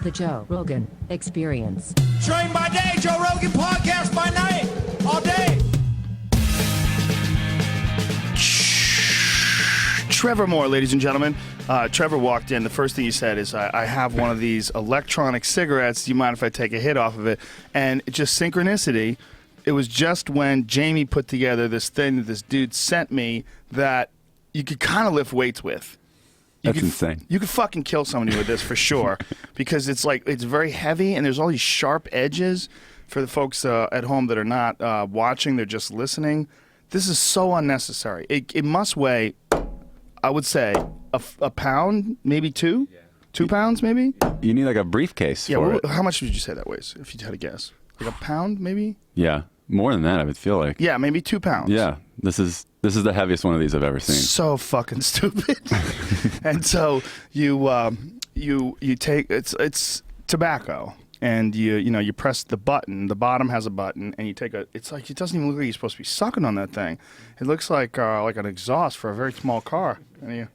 The Joe Rogan Experience. Train by day, Joe Rogan podcast by night, all day. Trevor Moore, ladies and gentlemen. Trevor walked in. The first thing he said is, I have one of these electronic cigarettes. Do you mind if I take a hit off of it? And just synchronicity. It was just when Jamie put together this thing that this dude sent me that you could kind of lift weights with. That's insane. You could fucking kill somebody with this for sure, because it's very heavy and there's all these sharp edges. For the folks at home that are not watching, they're just listening. This is so unnecessary. It must weigh, I would say, a pound, maybe two? Yeah. 2 pounds, maybe? You need like a briefcase for it. How much would you say that weighs, if you had a guess? Like a pound, maybe? Yeah, more than that, I would feel like. Yeah, maybe 2 pounds. Yeah, this is the heaviest one of these I've ever seen. So fucking stupid. And so you take it's tobacco, and you press the button. The bottom has a button, and you take a. It's like, it doesn't even look like you're supposed to be sucking on that thing. It looks like an exhaust for a very small car. And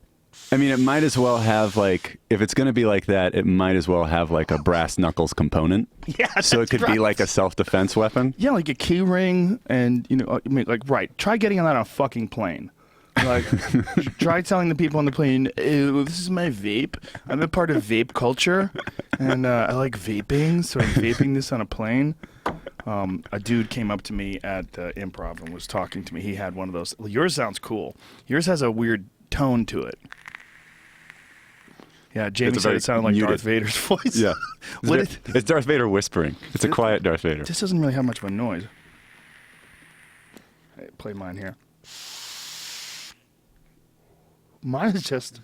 I mean, it might as well have, like, if it's going to be like that, it might as well have like a brass knuckles component. Yeah, so it could be like a self-defense weapon. Yeah, like a key ring, and try getting on that on a fucking plane. Like, try telling the people on the plane, "Ew, this is my vape. I'm a part of vape culture, and I like vaping, so I'm vaping this on a plane." A dude came up to me at Improv and was talking to me. He had one of those. Yours sounds cool. Yours has a weird tone to it. Yeah, Jamie said it sounded like muted Darth Vader's voice. Yeah. It's Darth Vader whispering. It's a quiet Darth Vader. This doesn't really have much of a noise. Hey, play mine here. Mine is just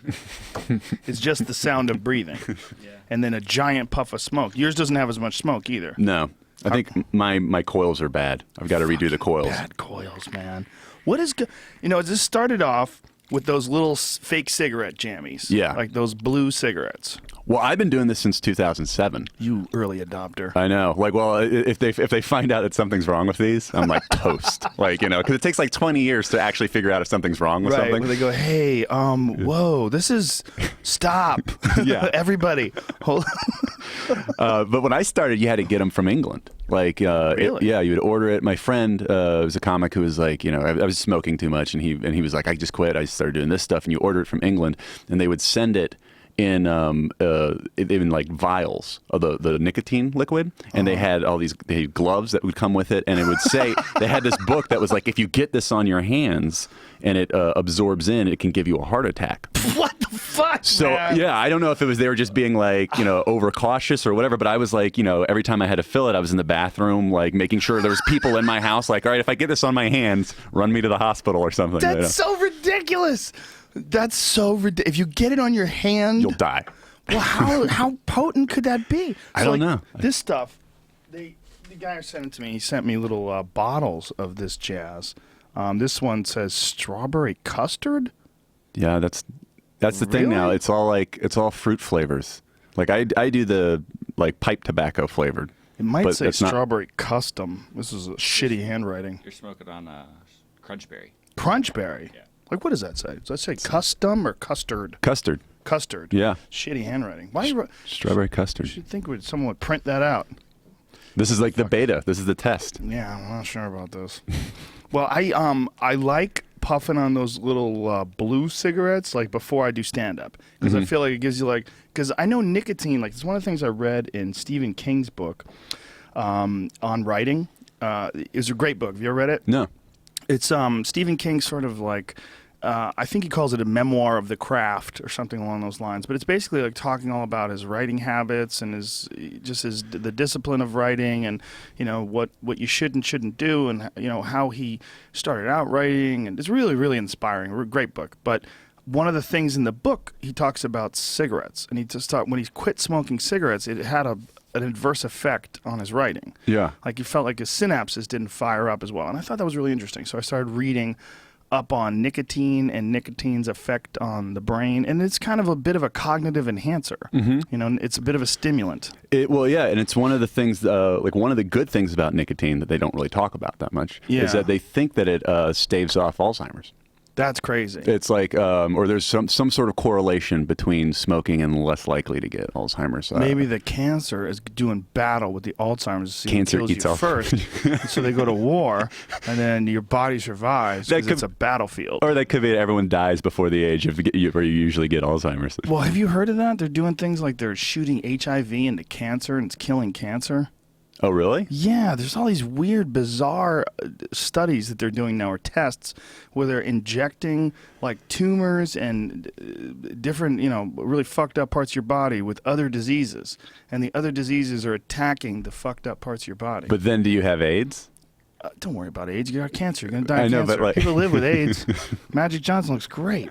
it's just the sound of breathing. Yeah. And then a giant puff of smoke. Yours doesn't have as much smoke either. No. I think my coils are bad. I've got to redo the coils. Bad coils, man. What is this started off with those little fake cigarette jammies. Yeah. Like those blue cigarettes. Well, I've been doing this since 2007. You early adopter. I know. Like, well, if they find out that something's wrong with these, I'm like toast. Like, because it takes like 20 years to actually figure out if something's wrong with something. Where they go, hey, whoa, this is, stop. Yeah. Everybody, hold on. But when I started, you had to get them from England. Like, really? You would order it. My friend was a comic who was like, I was smoking too much, and he was like, I just quit. I started doing this stuff, and you order it from England, and they would send it in like vials of the nicotine liquid, and they had gloves that would come with it, and it would say they had this book that was like, if you get this on your hands and it absorbs in, it can give you a heart attack. What the fuck? So man? Yeah, I don't know if it was they were just being like overcautious or whatever, but I was like, every time I had to fill it, I was in the bathroom like making sure there was people in my house. Like, all right, if I get this on my hands, run me to the hospital or something. That's so ridiculous. That's so ridiculous. If you get it on your hand, you'll die. Well, how potent could that be? I don't know. This stuff, the guy who sent it to me, he sent me little bottles of this jazz. This one says strawberry custard. Yeah, that's the thing now. It's all fruit flavors. Like I do the like pipe tobacco flavored. It might say strawberry custom. This is a shitty handwriting. You're smoking on Crunchberry. Crunchberry? Yeah. Like, what does that say? Does that say custom or custard? Custard. Custard. Yeah. Shitty handwriting. Why strawberry custard? You should think someone would print that out. This is like the beta. This is the test. Yeah, I'm not sure about this. Well, I like puffing on those little blue cigarettes like before I do stand-up, because I feel like it gives you because I know nicotine, like it's one of the things I read in Stephen King's book on writing. It's a great book. Have you ever read it? No. It's Stephen King sort of like, I think he calls it a memoir of the craft or something along those lines. But it's basically like talking all about his writing habits and the discipline of writing, and what you should and shouldn't do, and how he started out writing. And it's really, really inspiring. A great book. But one of the things in the book, he talks about cigarettes, and he just thought when he quit smoking cigarettes, it had an adverse effect on his writing. Yeah. Like he felt like his synapses didn't fire up as well. And I thought that was really interesting. So I started reading up on nicotine and nicotine's effect on the brain. And it's kind of a bit of a cognitive enhancer. Mm-hmm. It's a bit of a stimulant. Well, yeah. And it's one of the things, like one of the good things about nicotine that they don't really talk about that much is that they think that it staves off Alzheimer's. That's crazy. It's like, or there's some sort of correlation between smoking and less likely to get Alzheimer's. Maybe the cancer is doing battle with the Alzheimer's to see Cancer who kills eats you Alzheimer's. first. So they go to war, and then your body survives because it's a battlefield. Or that could be everyone dies before the age of where you usually get Alzheimer's. Well, have you heard of that? They're doing things like they're shooting HIV into cancer, and it's killing cancer. Oh, really? Yeah, there's all these weird, bizarre studies that they're doing now, or tests, where they're injecting like tumors and different, really fucked up parts of your body with other diseases, and the other diseases are attacking the fucked up parts of your body. But then, do you have AIDS? Don't worry about AIDS. You got cancer. You're gonna die of I know, cancer. but like People live with AIDS. Magic Johnson looks great.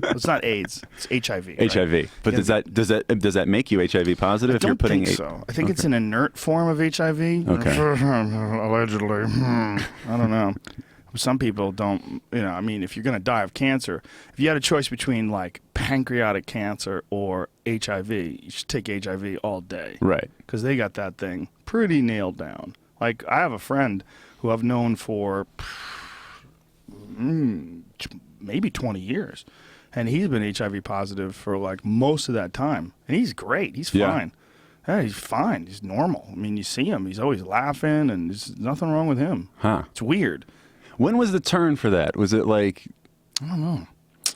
Well, it's not AIDS. It's HIV. Right? HIV. But Yeah. does that make you HIV positive if you're putting? Think so. I think it's an inert form of HIV. Okay. Allegedly. I don't know. Some people don't. If you're gonna die of cancer, if you had a choice between like pancreatic cancer or HIV, you should take HIV all day. Right. Because they got that thing pretty nailed down. Like, I have a friend who I've known for maybe 20 years, and he's been HIV positive for like most of that time, and he's great. He's fine. Yeah, he's fine. He's normal. I mean, you see him; he's always laughing, and there's nothing wrong with him. Huh. It's weird. When was the turn for that? Was it like? I don't know.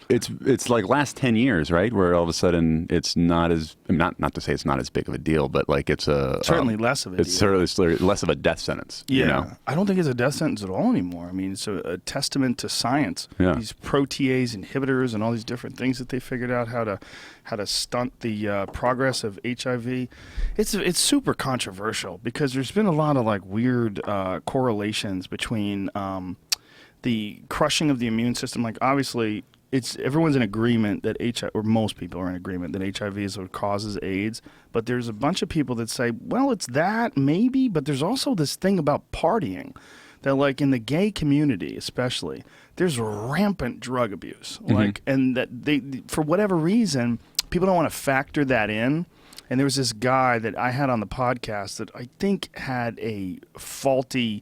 It's like last 10 years, right? Where all of a sudden it's not as not to say it's not as big of a deal, but like it's a Certainly less of a it's deal. certainly less of a death sentence. Yeah, You know? I don't think it's a death sentence at all anymore. I mean, it's a testament to science. Yeah. These protease inhibitors and all these different things that they figured out how to stunt the progress of HIV. It's super controversial because there's been a lot of like weird correlations between the crushing of the immune system. Like, obviously, everyone's in agreement that HIV, or most people are in agreement that HIV is what causes AIDS. But there's a bunch of people that say, well, it's that maybe, but there's also this thing about partying that, like, in the gay community especially, there's rampant drug abuse. Like, and that they, for whatever reason, people don't want to factor that in. And there was this guy that I had on the podcast that I think had a faulty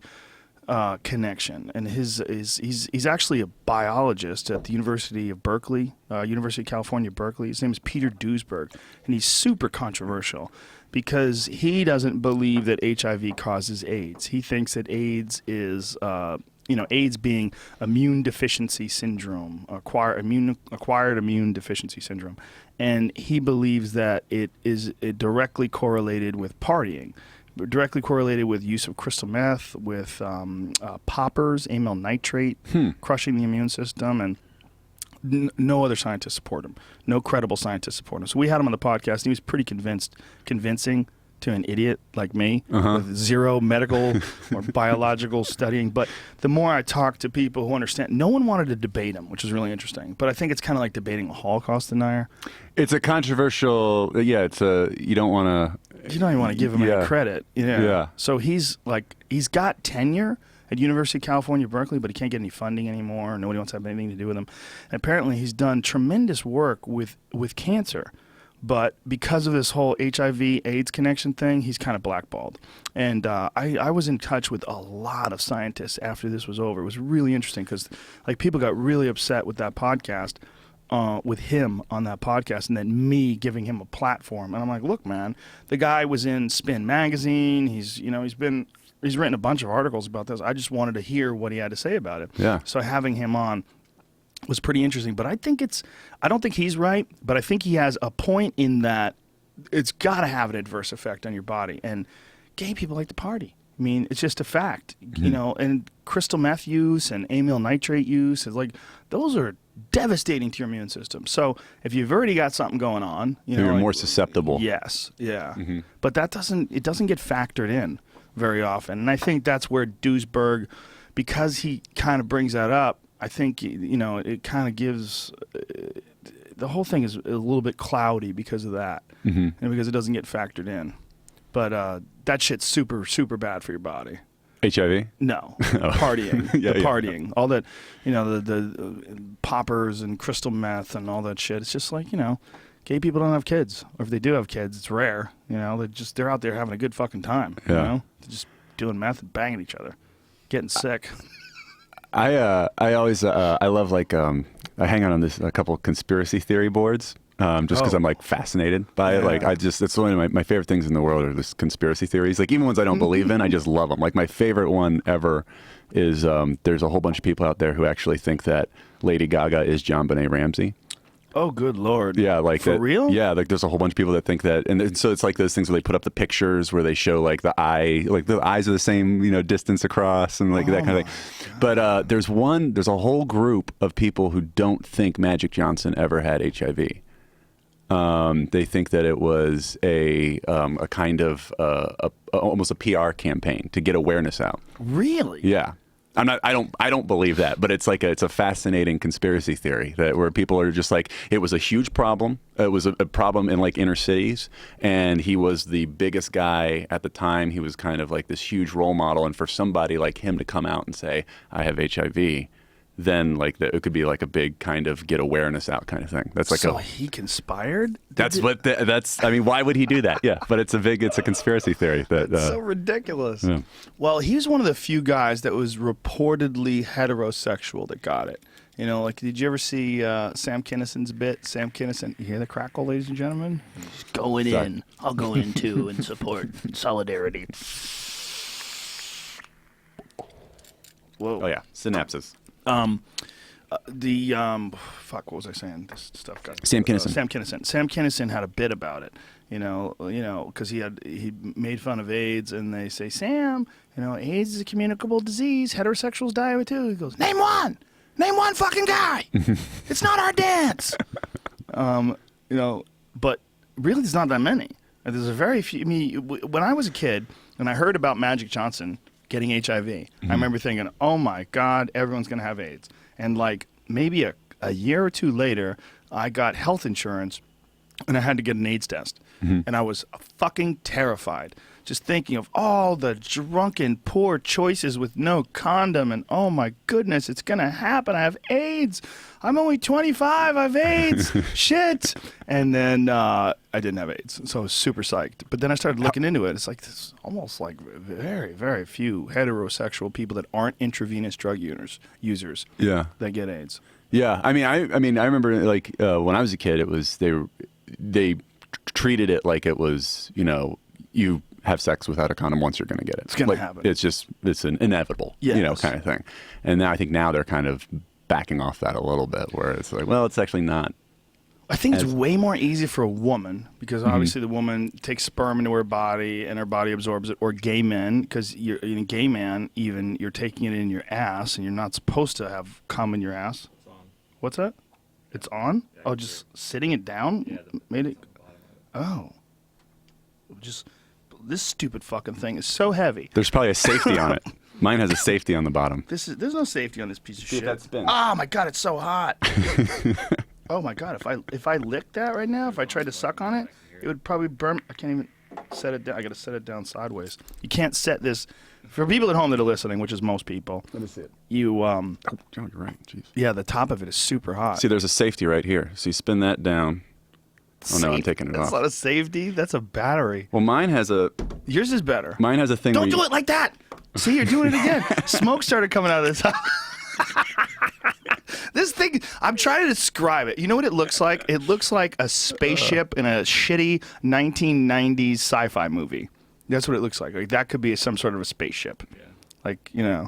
connection, and he's actually a biologist at the University of Berkeley, University of California, Berkeley. His name is Peter Duesberg, and he's super controversial because he doesn't believe that HIV causes AIDS. He thinks that AIDS is AIDS being immune deficiency syndrome, acquired immune deficiency syndrome, and he believes that it is directly correlated with partying. Directly correlated with use of crystal meth, with poppers, amyl nitrate, crushing the immune system, and no other scientists support him. No credible scientists support him. So we had him on the podcast, and he was pretty convincing to an idiot like me with zero medical or biological studying. But the more I talk to people who understand, no one wanted to debate him, which is really interesting. But I think it's kind of like debating a Holocaust denier. It's a controversial. Yeah, you don't want to. You don't even want to give him any credit. Yeah. So he's got tenure at University of California, Berkeley, but he can't get any funding anymore. Nobody wants to have anything to do with him. And apparently he's done tremendous work with cancer. But because of this whole HIV/AIDS connection thing, he's kind of blackballed. And I was in touch with a lot of scientists after this was over. It was really interesting because like people got really upset with that podcast. With him on that podcast, and then me giving him a platform, and I'm like, look, man, the guy was in Spin magazine. He's written a bunch of articles about this. I just wanted to hear what he had to say about it. Yeah. So having him on was pretty interesting. But I don't think he's right, but I think he has a point in that it's got to have an adverse effect on your body. And gay people like to party. I mean, it's just a fact, and crystal meth use and amyl nitrate use is like, those are devastating to your immune system. So if you've already got something going on, you're more susceptible. Yes. Yeah. But it doesn't get factored in very often. And I think that's where Duesberg, because he kind of brings that up, I think, it kind of gives, the whole thing is a little bit cloudy because of that. And because it doesn't get factored in. But that shit's super, super bad for your body. HIV? No, partying, partying, all that, the poppers and crystal meth and all that shit. It's just like, gay people don't have kids, or if they do have kids, it's rare. They're out there having a good fucking time. Yeah. They're just doing meth and banging each other, getting sick. I always I love like I hang out on a couple conspiracy theory boards. Just because I'm like fascinated by it. Like it's one of my favorite things in the world are this conspiracy theories. Like even ones I don't believe in, I just love them. Like my favorite one ever is there's a whole bunch of people out there who actually think that Lady Gaga is John Benet Ramsey. Oh, good Lord. Yeah, like for real? Yeah, like there's a whole bunch of people that think that, and so it's like those things where they put up the pictures where they show like the eyes are the same, distance across and like that kind of thing. But there's a whole group of people who don't think Magic Johnson ever had HIV. They think that it was a kind of almost a PR campaign to get awareness out. Really? Yeah. I don't believe that, but it's a fascinating conspiracy theory that where people are just like, it was a huge problem. It was a problem in like inner cities, and he was the biggest guy at the time. He was kind of like this huge role model, and for somebody like him to come out and say, I have HIV, then like it could be like a big kind of get awareness out kind of thing. That's like he conspired. That's I mean, why would he do that? Yeah, but it's a conspiracy theory that That's so ridiculous. Yeah. Well, he was one of the few guys that was reportedly heterosexual that got it. Like, did you ever see Sam Kinnison's bit? Sam Kinnison, you hear the crackle, ladies and gentlemen? He's going in. I'll go in too and support solidarity. Whoa. Oh yeah, synapses. Fuck, what was I saying? This stuff got Sam Kinison. Sam Kinison had a bit about it, because he made fun of AIDS, and they say, Sam, AIDS is a communicable disease. Heterosexuals die of it too. He goes, name one fucking guy. It's not our dance. But really, there's not that many. There's a very few. I mean, when I was a kid and I heard about Magic Johnson getting HIV, I remember thinking, oh my God, everyone's going to have AIDS. And like maybe a year or two later, I got health insurance and I had to get an AIDS test. And I was fucking terrified, just thinking of all the drunken, poor choices with no condom. And oh my goodness, it's going to happen. I have AIDS. I'm only 25. I have AIDS. Shit. And then I didn't have AIDS. So I was super psyched. But then I started looking into it. It's like there's almost like very, very few heterosexual people that aren't intravenous drug users that get AIDS. Yeah. I mean, I remember like when I was a kid, it was they treated it like it was, you have sex without a condom once you're going to get it. It's going to happen. It's an inevitable, kind of thing. And now I think now they're kind of backing off that a little bit, where it's like, well, it's actually not. I think it's way more easy for a woman because obviously the woman takes sperm into her body and her body absorbs it, or gay men, because you're a gay man, even you're taking it in your ass and you're not supposed to have cum in your ass. It's on. What's that? It's on? Oh, just sitting it down? Yeah, made it. Oh. Just this stupid fucking thing is so heavy. There's probably a safety on it. Mine has a safety on the bottom. There's no safety on this piece of See shit. if that spins. Oh my God, it's so hot. Oh my God, if I licked that right now, if I tried to suck on it, it would probably burn. I can't even set it down. I got to set it down sideways. You can't set this. For people at home that are listening, which is most people. Let me see it. Oh, John, you're right. Jeez. Yeah, the top of it is super hot. See, there's a safety right here. So you spin that down. Oh no, I'm taking it That's off. not a safety. That's a battery. Well, mine has a. Yours is better. Mine has a thing. Don't do it like that. See, you're doing it again. Smoke started coming out of this. This thing, I'm trying to describe it. You know what it looks like? It looks like a spaceship in a shitty 1990s sci-fi movie. That's what it looks like. Like that could be some sort of a spaceship. Yeah. Like, Yeah.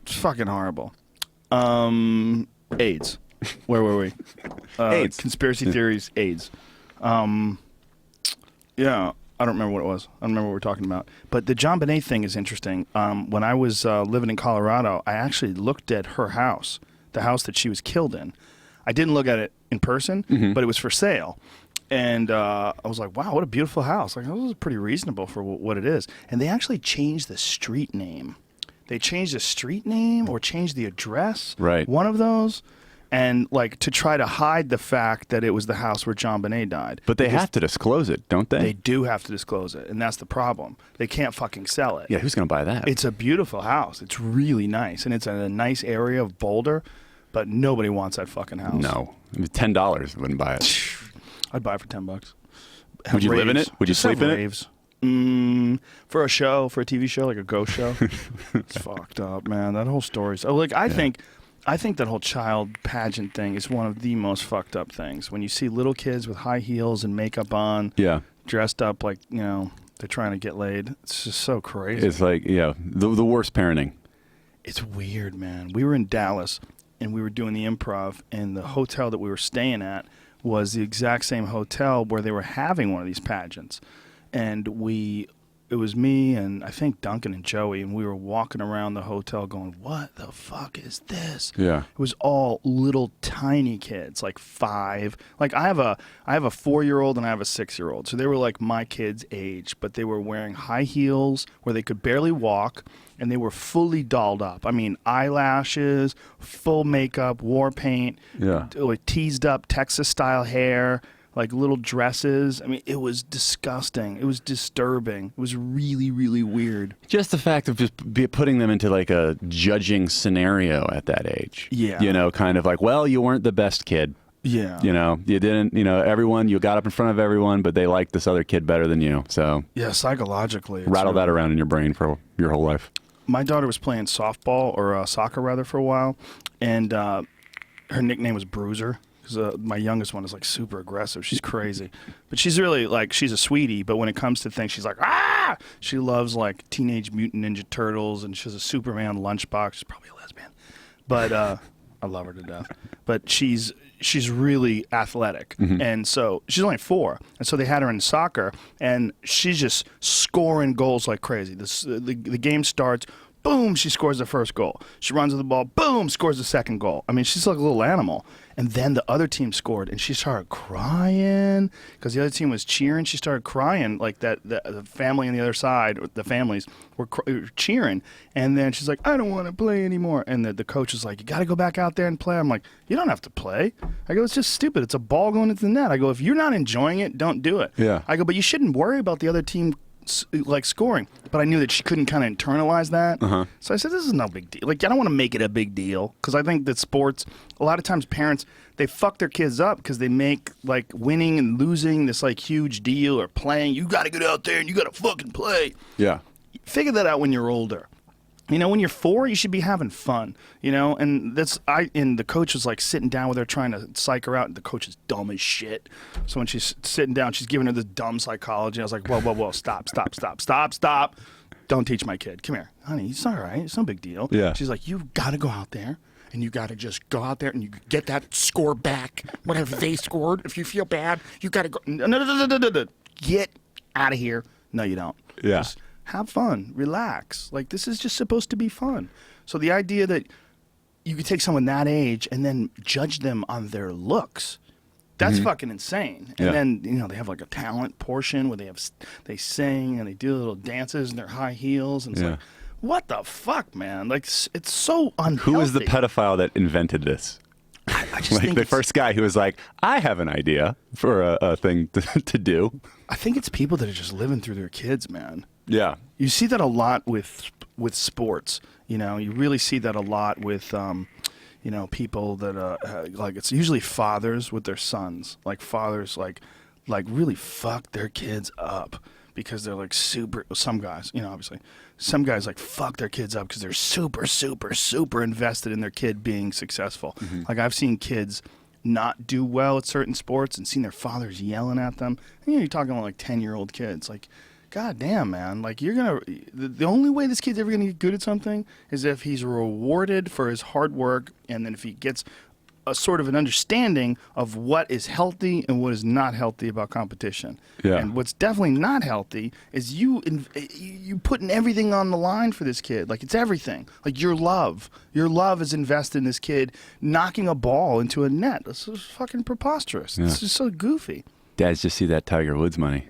it's fucking horrible. AIDS. Where were we? AIDS. Conspiracy theories, AIDS. Yeah, I don't remember what it was. I don't remember what we're talking about. But the John Bonet thing is interesting. When I was living in Colorado, I actually looked at her house, the house that she was killed in. I didn't look at it in person, but it was for sale. And I was like, wow, what a beautiful house. Like, this is pretty reasonable for what it is. And they actually changed the street name. They changed the street name or changed the address. Right. One of those. And, like, to try to hide the fact that it was the house where John Bonet died. But they have to disclose it, don't they? They do have to disclose it, and that's the problem. They can't fucking sell it. Yeah, who's going to buy that? It's a beautiful house. It's really nice, and it's in a nice area of Boulder, but nobody wants that fucking house. No. I mean, $10 wouldn't buy it. I'd buy it for $10. Would you live in it? Would you Just sleep have in it? raves. For a show, for a TV show, like a ghost show. It's fucked up, man. That whole story. So, like, I think that whole child pageant thing is one of the most fucked up things. When you see little kids with high heels and makeup on, dressed up like, they're trying to get laid. It's just so crazy. It's like, the worst parenting. It's weird, man. We were in Dallas, and we were doing the improv, and the hotel that we were staying at was the exact same hotel where they were having one of these pageants. And it was me and I think Duncan and Joey, and we were walking around the hotel going, what the fuck is this? Yeah. It was all little tiny kids, like 5. Like I have a 4-year-old and I have a 6-year-old. So they were like my kids' age, but they were wearing high heels where they could barely walk, and they were fully dolled up. I mean, eyelashes, full makeup, war paint, like teased up Texas-style hair, like little dresses. I mean, it was disgusting. It was disturbing. It was really, really weird. Just the fact of just putting them into like a judging scenario at that age. Yeah. Kind of like, well, you weren't the best kid. Yeah. You didn't, everyone, you got up in front of everyone, but they liked this other kid better than you. So yeah, psychologically. Rattle that around in your brain for your whole life. My daughter was playing softball, or soccer rather, for a while, and her nickname was Bruiser. My youngest one is like super aggressive. She's crazy, but she's really like, she's a sweetie. But when it comes to things, she's like, ah! She loves like Teenage Mutant Ninja Turtles, and she has a Superman lunchbox. She's probably a lesbian, but I love her to death. But she's really athletic, and so she's only 4, and so they had her in soccer, and she's just scoring goals like crazy. The game starts. Boom, she scores the first goal. She runs with the ball. Boom, scores the second goal. I mean, she's like a little animal. And then the other team scored, and she started crying because the other team was cheering. She started crying like that. The family on the other side, the families were cheering. And then she's like, I don't want to play anymore. And the coach was like, you got to go back out there and play. I'm like, you don't have to play. I go, it's just stupid. It's a ball going into the net. I go, if you're not enjoying it, don't do it. Yeah. I go, but you shouldn't worry about the other team like scoring. But I knew that she couldn't kind of internalize that. So I said, this is no big deal. Like, I don't want to make it a big deal, because I think that sports, a lot of times parents, they fuck their kids up because they make like winning and losing this like huge deal, or playing. You got to get out there and you got to fucking play. Yeah. Figure that out when you're older. When you're 4, you should be having fun, and and the coach was like sitting down with her trying to psych her out, and the coach is dumb as shit. So when she's sitting down, she's giving her this dumb psychology. I was like, whoa, stop. Don't teach my kid. Come here, honey, it's all right. It's no big deal. Yeah. She's like, you got to go out there, and you got to just go out there and you get that score back. Whatever they scored, if you feel bad, you got to go. No. Get out of here. No, you don't. Yeah. Just have fun, relax. Like, this is just supposed to be fun. So the idea that you could take someone that age and then judge them on their looks, that's fucking insane. And then, they have like a talent portion where they sing and they do little dances in their high heels. And it's like, what the fuck, man? Like, it's so unhealthy. Who was the pedophile that invented this? I just Like think the first guy who was like, I have an idea for a thing to do. I think it's people that are just living through their kids, man. Yeah. You see that a lot with sports. You really see that a lot with people that like, it's usually fathers with their sons. Like, fathers like really fuck their kids up because they're like some guys, obviously some guys like fuck their kids up because they're super invested in their kid being successful. Like, I've seen kids not do well at certain sports and seen their fathers yelling at them. And, you're talking about like 10-year-old kids. Like, God damn, man. Like, the only way this kid's ever going to get good at something is if he's rewarded for his hard work, and then if he gets a sort of an understanding of what is healthy and what is not healthy about competition. Yeah. And what's definitely not healthy is you putting everything on the line for this kid. Like, it's everything. Like, your love is invested in this kid knocking a ball into a net. This is fucking preposterous. It's just so goofy. Dads just see that Tiger Woods money.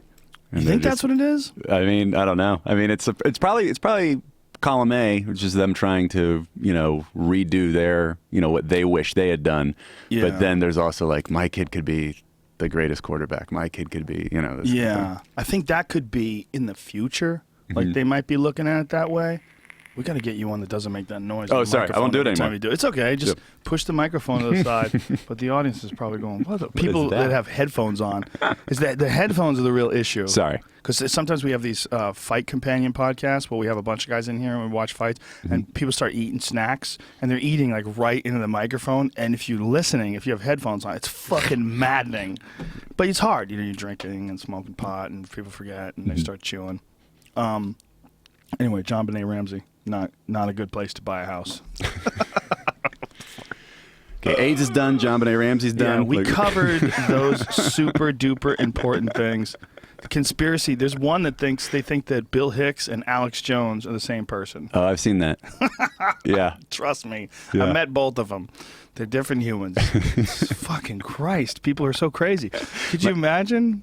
You think that's what it is? I mean, I don't know. I mean, it's probably column A, which is them trying to, redo their, what they wish they had done. Yeah. But then there's also like, my kid could be the greatest quarterback. My kid could be, this Yeah. I think that could be in the future. Like, they might be looking at it that way. We got to get you one that doesn't make that noise. Oh, on the sorry. I won't do it microphone every time anymore. you do it. It's okay. Just Yep. push the microphone to the side. But the audience is probably going, what? People that? that have headphones on. Is that the headphones are the real issue. Sorry. Because sometimes we have these fight companion podcasts where we have a bunch of guys in here and we watch fights, and people start eating snacks, and they're eating like right into the microphone. And if you're listening, if you have headphones on, it's fucking maddening. But it's hard. You're drinking and smoking pot, and people forget, and they start chewing. Anyway, John Benet Ramsey, not a good place to buy a house. Okay, AIDS is done. John Benet Ramsey's done. Yeah, we Like- covered those super duper important things. Conspiracy. There's one that they think that Bill Hicks and Alex Jones are the same person. Oh, I've seen that. Yeah. Trust me, Yeah. I met both of them. They're different humans. Fucking Christ, people are so crazy. Could you imagine?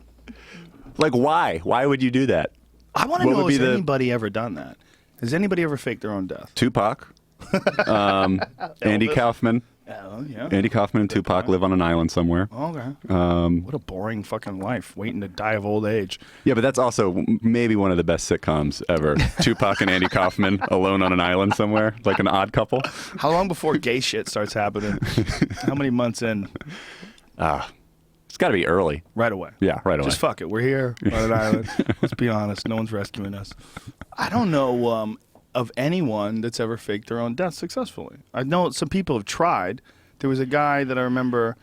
Like, why? Why would you do that? I want to What know, would be has the- anybody ever done that? Has anybody ever faked their own death? Tupac, Andy Elvis. Kaufman. Oh, yeah. Andy Kaufman and Tupac live on an island somewhere. Okay. What a boring fucking life, waiting to die of old age. Yeah, but that's also maybe one of the best sitcoms ever. Tupac and Andy Kaufman alone on an island somewhere, like an odd couple. How long before gay shit starts happening? How many months in? It's got to be early. Right away. Yeah, right away. Just fuck it. We're here on an island. Let's be honest. No one's rescuing us. I don't know of anyone that's ever faked their own death successfully. I know some people have tried. There was a guy that I remember.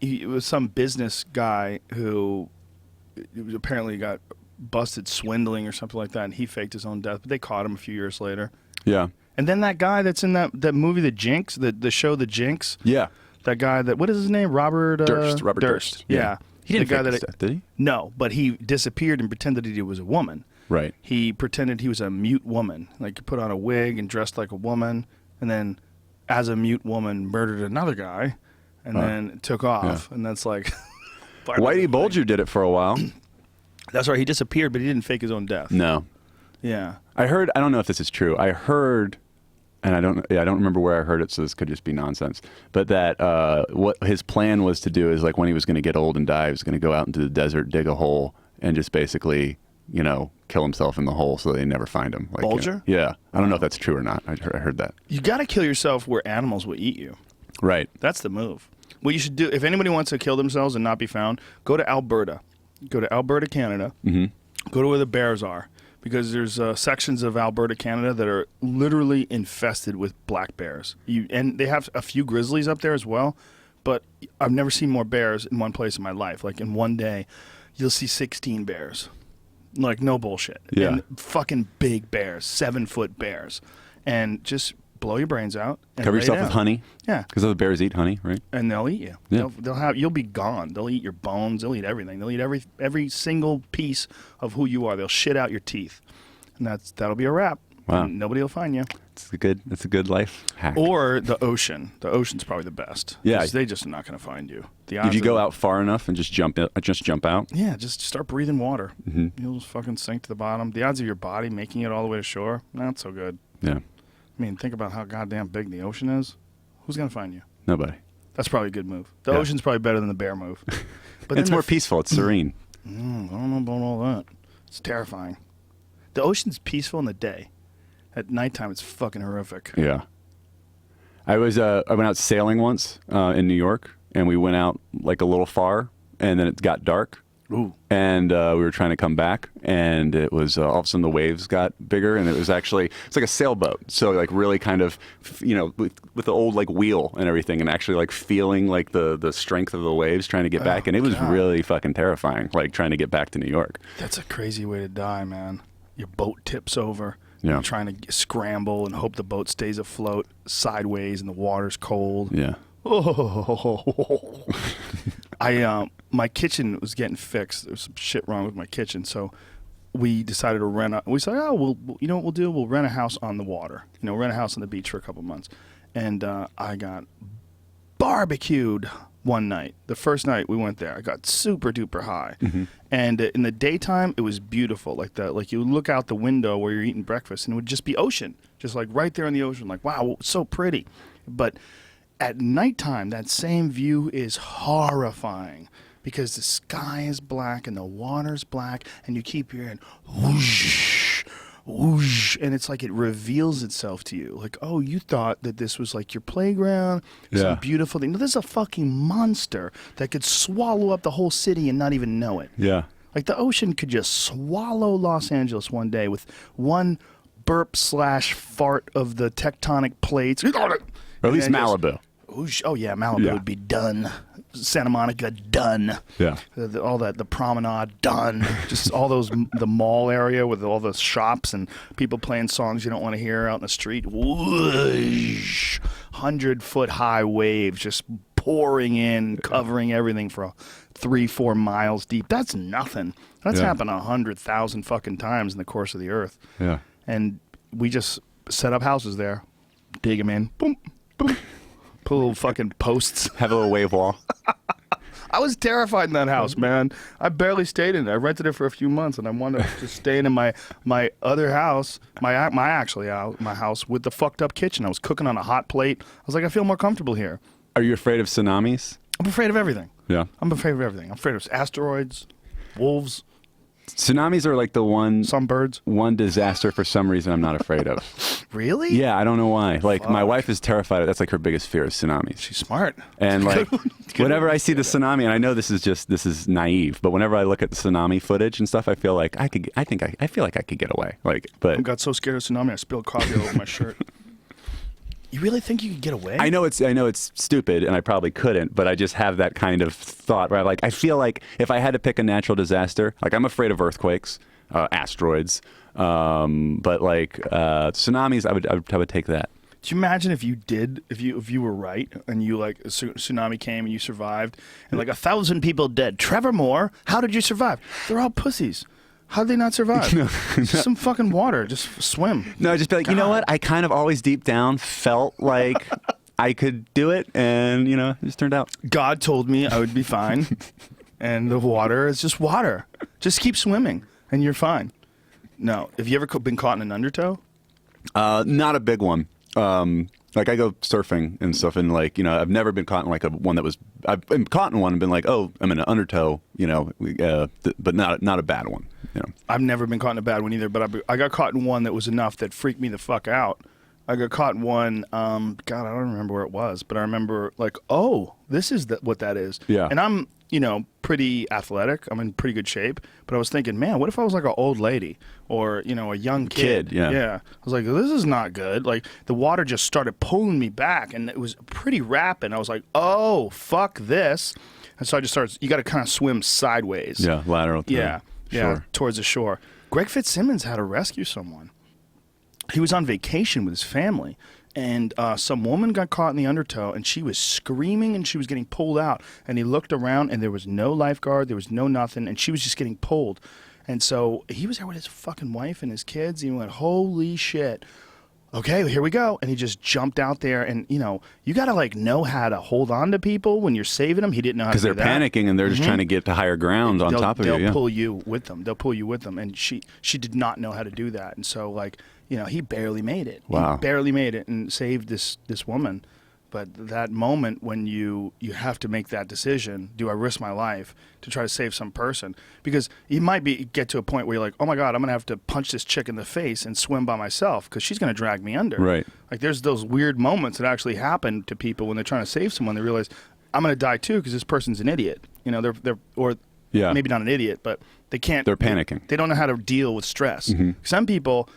It was some business guy who apparently got busted swindling or something like that, and he faked his own death. But they caught him a few years later. Yeah. And then that guy that's in that movie, The Jinx, the show The Jinx. Yeah. That guy what is his name? Robert Durst. Robert Durst. Yeah. He didn't The guy fake his that death, did he? No, but he disappeared and pretended that he was a woman. Right. He pretended he was a mute woman, like put on a wig and dressed like a woman, and then as a mute woman murdered another guy, and then took off. And that's like part of the Whitey thing. Bulger did it for a while. That's right. He disappeared, but he didn't fake his own death. No. Yeah. I heard, I don't know if this is true. I heard, and I don't remember where I heard it, so this could just be nonsense. But that what his plan was to do is, like, when he was going to get old and die, he was going to go out into the desert, dig a hole, and just basically, kill himself in the hole so they never find him. Like, Bulger? Yeah. I don't know if that's true or not. I heard that. You got to kill yourself where animals will eat you. Right. That's the move. What you should do, if anybody wants to kill themselves and not be found, go to Alberta. Go to Alberta, Canada. Mm-hmm. Go to where the bears are. Because there's sections of Alberta, Canada that are literally infested with black bears. And they have a few grizzlies up there as well. But I've never seen more bears in one place in my life. Like in one day, you'll see 16 bears. Like, no bullshit. Yeah. And fucking big bears, 7-foot bears. And just blow your brains out. And Cover lay yourself down. with honey. Yeah. Because those bears eat honey, right? And they'll eat you. Yeah. You'll be gone. They'll eat your bones. They'll eat everything. They'll eat every single piece of who you are. They'll shit out your teeth. And that'll be a wrap. Wow. And nobody will find you. It's a good life hack. Or the ocean. The ocean's probably the best. Yeah. 'Cause they just are not going to find you. The If odds you go of- out far enough and just jump out. Yeah, just start breathing water. Mm-hmm. You'll just fucking sink to the bottom. The odds of your body making it all the way to shore, not so good. Yeah. I mean, think about how goddamn big the ocean is. Who's going to find you? Nobody. That's probably a good move. The Yeah. ocean's probably better than the bear move. But It's then more peaceful. It's serene. I don't know about all that. It's terrifying. The ocean's peaceful in the day. At nighttime, it's fucking horrific. Yeah. I went out sailing once in New York, and we went out like a little far, and then it got dark. Ooh. And we were trying to come back, and it was all of a sudden the waves got bigger, and it's like a sailboat. So like really kind of, with the old like wheel and everything, and actually like feeling like the strength of the waves trying to get back, and it was God. really fucking terrifying, like trying to get back to New York. That's a crazy way to die, man. Your boat tips over. Yeah. You're trying to scramble and hope the boat stays afloat sideways and the water's cold. Yeah. Oh. My kitchen was getting fixed. There was some shit wrong with my kitchen, so we decided to rent. We said, you know what we'll do? We'll rent a house on the water. Rent a house on the beach for a couple months. And I got barbecued one night. The first night we went there, I got super duper high. Mm-hmm. And in the daytime, it was beautiful. Like you look out the window where you're eating breakfast, and it would just be ocean, just like right there in the ocean. Like, wow, so pretty. But at nighttime, that same view is horrifying because the sky is black and the water's black, and you keep hearing whoosh, whoosh, and it's like it reveals itself to you. Like, oh, you thought that this was like your playground, some beautiful thing. No, this is a fucking monster that could swallow up the whole city and not even know it. Yeah. Like the ocean could just swallow Los Angeles one day with one burp/fart of the tectonic plates. Or at least Malibu. Oh yeah, Malibu would be done. Santa Monica done. Yeah. All that, the promenade done. Just all those, the mall area with all the shops and people playing songs you don't want to hear out in the street. Whoosh, 100-foot high waves just pouring in, covering everything for 3-4 miles deep. That's nothing. That's happened 100,000 fucking times in the course of the earth. Yeah. And we just set up houses there, dig them in, boom, boom. Put little fucking posts. Have a little wave wall. I was terrified in that house, man. I barely stayed in it. I rented it for a few months, and I wanted to just stay in my other house, my house with the fucked up kitchen. I was cooking on a hot plate. I was like, I feel more comfortable here. Are you afraid of tsunamis? I'm afraid of everything. Yeah. I'm afraid of everything. I'm afraid of asteroids, wolves, Tsunamis are like the some birds. one disaster for some reason I'm not afraid of. Really? Yeah, I don't know why. Like my wife is terrified of, that's like her biggest fear is tsunamis. She's smart. And like whenever I see the tsunami, and I know this is naive, but whenever I look at the tsunami footage and stuff, I feel like I feel like I could get away. Like, but I got so scared of tsunami, I spilled coffee all over my shirt. You really think you could get away? I know it's stupid, and I probably couldn't, but I just have that kind of thought where I feel like if I had to pick a natural disaster, like I'm afraid of earthquakes, asteroids, but like tsunamis, I would take that. Do you imagine if you were right and you like a tsunami came and you survived and like 1,000 people dead? Trevor Moore, how did you survive? They're all pussies. How did they not survive? Just some fucking water. Just swim. No, just be like, you know what? I kind of always deep down felt like I could do it, and it just turned out. God told me I would be fine, and the water is just water. Just keep swimming, and you're fine. No. Have you ever been caught in an undertow? Not a big one. Like I go surfing and stuff, and like I've never been caught in like one that was. I've been caught in one and been like, oh, I'm in an undertow, but not a bad one. I've never been caught in a bad one either, but I got caught in one that was enough that freaked me the fuck out. I got caught in one. God, I don't remember where it was, but I remember like, oh, this is what that is. Yeah. And I'm pretty athletic. I'm in pretty good shape. But I was thinking, man, what if I was like an old lady or a young kid? Yeah. Yeah. I was like, this is not good. Like the water just started pulling me back, and it was pretty rapid. I was like, oh, fuck this. And so I just started. You got to kind of swim sideways. Yeah, lateral. Yeah, shore. towards the shore. Greg Fitzsimmons had to rescue someone. He was on vacation with his family, and some woman got caught in the undertow, and she was screaming, and she was getting pulled out. And he looked around, and there was no lifeguard, there was no nothing, and she was just getting pulled. And so he was there with his fucking wife and his kids, and he went, holy shit. Okay, here we go. And he just jumped out there, and you got to like know how to hold on to people when you're saving them. He didn't know how to do that. Because they're panicking, and they're just trying to get to higher ground on top of you. They'll pull you with them. They'll pull you with them. And she did not know how to do that. And so like, he barely made it. Wow. He barely made it and saved this woman. But that moment when you have to make that decision, do I risk my life to try to save some person? Because you might get to a point where you're like, oh my God, I'm going to have to punch this chick in the face and swim by myself because she's going to drag me under. Right. Like there's those weird moments that actually happen to people when they're trying to save someone. They realize, I'm going to die too because this person's an idiot. They're maybe not an idiot, but they can't. They're panicking. They don't know how to deal with stress. Mm-hmm. Some people,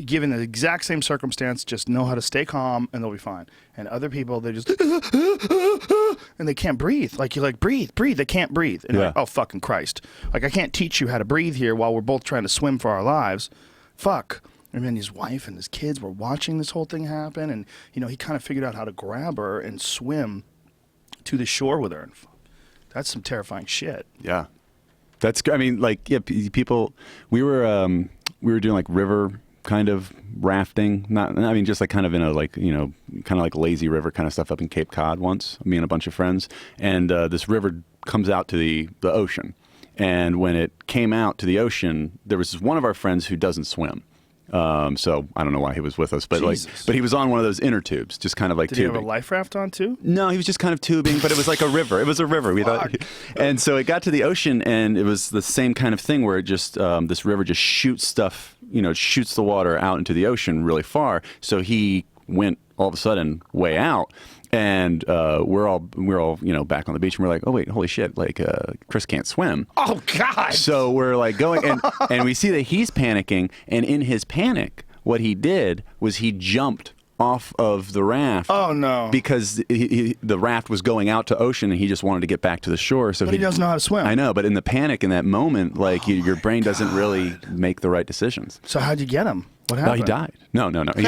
given the exact same circumstance, just know how to stay calm and they'll be fine. And other people, they just and they can't breathe. Like you're like, breathe. They can't breathe. And you're like, oh fucking Christ! Like I can't teach you how to breathe here while we're both trying to swim for our lives. Fuck. And then his wife and his kids were watching this whole thing happen, and he kind of figured out how to grab her and swim to the shore with her. And that's some terrifying shit. Yeah, that's. I mean, like, people. We were doing like river kind of rafting, just like kind of in a like kind of like lazy river kind of stuff up in Cape Cod once, me and a bunch of friends, and this river comes out to the ocean, and when it came out to the ocean, there was one of our friends who doesn't swim, so I don't know why he was with us, but but he was on one of those inner tubes, just kind of like Did tubing. he have a life raft on too? No, he was just kind of tubing, but it was like a river. It was a river. We thought, and so it got to the ocean, and it was the same kind of thing where it just this river just shoots stuff, shoots the water out into the ocean really far. So he went all of a sudden way out. And we're all back on the beach, and we're like, oh wait, holy shit, like Chris can't swim. Oh God! So we're like going, and we see that he's panicking, and in his panic, what he did was he jumped off of the raft. Oh no! Because the raft was going out to ocean, and he just wanted to get back to the shore. So but he doesn't know how to swim. I know, but in the panic in that moment, like your brain doesn't really make the right decisions. So how'd you get him? What No, happened? he died. No. He,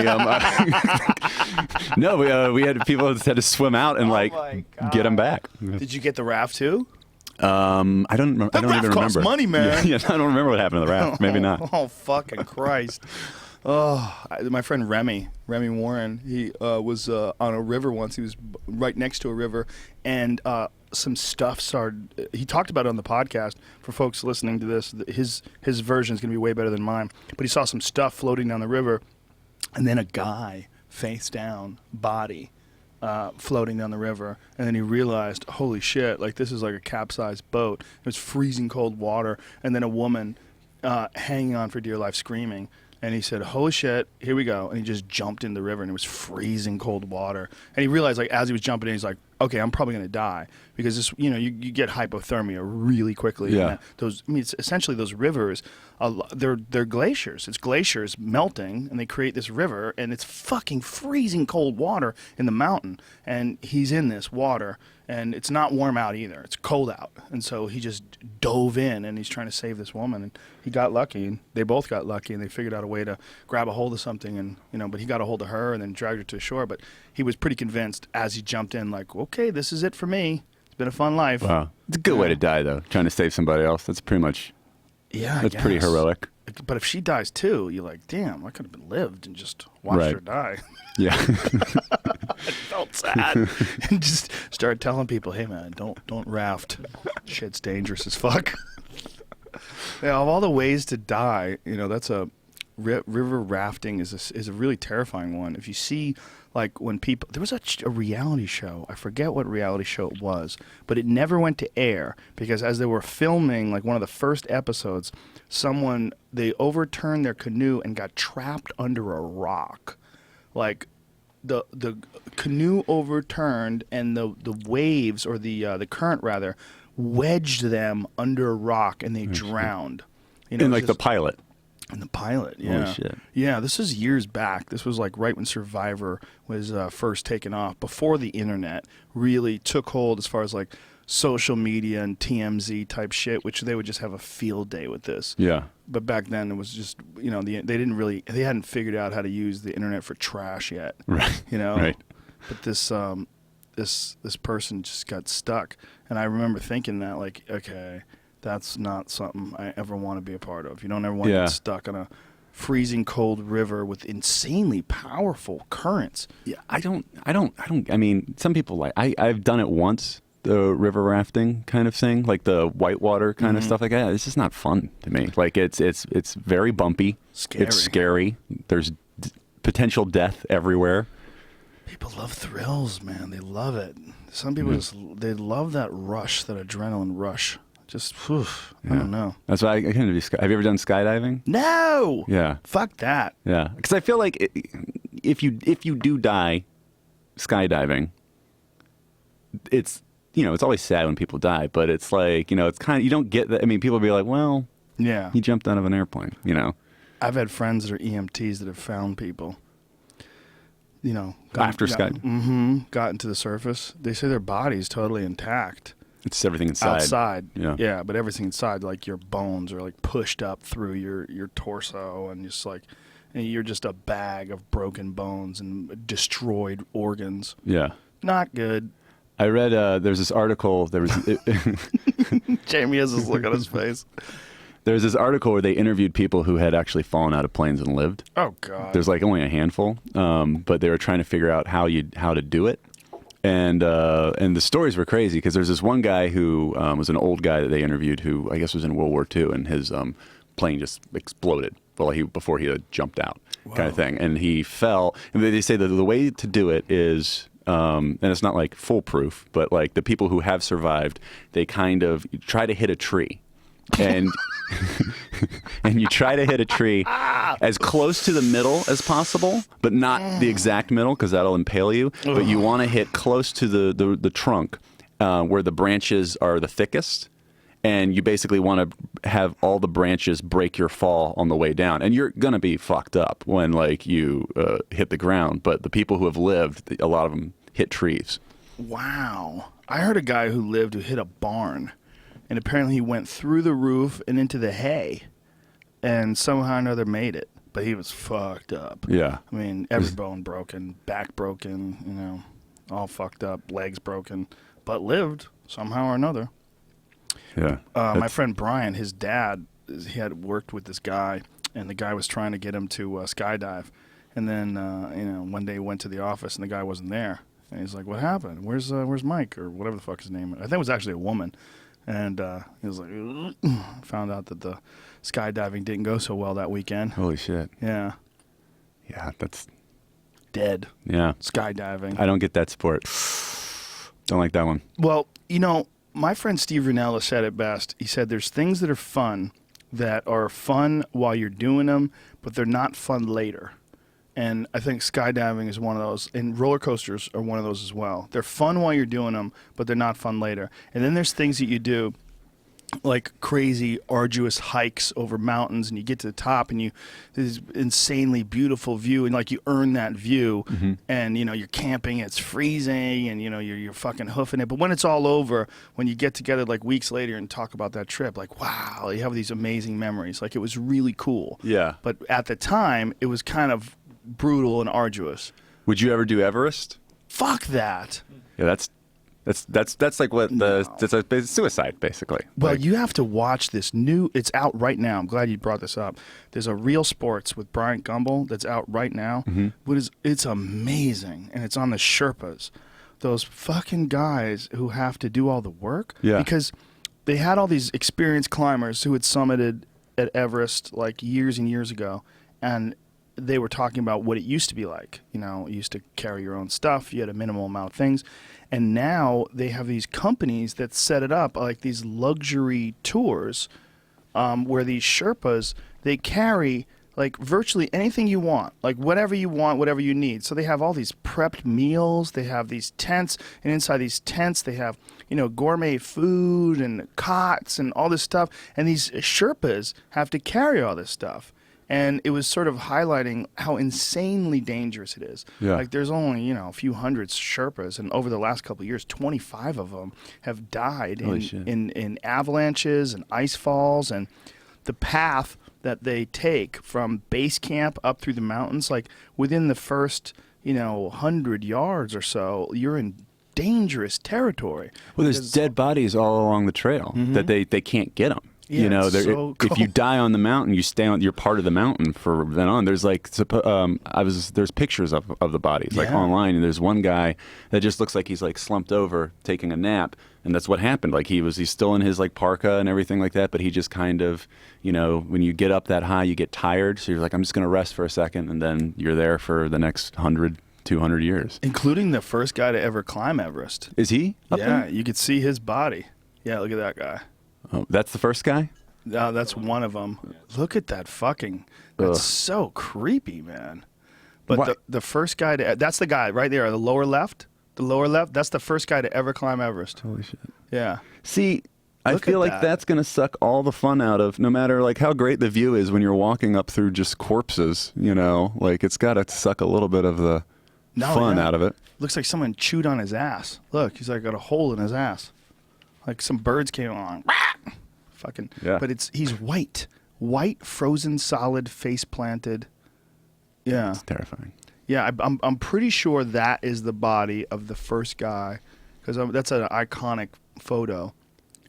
no, we had people that had to swim out and get him back. Did you get the raft too? I don't even raft costs remember. money, man. Yeah, I don't remember what happened to the raft. Maybe not. Oh fucking Christ! My friend Remy Warren, he was on a river once. He was right next to a river, and some stuff started. He talked about it on the podcast. For folks listening to this, his version is going to be way better than mine. But he saw some stuff floating down the river, and then a guy face down, body, floating down the river, and then he realized, holy shit, like this is like a capsized boat. It was freezing cold water, and then a woman hanging on for dear life, screaming. And he said, holy shit, here we go. And he just jumped in the river, and it was freezing cold water. And he realized, like, as he was jumping in, he's like, okay, I'm probably going to die. Because, this, you get hypothermia really quickly. Yeah. And it's essentially those rivers, they're glaciers. It's glaciers melting, and they create this river, and it's fucking freezing cold water in the mountain. And he's in this water, and it's not warm out either. It's cold out. And so he just dove in, and he's trying to save this woman. And he got lucky, and they both got lucky, and they figured out a way to grab a hold of something. And but he got a hold of her and then dragged her to shore. But he was pretty convinced as he jumped in, like, okay, this is it for me. It's been a fun life. Wow. It's a good way to die, though, trying to save somebody else. That's pretty much, that's pretty heroic. But if she dies too, you're like, damn, I could have been lived and just watched her die. Yeah. I felt sad. And just started telling people, hey man, don't raft. Shit's dangerous as fuck. Yeah, of all the ways to die, that's a river rafting is a really terrifying one. If you see, like, when people, there was a reality show, I forget what reality show it was, but it never went to air because as they were filming, like, one of the first episodes, they overturned their canoe and got trapped under a rock. Like, the canoe overturned, and the waves, or the current rather, wedged them under a rock, and they drowned. And like the pilot. And the pilot, yeah. Holy shit. Yeah, this is years back. This was like right when Survivor was first taken off, before the internet really took hold as far as like social media and TMZ type shit, which they would just have a field day with this. Yeah. But back then it was just, they hadn't figured out how to use the internet for trash yet. Right. Right. But this person just got stuck, and I remember thinking that, like, okay, that's not something I ever want to be a part of. You don't ever want to get stuck on a freezing cold river with insanely powerful currents. Yeah, I mean, some people I've done it once, the river rafting kind of thing, like the whitewater kind of stuff like that. It's just not fun to me. Like, it's very bumpy. Scary. It's scary. There's potential death everywhere. People love thrills, man. They love it. Some people they love that rush, that adrenaline rush. Just, I don't know. That's why I couldn't do. Have you ever done skydiving? No. Yeah. Fuck that. Yeah, because I feel like if you do die skydiving, it's it's always sad when people die, but it's like it's kind of, you don't get that. I mean, people be like, well, yeah, he jumped out of an airplane. I've had friends that are EMTs that have found people. After skydiving, got into the surface. They say their body's totally intact. It's everything inside. Outside, yeah, but everything inside, like your bones are like pushed up through your torso, and just like, and you're just a bag of broken bones and destroyed organs. Yeah, not good. I read there's this article. There was Jamie has this look on his face. There's this article where they interviewed people who had actually fallen out of planes and lived. Oh God. There's like only a handful, but they were trying to figure out how to do it. And the stories were crazy because there's this one guy who was an old guy that they interviewed who I guess was in World War II, and his plane just exploded before he had jumped out, kind of thing. And he fell. And they say that the way to do it is, and it's not like foolproof, but like the people who have survived, they kind of try to hit a tree. And and you try to hit a tree as close to the middle as possible, but not the exact middle because that'll impale you. But you want to hit close to the trunk where the branches are the thickest. And you basically want to have all the branches break your fall on the way down. And you're going to be fucked up when like you hit the ground. But the people who have lived, a lot of them hit trees. Wow. I heard a guy who hit a barn. And apparently he went through the roof and into the hay. And somehow or another made it. But he was fucked up. Yeah. I mean, every bone broken, back broken, you know, all fucked up, legs broken. But lived somehow or another. Yeah. My friend Brian, his dad, he had worked with this guy, and the guy was trying to get him to skydive. And then, one day he went to the office, and the guy wasn't there. And he's like, "What happened? Where's Mike?" Or whatever the fuck his name is. I think it was actually a woman. And he was like, found out that the skydiving didn't go so well that weekend. Holy shit. Yeah. Yeah, that's... Dead. Yeah. Skydiving. I don't get that sport. Don't like that one. Well, my friend Steve Rinella said it best. He said there's things that are fun while you're doing them, but they're not fun later. And I think skydiving is one of those, and roller coasters are one of those as well. They're fun while you're doing them, but they're not fun later. And then there's things that you do, like crazy, arduous hikes over mountains, and you get to the top, and this insanely beautiful view, and like you earn that view, and you're camping, it's freezing, and you're fucking hoofing it. But when it's all over, when you get together like weeks later and talk about that trip, like wow, you have these amazing memories. Like it was really cool. Yeah. But at the time, it was kind of brutal and arduous. Would you ever do Everest? Fuck that. Yeah, that's like what it's suicide basically. Well, like, you have to watch this it's out right now. I'm glad you brought this up. There's a Real Sports with Bryant Gumbel that's out right now. It's amazing, and it's on the Sherpas. Those fucking guys who have to do all the work. Yeah. Because they had all these experienced climbers who had summited at Everest like years and years ago, and they were talking about what it used to be like. You used to carry your own stuff. You had a minimal amount of things. And now they have these companies that set it up, like these luxury tours where these Sherpas, they carry like virtually anything you want, like whatever you want, whatever you need. So they have all these prepped meals. They have these tents. And inside these tents, they have, gourmet food and cots and all this stuff. And these Sherpas have to carry all this stuff. And it was sort of highlighting how insanely dangerous it is. Yeah. Like there's only, a few hundred Sherpas, and over the last couple of years, 25 of them have died in avalanches and ice falls. And the path that they take from base camp up through the mountains, like within the first, 100 yards or so, you're in dangerous territory. Well, there's dead bodies all along the trail that they can't get them. Yeah, it's so if you die on the mountain, you stay on. You're part of the mountain for then on. There's like, there's pictures of the bodies like online, and there's one guy that just looks like he's like slumped over taking a nap, and that's what happened. Like he's still in his like parka and everything like that, but he just kind of, when you get up that high, you get tired, so you're like, I'm just gonna rest for a second, and then you're there for the next 100, 200 years. Including the first guy to ever climb Everest. Is he up there? You could see his body. Yeah, look at that guy. Oh, that's the first guy? That's one of them. Look at that fucking... That's so creepy, man. But the first guy to... That's the guy right there, the lower left. The lower left, that's the first guy to ever climb Everest. Holy shit. Yeah. See, I Look feel at like that. that's going to suck all the fun out of, no matter like how great the view is when you're walking up through just corpses, like it's got to suck a little bit of the fun out of it. Looks like someone chewed on his ass. Look, he's like got a hole in his ass. Like some birds came along. Fucking. Yeah. But he's white, frozen, solid, face planted. Yeah. It's terrifying. Yeah, I'm pretty sure that is the body of the first guy, because that's an iconic photo.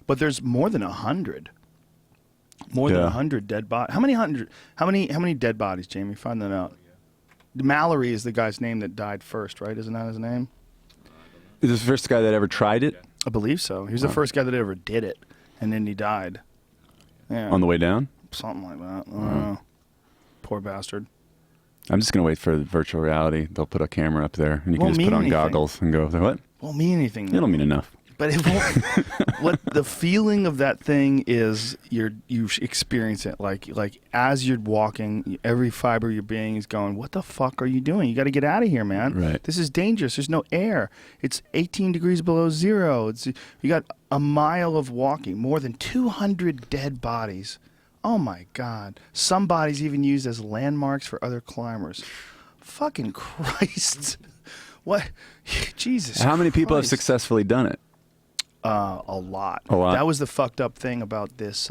But there's more than 100. More than 100 dead bodies. How many dead bodies, Jamie? Find that out. Mallory is the guy's name that died first, right? Isn't that his name? Is this the first guy that ever tried it? I believe so. He was the first guy that ever did it, and then he died. Yeah. On the way down? Something like that. I don't know. Poor bastard. I'm just going to wait for virtual reality. They'll put a camera up there, and you can Won't just put mean on anything. goggles and go, what? Won't mean anything. It'll mean enough. But it won't, what the feeling of that thing is, you experience it like as you're walking, every fiber of your being is going, what the fuck are you doing? You got to get out of here, man. Right. This is dangerous. There's no air. It's 18 degrees below zero. You got a mile of walking, more than 200 dead bodies. Oh my God. Some bodies even used as landmarks for other climbers. Fucking Christ. What? Jesus. How many people have Christ. successfully done it? A lot. A lot? That was the fucked up thing about this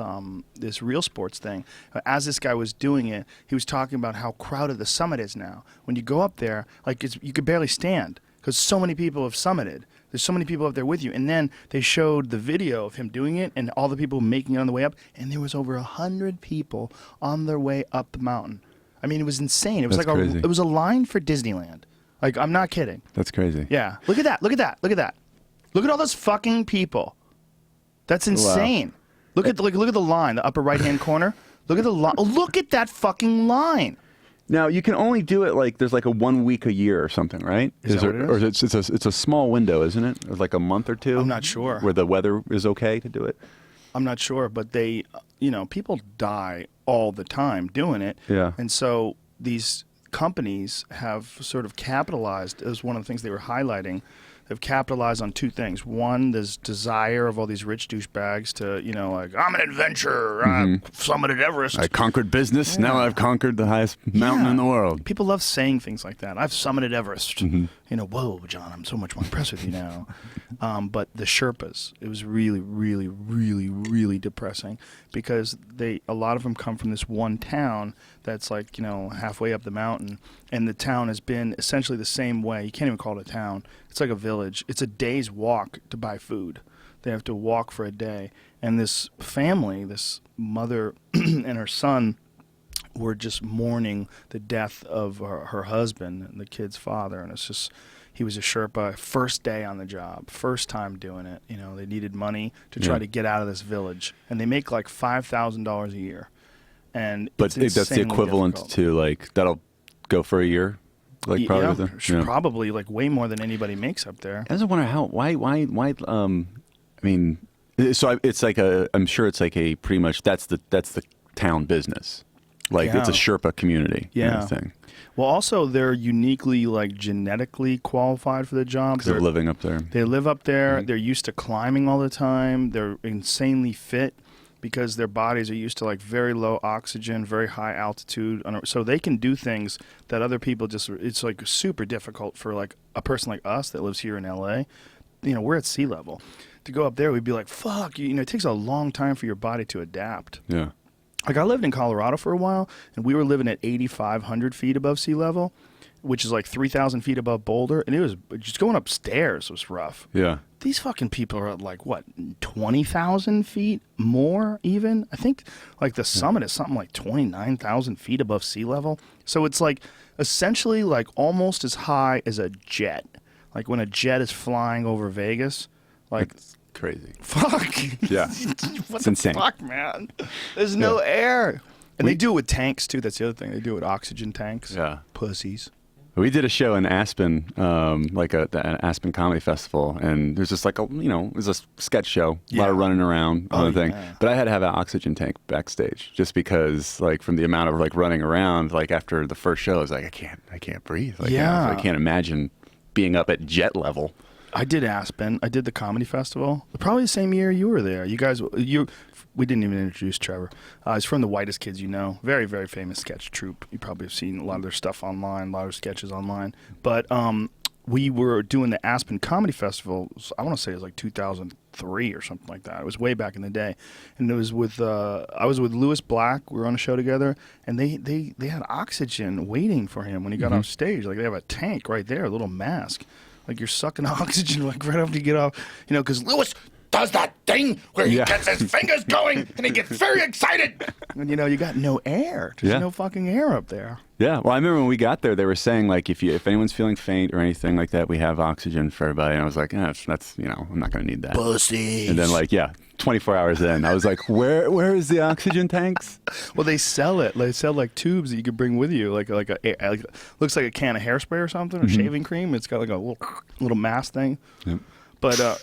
this real sports thing. As this guy was doing it, he was talking about how crowded the summit is now. When you go up there, like you could barely stand because so many people have summited. There's so many people up there with you. And then they showed the video of him doing it and all the people making it on the way up. And there was over 100 people on their way up the mountain. I mean, it was insane. It was That's like crazy. it was a line for Disneyland. Like, I'm not kidding. That's crazy. Yeah. Look at that. Look at that. Look at that. Look at all those fucking people. That's insane. Look at the line, the upper right-hand corner. Look at the line. Oh, look at that fucking line. Now you can only do it like there's like a 1 week a year or something, right? Is that what it is? Or it's a small window, isn't it? It's like a month or two. I'm not sure. Where the weather is okay to do it. I'm not sure, but they, people die all the time doing it. Yeah. And so these companies have sort of capitalized, as one of the things they were highlighting, they've capitalized on two things. One, this desire of all these rich douchebags to, like, I'm an adventurer, I summited Everest. I conquered business. Now I've conquered the highest mountain Yeah. in the world. People love saying things like that. I've summited Everest. Whoa, John, I'm so much more impressed with you now. But the Sherpas, it was really, really, really, really depressing because a lot of them come from this one town that's like, halfway up the mountain. And the town has been essentially the same way. You can't even call it a town. It's like a village. It's a day's walk to buy food. They have to walk for a day. And this family, this mother and her son, were just mourning the death of her husband, the kid's father. And it's just, he was a Sherpa, first day on the job, first time doing it. They needed money to try to get out of this village. And they make like $5,000 a year. And But that's the insanely equivalent difficult. to like that'll go for a year, like probably. Probably like way more than anybody makes up there. I just wonder why. I mean, so it's like I'm sure it's like a pretty much that's the town business, like it's a Sherpa community. kind of thing. Well, also they're uniquely like genetically qualified for the job. Because they're living up there. They live up there. They're used to climbing all the time. They're insanely fit because their bodies are used to like very low oxygen, very high altitude. So they can do things that other people it's like super difficult for like a person like us that lives here in LA. We're at sea level. To go up there, we'd be like, fuck, it takes a long time for your body to adapt. Yeah. Like I lived in Colorado for a while, and we were living at 8,500 feet above sea level, which is like 3,000 feet above Boulder, and it was just going upstairs was rough. Yeah. These fucking people are at like, what, 20,000 feet more even? I think like the summit is something like 29,000 feet above sea level. So it's like essentially like almost as high as a jet. Like when a jet is flying over Vegas, like It's crazy. fuck. Yeah. What It's the insane. fuck, man? There's no air. And they do it with tanks, too. That's the other thing. They do it with oxygen tanks. Yeah. Pussies. We did a show in Aspen, like an Aspen Comedy Festival, and there's just like it was a sketch show, a lot of running around on the thing. Yeah. But I had to have an oxygen tank backstage just because, like, from the amount of like running around, like after the first show, I was like, I can't breathe. Like, Yeah. I can't imagine being up at jet level. I did Aspen. I did the comedy festival. Probably the same year you were there. You guys, we didn't even introduce Trevor. He's from the Whitest Kids U Know. Very, very famous sketch troupe. You probably have seen a lot of their stuff online, a lot of sketches online. But we were doing the Aspen Comedy Festival. I want to say it was like 2003 or something like that. It was way back in the day, and it was with I was with Lewis Black. We were on a show together, and they had oxygen waiting for him when he got off stage. Like they have a tank right there, a little mask. Like you're sucking oxygen like right after you get off, because Lewis does that thing where he gets his fingers going and he gets very excited. And you got no air. There's no fucking air up there. Yeah, well, I remember when we got there, they were saying like if anyone's feeling faint or anything like that, we have oxygen for everybody. And I was like, that's I'm not going to need that. Pussies. And then 24 hours in, I was like, where is the oxygen tanks? Well, they sell it. They sell like tubes that you could bring with you, like looks like a can of hairspray or something, or shaving cream. It's got like a little mask thing. Yep. But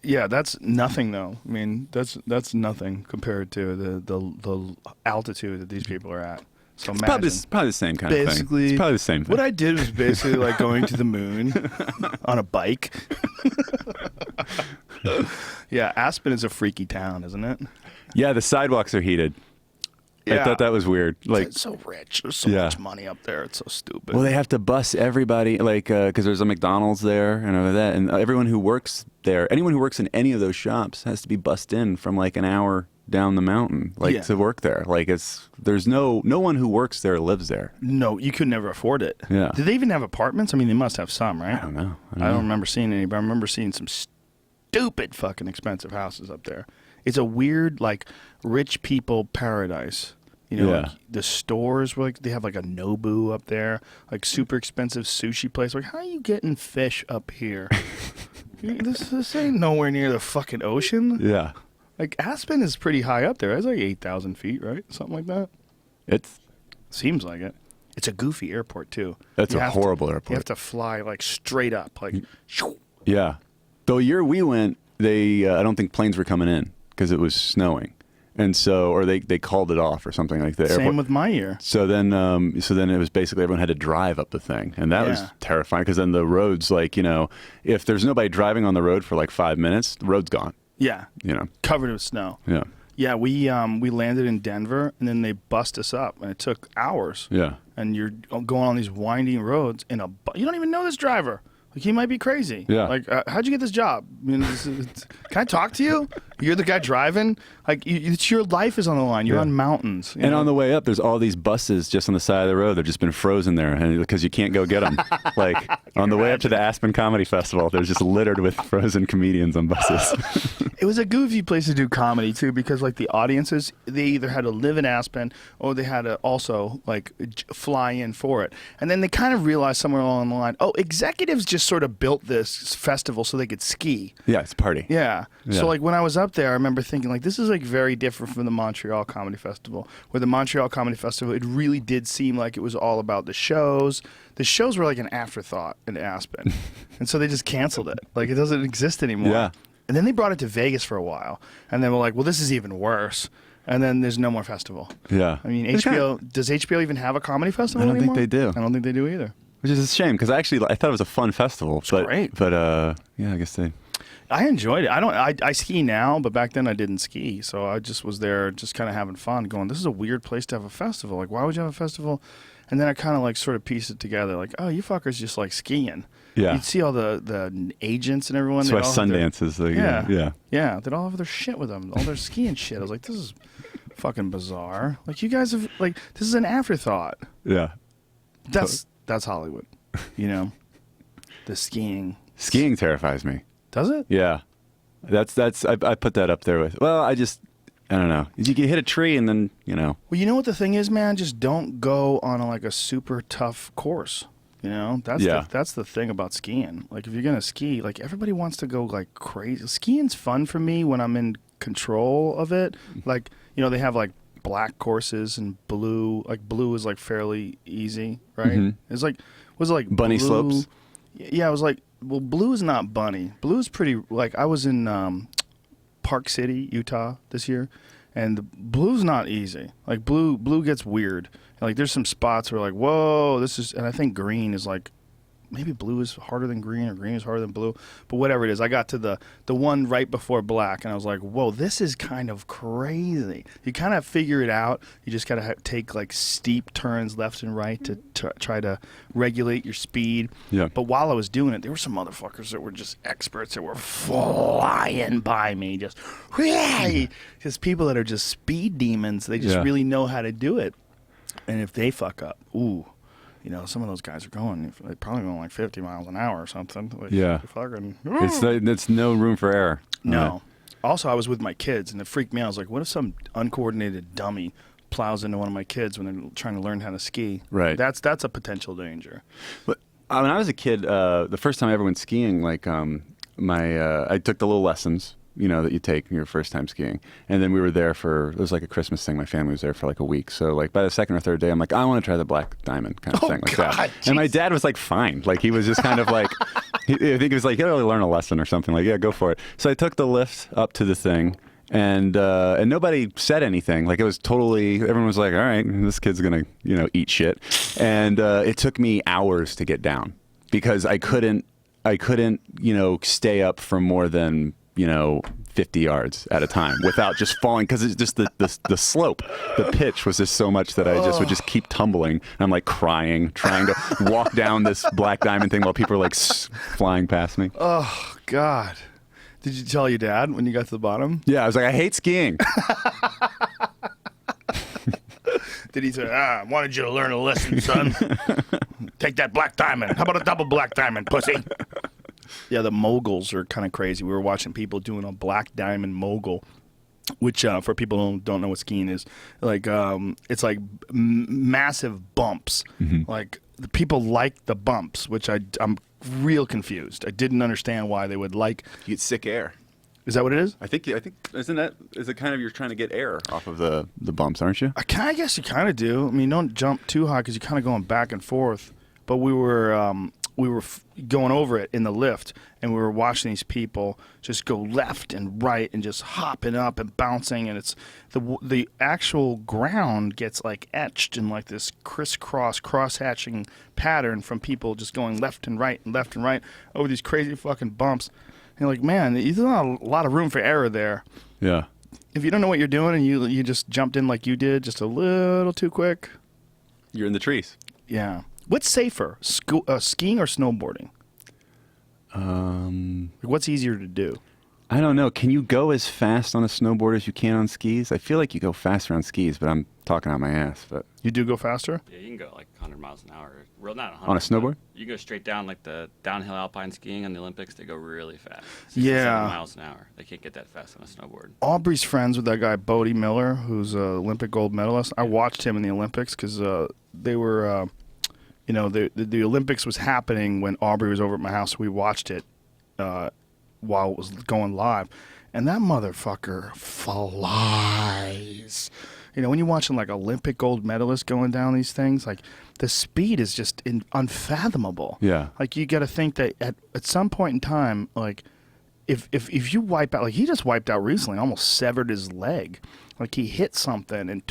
Yeah, that's nothing though. I mean, that's nothing compared to the altitude that these people are at. So It's imagine. probably the same kind of thing. Basically, It's probably the same thing. What I did was basically like going to the moon on a bike. Yeah, Aspen is a freaky town, isn't it? Yeah, the sidewalks are heated. I Yeah. thought that was weird. Like, It's so rich. There's so Yeah. much money up there. It's so stupid. well, they have to bus everybody, like, because there's a McDonald's there and all that, and everyone who works there, anyone who works in any of those shops has to be bussed in from like an hour down the mountain, like Yeah. to work there. Like, there's no one who works there lives there. No, you could never afford it. Yeah. Do they even have apartments? I mean, they must have some, right? I don't know. I don't remember seeing any, but I remember seeing some stupid fucking expensive houses up there. It's a weird, like, rich people paradise. You know, Yeah. like the stores, like they have like a Nobu up there, like super expensive sushi place. Like, how are you getting fish up here? This ain't nowhere near the fucking ocean. Yeah, Like Aspen is pretty high up there. It's like 8,000 feet, right? Something like that. it's Seems like it. It's a goofy airport too. That's You a have horrible You airport. have to fly like straight up, like. shoo. Yeah. The year we went, I don't think planes were coming in because it was snowing, and so or they called it off or something like that. Same with my year. So then it was basically everyone had to drive up the thing, and that was Yeah. terrifying because then the roads, like, you know, if there's nobody driving on the road for like 5 minutes, the road's gone. Yeah, You know. covered with snow. Yeah. Yeah, we landed in Denver and then they bust us up and it took hours. Yeah. And you're going on these winding roads in you don't even know this driver. Like, he might be crazy. Yeah. Like, how'd you get this job? I mean, can I talk to you? You're the guy driving. Like, it's your life is on the line. You're Yeah. on mountains. you And know? on the way up, there's all these buses just on the side of the road. They've just been frozen there because you can't go get them. Like, on the way up to the Aspen Comedy Festival, there's just littered with frozen comedians on buses. It was a goofy place to do comedy too, because like the audiences, they either had to live in Aspen or they had to also like fly in for it. And then they kind of realized somewhere along the line, oh, executives just sort of built this festival so they could ski. Yeah, it's a party. Yeah. Yeah. So like when I was up there, I remember thinking like this is like very different from the Montreal Comedy Festival. Where the Montreal Comedy Festival, it really did seem like it was all about the shows. The shows were like an afterthought in Aspen. And so they just canceled it. Like, it doesn't exist anymore. Yeah. And then they brought it to Vegas for a while. And then we're like, well, this is even worse. And then there's no more festival. Yeah. I mean, It's HBO, does HBO even have a comedy festival I don't think anymore? they do. I don't think they do either. Which is a shame because I thought it was a fun festival. But, great. But yeah, I guess they. I enjoyed it. I ski now, but back then I didn't ski. So I just was there just kind of having fun going, this is a weird place to have a festival. Like, why would you have a festival? And then I kind of like sort of pieced it together. Like, oh, you fuckers just like skiing. Yeah. You'd see all the agents and everyone. That's they'd why all have their- Sundance is like, Yeah. yeah. Yeah, they'd all have their shit with them, all their skiing shit. I was like, this is fucking bizarre. Like, you guys have, like, this is an afterthought. Yeah. That's Hollywood, you know? The skiing. Skiing terrifies me. Does it? Yeah. I put that up there with, well, I don't know. You can hit a tree and then, you know. Well, you know what the thing is, man? Just don't go on like a super tough course. You know, that's the thing about skiing. Like, if you're gonna ski, like, everybody wants to go like crazy. Skiing's fun for me when I'm in control of it. Like, you know, they have like black courses and blue. Like, blue is like fairly easy, right? Mhm. It's like, was it like Bunny blue? slopes? Yeah, it was like, well, blue is not bunny. Blue is pretty. Like, I was in Park City, Utah this year, and the blue's not easy. Like, blue gets weird. Like, there's some spots where like, whoa, this is, and I think green is like, maybe blue is harder than green or green is harder than blue, but whatever it is, I got to the one right before black and I was like, whoa, this is kind of crazy. You kind of figure it out. You just gotta take like steep turns left and right to try to regulate your speed. Yeah. But while I was doing it, there were some motherfuckers that were just experts that were flying by me, just people that are just speed demons. They just Yeah. really know how to do it. And if they fuck up, ooh, you know, some of those guys are they're probably going like 50 miles an hour or something. Like, Yeah. fucking, It's no room for error. no. Also, I was with my kids, and it freaked me out. I was like, what if some uncoordinated dummy plows into one of my kids when they're trying to learn how to ski? Right. That's a potential danger. But when I was a kid, the first time I ever went skiing, like I took the little lessons, that you take your first time skiing. And then we were there it was like a Christmas thing. My family was there for like a week. So like by the second or third day, I'm like, I want to try the Black Diamond kind of thing like that. And my dad was like, fine. Like he was just kind of like, I think he was like, you gotta learn a lesson or something. Like, yeah, go for it. So I took the lift up to the thing. And nobody said anything. Like it was totally, everyone was like, all right, this kid's gonna, eat shit. And it took me hours to get down because I couldn't, stay up for more than, 50 yards at a time without just falling, because it's just the slope, the pitch was just so much that I just would just keep tumbling. And I'm like crying, trying to walk down this Black Diamond thing while people are like flying past me. Oh God. Did you tell your dad when you got to the bottom? Yeah, I was like, I hate skiing. Did he say, I wanted you to learn a lesson, son. Take that Black Diamond. How about a double Black Diamond, pussy? Yeah, the moguls are kind of crazy. We were watching people doing a Black Diamond mogul, which for people who don't know what skiing is, like it's like massive bumps. Mm-hmm. Like the people like the bumps, which I'm real confused. I didn't understand why they would like. You get sick air. Is that what it is? I think is it kind of you're trying to get air off of the bumps, aren't you? I guess you kind of do. I mean, don't jump too high because you're kind of going back and forth. But we were going over it in the lift, and we were watching these people just go left and right and just hopping up and bouncing, and it's the actual ground gets like etched in like this crisscross cross-hatching pattern from people just going left and right over these crazy fucking bumps. And you're like, man, there's not a lot of room for error there. Yeah. If you don't know what you're doing and you just jumped in like you did, just a little too quick, you're in the trees. Yeah. What's safer, skiing or snowboarding? What's easier to do? I don't know. Can you go as fast on a snowboard as you can on skis? I feel like you go faster on skis, but I'm talking out my ass. But you do go faster? Yeah, you can go like 100 miles an hour. Well, not 100. On a snowboard? You go straight down, like the downhill alpine skiing on the Olympics. They go really fast. 67 miles an hour. They can't get that fast on a snowboard. Aubrey's friends with that guy Bodie Miller, who's an Olympic gold medalist. I watched him in the Olympics because they were, the Olympics was happening when Aubrey was over at my house. So we watched it while it was going live, and that motherfucker flies. When you're watching like Olympic gold medalists going down these things, like the speed is just unfathomable. Yeah. Like you got to think that at some point in time, like if you wipe out, like he just wiped out recently, almost severed his leg. Like he hit something and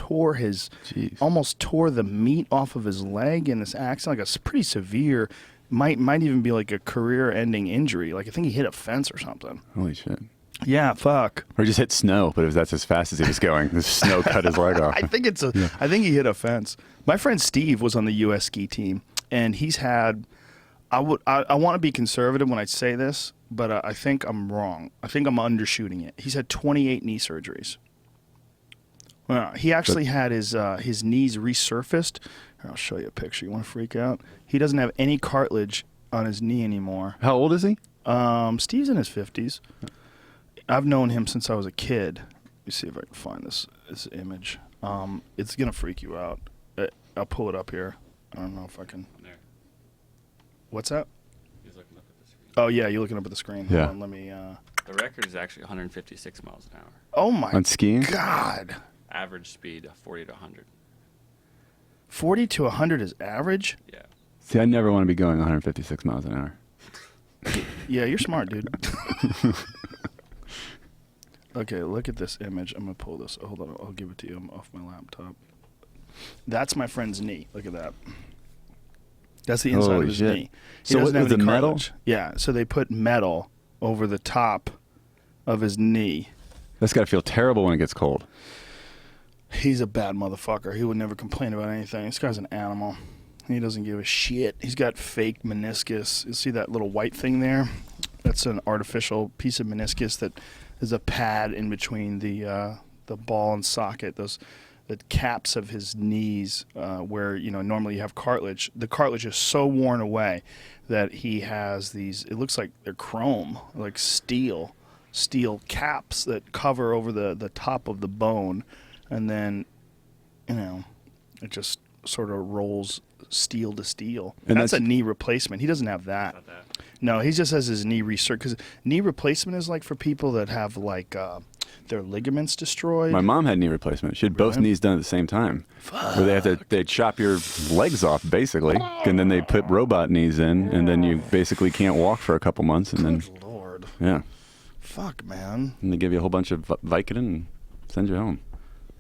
almost tore the meat off of his leg in this accident. Like a pretty severe, might even be like a career-ending injury. Like I think he hit a fence or something. Holy shit. Yeah, fuck. Or just hit snow, but if that's as fast as he was going, the snow cut his leg off. I think I think he hit a fence. My friend Steve was on the U.S. ski team, and he's had. I want to be conservative when I say this, but I think I'm wrong. I think I'm undershooting it. He's had 28 knee surgeries. He actually had his knees resurfaced. Here, I'll show you a picture. You want to freak out? He doesn't have any cartilage on his knee anymore. How old is he? Steve's in his 50s. I've known him since I was a kid. Let me see if I can find this image. It's going to freak you out. I'll pull it up here. I don't know if I can. There. What's that? He's looking up at the screen. Oh, yeah, you're looking up at the screen. Yeah. Hold on, let me... The record is actually 156 miles an hour. Oh, my on skiing? God. Average speed of 40 to 100. 40 to 100 is average? Yeah. See, I never want to be going 156 miles an hour. Yeah, you're smart, dude. Okay, look at this image. I'm going to pull this. Hold on, I'll give it to you. I'm off my laptop. That's my friend's knee. Look at that. That's the inside of his knee. So doesn't have with the any metal? cartilage. Yeah, so they put metal over the top of his knee. That's got to feel terrible when it gets cold. He's a bad motherfucker. He would never complain about anything. This guy's an animal. He doesn't give a shit. He's got fake meniscus. You see that little white thing there? That's an artificial piece of meniscus that is a pad in between the ball and socket. The caps of his knees, where normally you have cartilage. The cartilage is so worn away that he has these. It looks like they're chrome, like steel caps that cover over the top of the bone, and then it just sort of rolls steel to steel. And That's a that's- knee replacement. He doesn't have that. Not that. No, he just has his knee research. Because knee replacement is like for people that have like their ligaments destroyed. My mom had knee replacement. She had both Really? knees done at the same time. Where they chop your legs off basically, and then they put robot knees in, and then you basically can't walk for a couple months, and then Good Lord. yeah, Fuck, man. and they give you a whole bunch of Vicodin and send you home.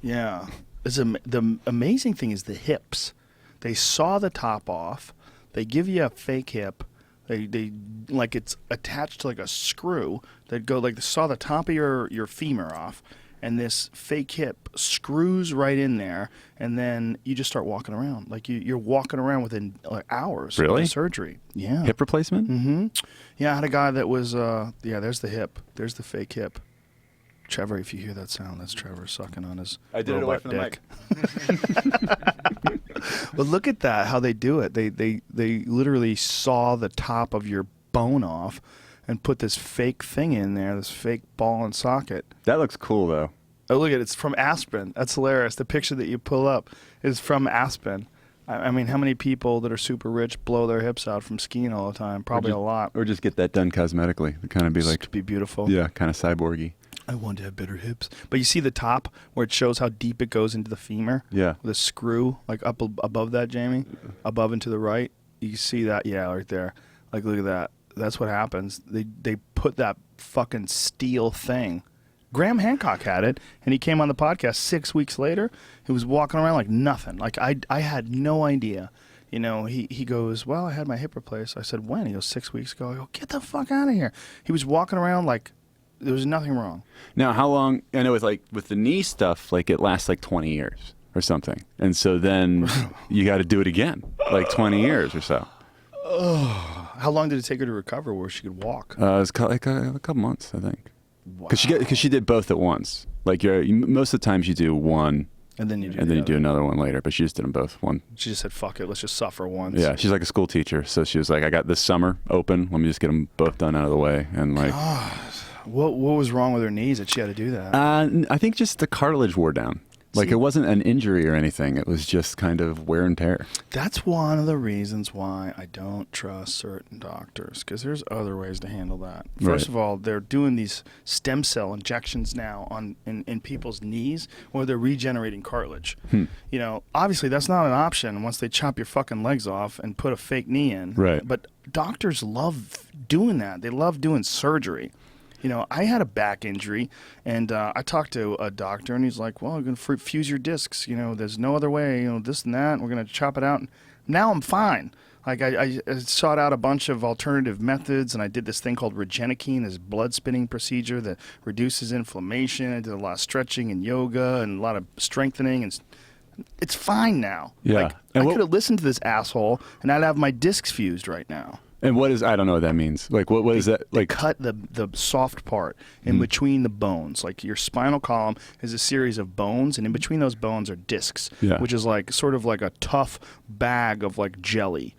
Yeah. The amazing thing is the hips. They saw the top off. They give you a fake hip. They like it's attached to like a screw. They'd go like they saw the top of your femur off, and this fake hip screws right in there, and then you just start walking around. Like you're walking around within like hours Really? of the surgery. Yeah. Hip replacement? Mm-hmm. Yeah, I had a guy that was there's the hip. There's the fake hip. Trevor, if you hear that sound, that's Trevor sucking on his I did it away robot from the dick. But look at that, how they do it. They literally saw the top of your bone off and put this fake thing in there, this fake ball and socket. That looks cool though. Oh, look at it. It's from Aspen. That's hilarious. The picture that you pull up is from Aspen. I mean, how many people that are super rich blow their hips out from skiing all the time? Probably a lot. Or just get that done cosmetically. To kind of be Just like, to be beautiful. yeah, kind of cyborgy. I want to have better hips. But you see the top where it shows how deep it goes into the femur? Yeah. The screw, like up above that, Jamie? Above and to the right? You see that? Yeah, right there. Like, look at that. That's what happens. They put that fucking steel thing. Graham Hancock had it, and he came on the podcast 6 weeks later. He was walking around like nothing. Like, I had no idea. You know, he goes, well, I had my hip replaced. I said, when? He goes, 6 weeks ago. I go, get the fuck out of here. He was walking around like there was nothing wrong. Now, how long? I know with the knee stuff, like it lasts like 20 years or something, and so then you got to do it again, like 20 years or so. How long did it take her to recover where she could walk? It was like a couple months, I think, Wow. because she did both at once. Like most of the times you do one, And then you do and then you the do other. another one later, but she just did them both. One. She just said, fuck it, let's just suffer once. Yeah, she's like a school teacher, so she was like, I got this summer open. Let me just get them both done out of the way, and like. What was wrong with her knees that she had to do that? I think just the cartilage wore down. Like See- it wasn't an injury or anything. It was just kind of wear and tear. That's one of the reasons why I don't trust certain doctors, because there's other ways to handle that. First Right. of all, they're doing these stem cell injections now in people's knees where they're regenerating cartilage. You know, obviously that's not an option once they chop your fucking legs off and put a fake knee in. Right. But doctors love doing that. They love doing surgery. You know, I had a back injury, and I talked to a doctor, and he's like, well, we're going to fuse your discs. You know, there's no other way, you know, this and that, and we're going to chop it out. And now I'm fine. Like, I sought out a bunch of alternative methods, and I did this thing called Regenikine, this blood spinning procedure that reduces inflammation. I did a lot of stretching and yoga and a lot of strengthening, and it's fine now. Yeah. Like, And I what- could have listened to this asshole, and I'd have my discs fused right now. And I don't know what that means. Like what is that? Like Cut the soft part in between the bones. Like your spinal column is a series of bones, and in between those bones are discs, Yeah. which is like sort of like a tough bag of like jelly.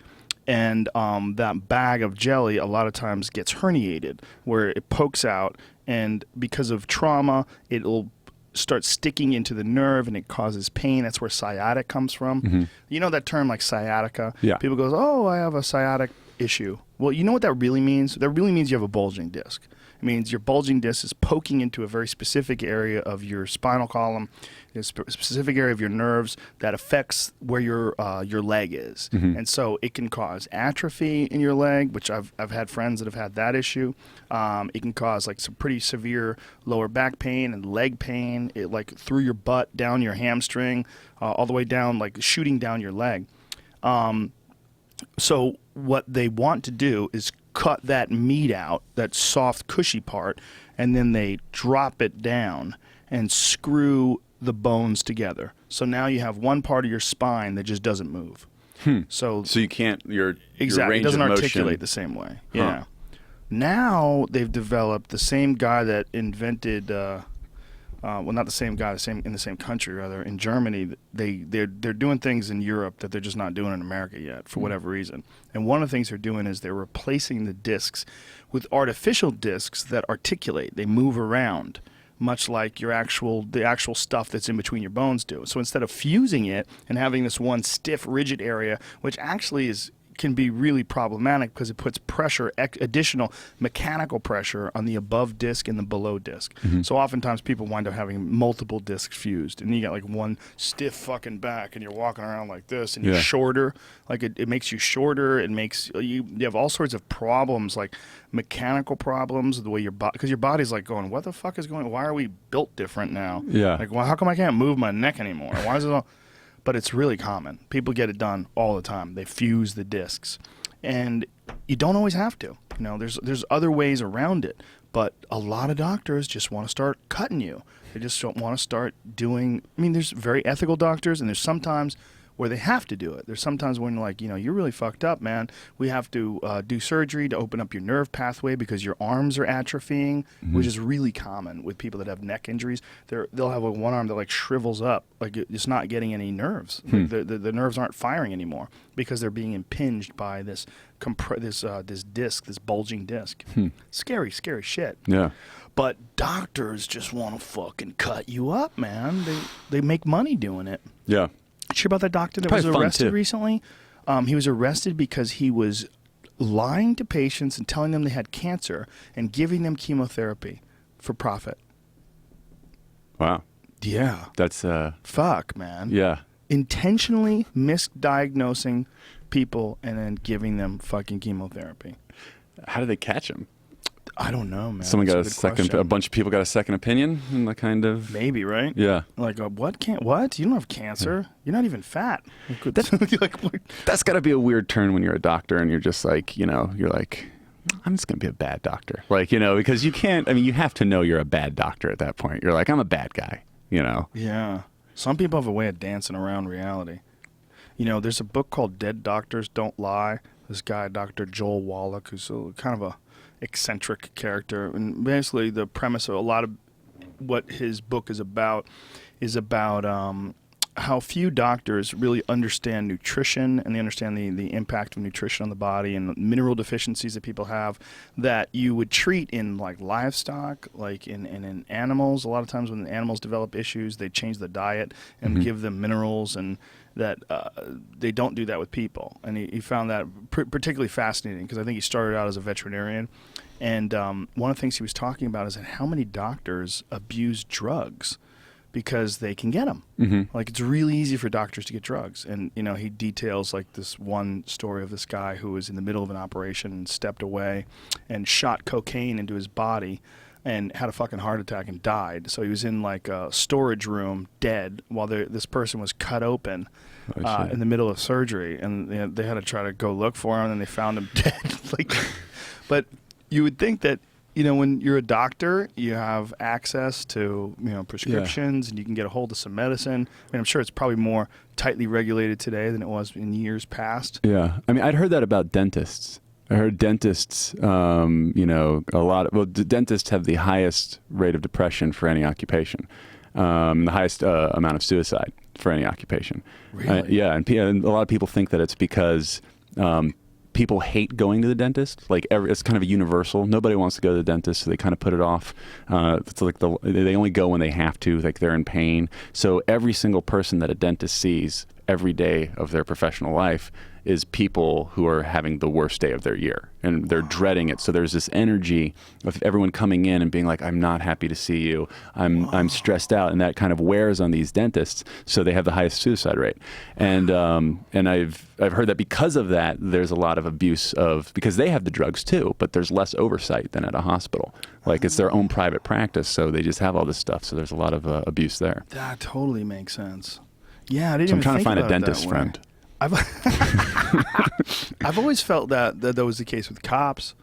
And that bag of jelly a lot of times gets herniated, where it pokes out, and because of trauma, it'll start sticking into the nerve and it causes pain. That's where sciatic comes from. You know that term like sciatica? Yeah. People go, oh, I have a sciatic issue. Well, you know what that really means? That really means you have a bulging disc. It means your bulging disc is poking into a very specific area of your spinal column, a specific area of your nerves that affects where your leg is. And so it can cause atrophy in your leg, which I've had friends that have had that issue. It can cause like some pretty severe lower back pain and leg pain, like through your butt, down your hamstring, all the way down, like shooting down your leg. So what they want to do is cut that meat out, that soft, cushy part, and then they drop it down and screw the bones together. So now you have one part of your spine that just doesn't move. So so you can't your exactly, it range doesn't of articulate motion. the same way. Huh. Yeah. Now they've developed the same guy that invented. Well, not the same guy, in the same country, rather. In Germany, they're doing things in Europe that they're just not doing in America yet, for whatever reason. And one of the things they're doing is they're replacing the discs with artificial discs that articulate. They move around much like the actual stuff that's in between your bones do. So instead of fusing it and having this one stiff, rigid area, which actually can be really problematic because it puts pressure, additional mechanical pressure on the above disc and the below disc. So oftentimes people wind up having multiple discs fused, and you got like one stiff fucking back, and you're walking around like this, and you're shorter. Like it makes you shorter. It makes you have all sorts of problems, like mechanical problems, the way your body, because your body's like going, what the fuck is going on? Why are we built different now? Yeah. Like, well, how come I can't move my neck anymore? Why is it all? But it's really common. People get it done all the time. They fuse the discs. And you don't always have to. You know, there's other ways around it. But a lot of doctors just want to start cutting you. They just don't want to start doing, I mean, there's very ethical doctors, and there's sometimes where they have to do it. There's sometimes when like, you're really fucked up, man. We have to do surgery to open up your nerve pathway because your arms are atrophying, which is really common with people that have neck injuries. They'll have one arm that like shrivels up, like it's not getting any nerves. Like the nerves aren't firing anymore because they're being impinged by this disc, this bulging disc. Scary shit. Yeah. But doctors just want to fucking cut you up, man. They make money doing it. Yeah. Sure about that doctor that Probably was fun, arrested too. recently? He was arrested because he was lying to patients and telling them they had cancer and giving them chemotherapy for profit. Wow. Yeah. That's Fuck, man. yeah. Intentionally misdiagnosing people and then giving them fucking chemotherapy. How did they catch him? I don't know, man. Someone That's got a good question. a bunch of people got a second opinion, and the kind of Maybe, right? yeah. Like, what? You don't have cancer. You're not even fat. That's got to be a weird turn when you're a doctor and you're just like, you're like, I'm just gonna be a bad doctor, like, because you can't. I mean, you have to know you're a bad doctor at that point. You're like, I'm a bad guy, Yeah. Some people have a way of dancing around reality. There's a book called Dead Doctors Don't Lie. This guy, Dr. Joel Wallach, who's kind of a eccentric character, and basically the premise of a lot of what his book is about how few doctors really understand nutrition, and they understand the impact of nutrition on the body and mineral deficiencies that people have that you would treat in like livestock, like in animals. A lot of times when animals develop issues, they change the diet and give them minerals, and that they don't do that with people. And he found that particularly fascinating because I think he started out as a veterinarian. And one of the things he was talking about is that how many doctors abuse drugs because they can get them. Like, it's really easy for doctors to get drugs. And, he details like this one story of this guy who was in the middle of an operation and stepped away and shot cocaine into his body and had a fucking heart attack and died. So he was in like a storage room dead while this person was cut open in the middle of surgery. And they had to try to go look for him, and they found him dead. But you would think that, when you're a doctor, you have access to, prescriptions, and you can get a hold of some medicine. I mean, I'm sure it's probably more tightly regulated today than it was in years past. Yeah. I mean, I'd heard that about dentists. I heard dentists, dentists have the highest rate of depression for any occupation, the highest amount of suicide for any occupation. Really? Yeah, and a lot of people think that it's because people hate going to the dentist. Like, it's kind of a universal. Nobody wants to go to the dentist, so they kind of put it off. It's like they only go when they have to, like they're in pain. So every single person that a dentist sees every day of their professional life is people who are having the worst day of their year, and they're dreading it. So there's this energy of everyone coming in and being like, I'm not happy to see you. I'm stressed out. And that kind of wears on these dentists. So they have the highest suicide rate. And I've heard that because of that, there's a lot of abuse because they have the drugs too, but there's less oversight than at a hospital. Like, it's their own private practice. So they just have all this stuff. So there's a lot of abuse there. That totally makes sense. Yeah. I didn't So I'm even trying to think find a about it that dentist way. friend. I've always felt that was the case with cops.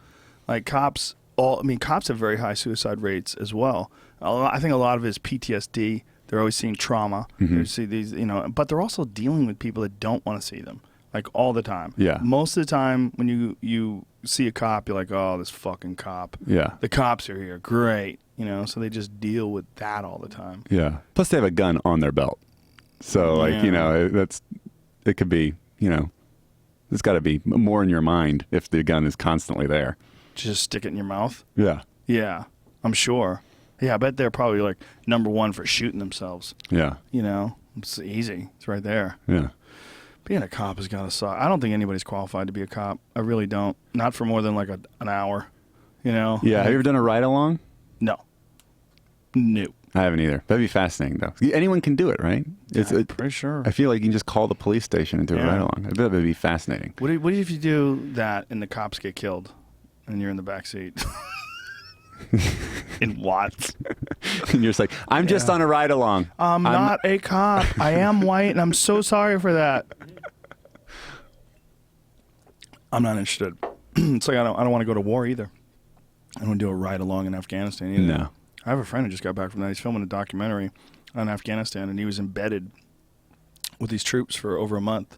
Like, cops have very high suicide rates as well. I think a lot of it is PTSD. They're always seeing trauma. They see these, but they're also dealing with people that don't want to see them, like, all the time. Yeah. Most of the time when you see a cop, you're like, oh, this fucking cop. Yeah. The cops are here. Great. So they just deal with that all the time. Yeah. Plus they have a gun on their belt. So, like, it could be, there's got to be more in your mind if the gun is constantly there. Just stick it in your mouth. Yeah. Yeah, I'm sure. Yeah, I bet they're probably like #1 for shooting themselves. Yeah. You know, it's easy. It's right there. Yeah. Being a cop has got to suck. I don't think anybody's qualified to be a cop. I really don't. Not for more than like an hour. You know? Yeah. Have you ever done a ride along? No. I haven't either. That'd be fascinating, though. Anyone can do it, right? I'm pretty sure. I feel like you can just call the police station and do a ride along. I bet it would be fascinating. What if you do that and the cops get killed and you're in the back seat? In Watts. And you're just like, I'm just on a ride along. I'm not a cop. I am white, and I'm so sorry for that. I'm not interested. It's like I don't want to go to war either. I don't want to do a ride along in Afghanistan either. No. I have a friend who just got back from that. He's filming a documentary on Afghanistan, and he was embedded with these troops for over a month.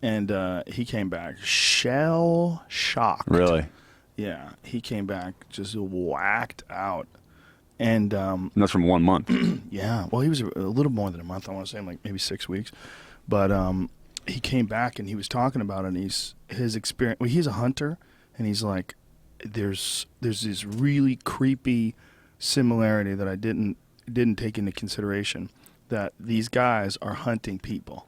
And he came back shell shocked. Really? Yeah, he came back just whacked out. And that's from 1 month. yeah, well, he was a little more than a month. I want to say like maybe 6 weeks. But he came back and he was talking about it. And his experience. Well, he's a hunter, and he's like, there's this really creepy similarity that I didn't take into consideration, that these guys are hunting people.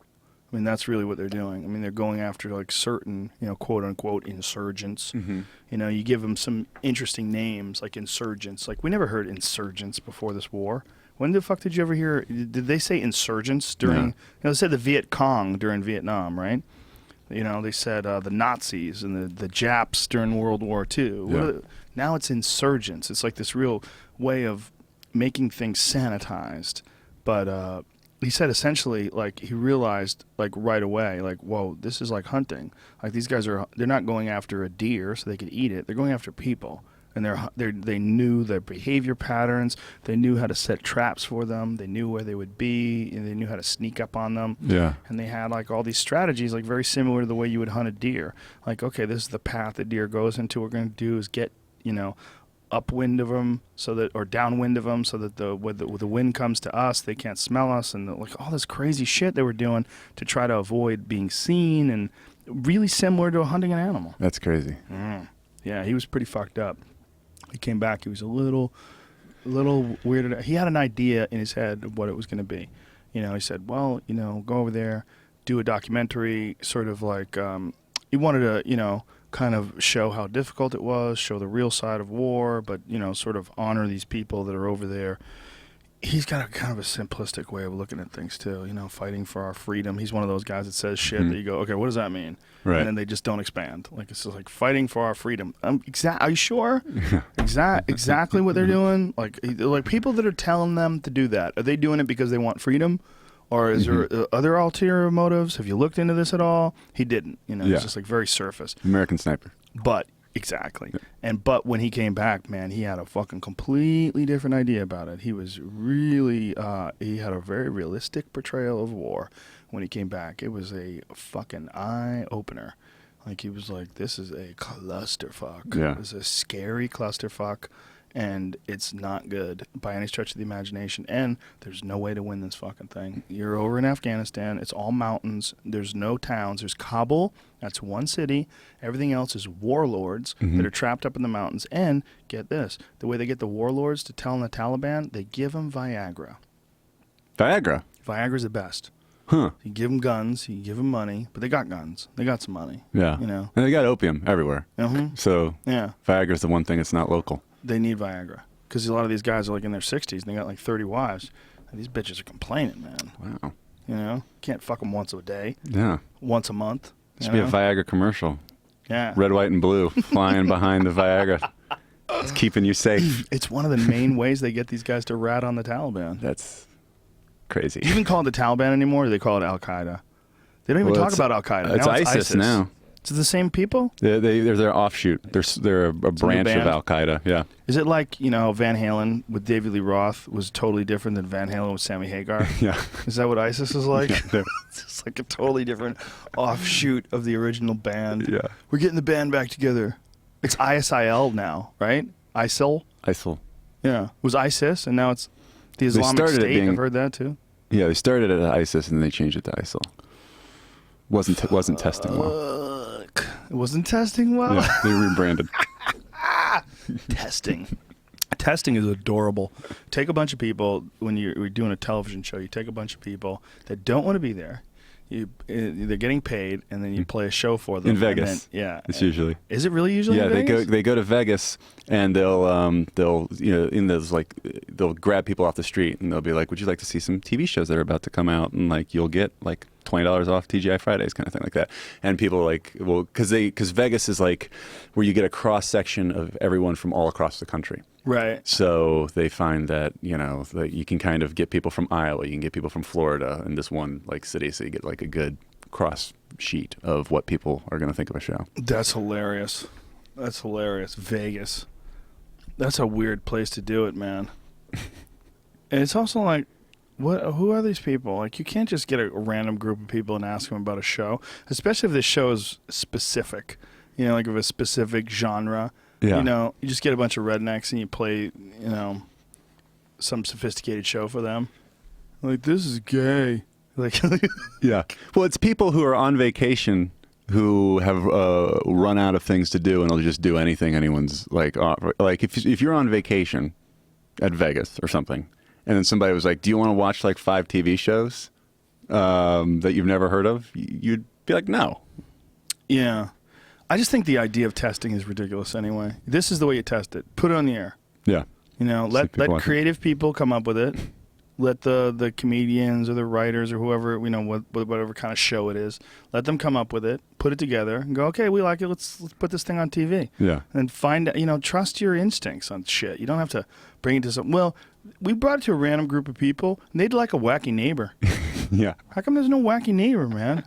I mean, that's really what they're doing. I mean, they're going after like certain, quote unquote insurgents. Mm-hmm. You give them some interesting names like insurgents. Like we never heard insurgents before this war. When the fuck did you ever hear? Did they say insurgents during? They said the Viet Cong during Vietnam, right? They said the Nazis and the Japs during World War II. Yeah. Now it's insurgents. It's like this real way of making things sanitized. But he said essentially, like, he realized, like, right away, like, whoa, this is like hunting. Like, these guys they're not going after a deer so they could eat it. They're going after people. And they knew their behavior patterns. They knew how to set traps for them. They knew where they would be, and they knew how to sneak up on them. Yeah. And they had like all these strategies, like very similar to the way you would hunt a deer. Like, okay, this is the path the deer goes into. What we're going to do is get, upwind of them or downwind of them, so that when the wind comes to us, they can't smell us, and like all this crazy shit they were doing to try to avoid being seen, and really similar to hunting an animal. That's crazy. Yeah, he was pretty fucked up. He came back. He was a little weirded out. He had an idea in his head of what it was going to be. He said, well, go over there, do a documentary, sort of like he wanted to, kind of show how difficult it was, show the real side of war, but, sort of honor these people that are over there. He's got a kind of a simplistic way of looking at things, too, fighting for our freedom. He's one of those guys that says shit that you go, okay, what does that mean? Right. And then they just don't expand. Like, it's just like fighting for our freedom. Are you sure? Exactly what they're doing? Like people that are telling them to do that, are they doing it because they want freedom? Or is there other ulterior motives? Have you looked into this at all? He didn't. It's just like very surface. American Sniper. But exactly. But when he came back, man, he had a fucking completely different idea about it. He was really he had a very realistic portrayal of war when he came back. It was a fucking eye opener. Like, he was like, this is a clusterfuck. Yeah. It was a scary clusterfuck, and it's not good by any stretch of the imagination. And there's no way to win this fucking thing. You're over in Afghanistan. It's all mountains. There's no towns. There's Kabul. That's one city. Everything else is warlords that are trapped up in the mountains. And get this, the way they get the warlords to tell the Taliban, they give them Viagra. Viagra? Viagra's the best. Huh. You give them guns, you give them money, but they got guns. They got some money. Yeah. And they got opium everywhere. So yeah, Viagra's the one thing that's not local. they need Viagra. Because a lot of these guys are like in their 60s and they got like 30 wives. And these bitches are complaining, man. Wow. Can't fuck them once a day, Yeah. once a month. Should be a Viagra commercial. Yeah. Red, white, and blue flying behind the Viagra. It's keeping you safe. It's one of the main ways they get these guys to rat on the Taliban. That's crazy. Do you even call it the Taliban anymore, or do they call it Al-Qaeda? They don't even talk about Al-Qaeda. It's Now ISIS now. Is it the same people? They're their offshoot. They're a branch of band? Al-Qaeda. Yeah. Is it like, Van Halen with David Lee Roth was totally different than Van Halen with Sammy Hagar? Yeah. Is that what ISIS is like? Yeah, It's just like a totally different offshoot of the original band. Yeah. We're getting the band back together. It's ISIL now, right? ISIL? ISIL. Yeah. It was ISIS, and now it's the Islamic started it State. being- I've heard that, too. Yeah, they started it at ISIS and then they changed it to ISIL. Wasn't testing well. It wasn't testing well? Yeah, they rebranded. Testing. Testing is adorable. Take a bunch of people when you're doing a television show. You take a bunch of people that don't want to be there. They're getting paid, and then you play a show for them In Vegas. It's usually. Is it really usually? Yeah, in Vegas? they go to Vegas, and they'll in those like they'll grab people off the street, and they'll be like, "Would you like to see some TV shows that are about to come out?" And like you'll get like $20 off TGI Fridays, kind of thing like that. And people are like, well, because Vegas is like where you get a cross section of everyone from all across the country. Right. So they find that, that you can kind of get people from Iowa, you can get people from Florida in this one like city, so you get like a good cross sheet of what people are going to think of a show. That's hilarious. Vegas. That's a weird place to do it, man. And it's also like, who are these people? Like, you can't just get a random group of people and ask them about a show, especially if the show is specific, like of a specific genre. Yeah. You just get a bunch of rednecks and you play, some sophisticated show for them. Like, this is gay. Like, yeah. Well, it's people who are on vacation who have run out of things to do, and they'll just do anything anyone's like. Like if you're on vacation at Vegas or something, and then somebody was like, "Do you want to watch like 5 TV shows that you've never heard of?" You'd be like, "No." Yeah. I just think the idea of testing is ridiculous anyway. This is the way you test it. Put it on the air. Yeah. Let creative people come up with it. Let the comedians or the writers or whoever, whatever kind of show it is, let them come up with it, put it together, and go, okay, we like it, let's put this thing on TV. Yeah. And trust your instincts on shit. You don't have to bring it to some. Well, we brought it to a random group of people, and they'd like a wacky neighbor. Yeah. How come there's no wacky neighbor, man?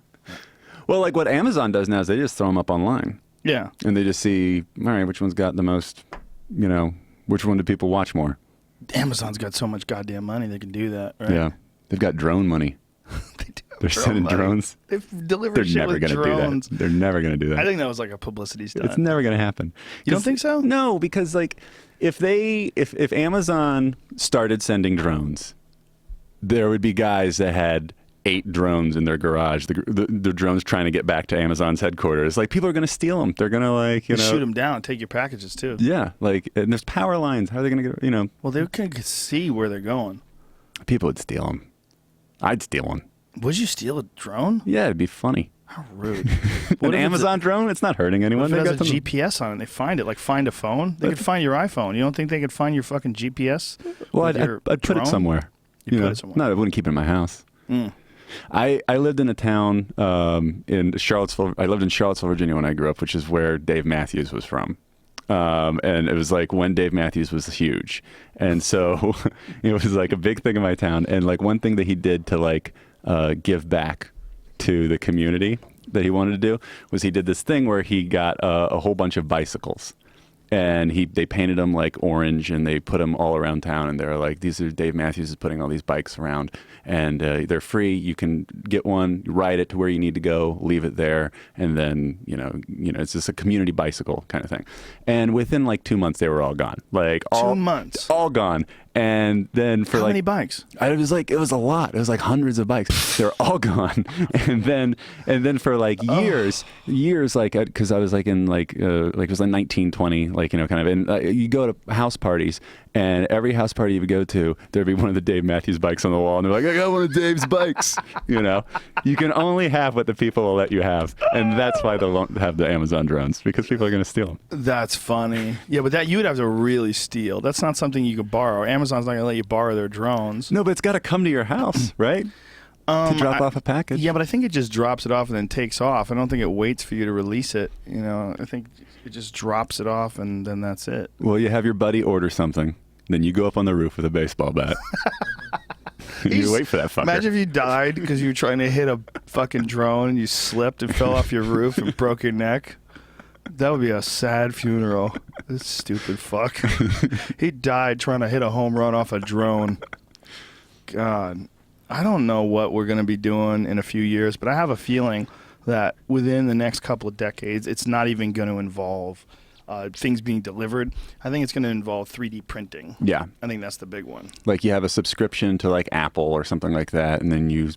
Well, like what Amazon does now is they just throw them up online. Yeah. And they just see, all right, which one's got the most, which one do people watch more? Amazon's got so much goddamn money they can do that, right? Yeah. They've got drone money. They do. They're sending drones. They've delivered They're shit never with going to do drones. that. They're never going to do that. I think that was like a publicity stunt. It's never going to happen. You don't think so? No, because like if Amazon started sending drones, there would be guys that had 8 drones in their garage. The drones trying to get back to Amazon's headquarters. Like people are going to steal them. They're going to shoot them down, take your packages too. Yeah, and there's power lines. How are they going to get? Well, they can see where they're going. People would steal them. I'd steal one. Would you steal a drone? Yeah, it'd be funny. How rude. An Amazon drone? It's not hurting anyone. What if it has a GPS on it? They find it. Like find a phone. They could find your iPhone. You don't think they could find your fucking GPS? Well, I'd put it somewhere. You put it somewhere. No, I wouldn't keep it in my house. Mm. I lived in a town in Charlottesville. I lived in Charlottesville, Virginia when I grew up, which is where Dave Matthews was from. And it was like when Dave Matthews was huge. And so it was like a big thing in my town. And like one thing that he did to like give back to the community that he wanted to do was he did this thing where he got a whole bunch of bicycles. And they painted them like orange, and they put them all around town. And they're like, "These are Dave Matthews is putting all these bikes around, and they're free. You can get one, ride it to where you need to go, leave it there, and then it's just a community bicycle kind of thing." And within like 2 months, they were all gone. Like 2 months, all gone. And then for how like many bikes? It was a lot. It was like hundreds of bikes. They're all gone. And then for like years, like because I was like in like it was like 1920, like kind of. And you go to house parties, and every house party you would go to, there'd be one of the Dave Matthews bikes on the wall, and they're like, "I got one of Dave's bikes." You can only have what the people will let you have, and that's why they'll have the Amazon drones, because people are going to steal them. That's funny. Yeah, but that you would have to really steal. That's not something you could borrow. Amazon's not going to let you borrow their drones. No, but it's got to come to your house, right? To drop off a package. Yeah, but I think it just drops it off and then takes off. I don't think it waits for you to release it. I think it just drops it off and then that's it. Well, you have your buddy order something, then you go up on the roof with a baseball bat. You wait for that fucker. Imagine if you died because you were trying to hit a fucking drone and you slipped and fell off your roof and broke your neck. That would be a sad funeral. This stupid fuck. He died trying to hit a home run off a drone. God. I don't know what we're going to be doing in a few years, but I have a feeling that within the next couple of decades, it's not even going to involve things being delivered. I think it's going to involve 3D printing. Yeah. I think that's the big one. Like you have a subscription to like Apple or something like that, and then you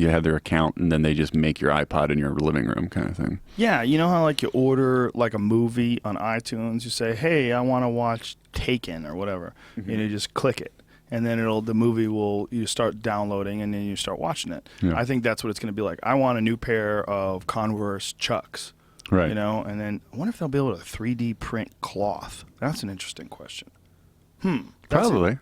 have their account, and then they just make your iPod in your living room kind of thing. Yeah, you know how like you order like a movie on iTunes, you say, "Hey, I want to watch Taken" or whatever, and you just click it, and then you start downloading, and then you start watching it. Yeah. I think that's what it's going to be like. I want a new pair of Converse Chucks, Right. You know, and then I wonder if they'll be able to 3D print cloth. That's an interesting question. Probably.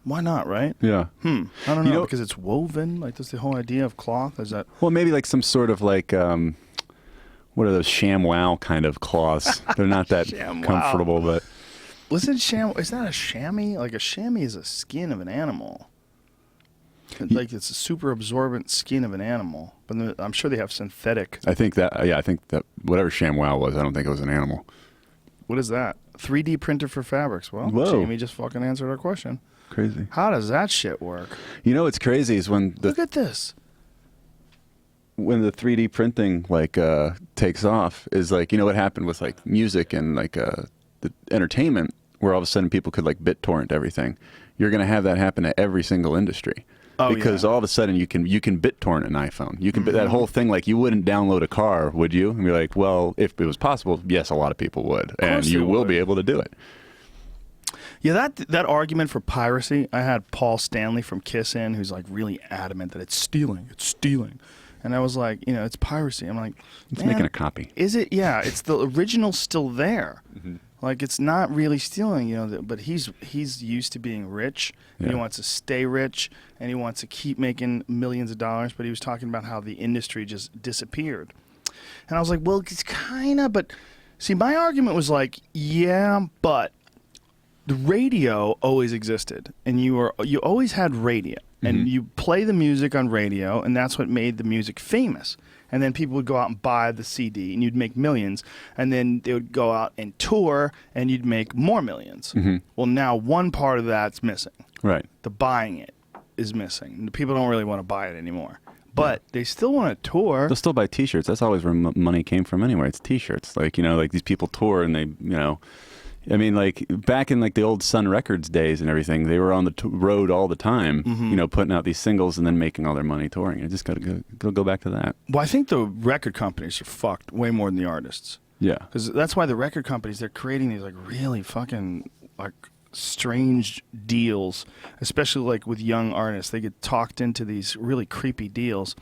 Why not, right? Yeah. I don't know, You know- because it's woven. Like, that's the whole idea of cloth. Is that? Well, maybe like some sort of like what are those ShamWow kind of cloths? They're not that ShamWow. comfortable, but Is that a chamois? Like a chamois is a skin of an animal. Like it's a super absorbent skin of an animal. But I'm sure they have synthetic. I think that whatever ShamWow was, I don't think it was an animal. What is that? 3D printer for fabrics. Well, Whoa. Jamie just fucking answered our question. Crazy. How does that shit work? You know what's crazy is when Look at this. when the 3D printing like takes off is like, you know what happened with like music and like the entertainment, where all of a sudden people could like BitTorrent everything. You're going to have that happen to every single industry. Oh, because yeah. all of a sudden you can BitTorrent an iPhone. You can that whole thing, like you wouldn't download a car, would you? And be like, well, if it was possible, yes, a lot of people would, and you will be able to do it. Yeah, that argument for piracy, I had Paul Stanley from Kiss in, who's like really adamant that it's stealing. And I was like, you know, it's piracy. I'm like, It's man, making a copy. Is it? Yeah, it's the original still there. Like it's not really stealing, you know. But he's used to being rich. And he Yeah. wants to stay rich, and he wants to keep making millions of dollars. But he was talking about how the industry just disappeared. And I was like, well, it's kind of. But see, my argument was like, yeah, but the radio always existed, and you always had radio, and you play the music on radio, and that's what made the music famous. And then people would go out and buy the CD, and you'd make millions, and then they would go out and tour, and you'd make more millions. Well, now one part of that's missing. Right. The buying it is missing. And the people don't really want to buy it anymore, but they still want to tour. They'll still buy T-shirts. That's always where money came from anyway. It's T-shirts. Like, you know, like these people tour and they, you know, I mean, like back in like the old Sun Records days and everything, they were on the road all the time, you know, putting out these singles and then making all their money touring. I just got to go back to that. Well, I think the record companies are fucked way more than the artists. Yeah. Because that's why the record companies, they're creating these like really fucking like strange deals, especially like with young artists. They get talked into these really creepy deals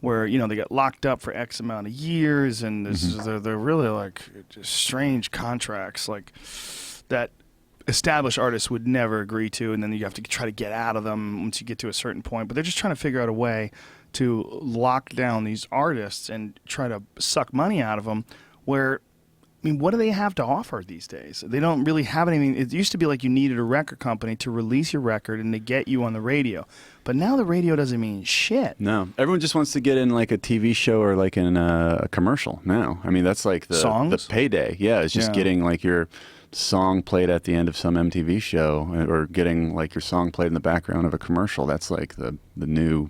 where, you know, they get locked up for X amount of years, and they're really like just strange contracts like that established artists would never agree to, and then you have to try to get out of them once you get to a certain point. But they're just trying to figure out a way to lock down these artists and try to suck money out of them where, I mean, what do they have to offer these days? They don't really have anything. It used to be like you needed a record company to release your record and to get you on the radio. But now the radio doesn't mean shit. No, everyone just wants to get in like a TV show or like in a commercial now. I mean, that's like the payday. Yeah, it's just getting like your song played at the end of some MTV show, or getting like your song played in the background of a commercial. That's like the new,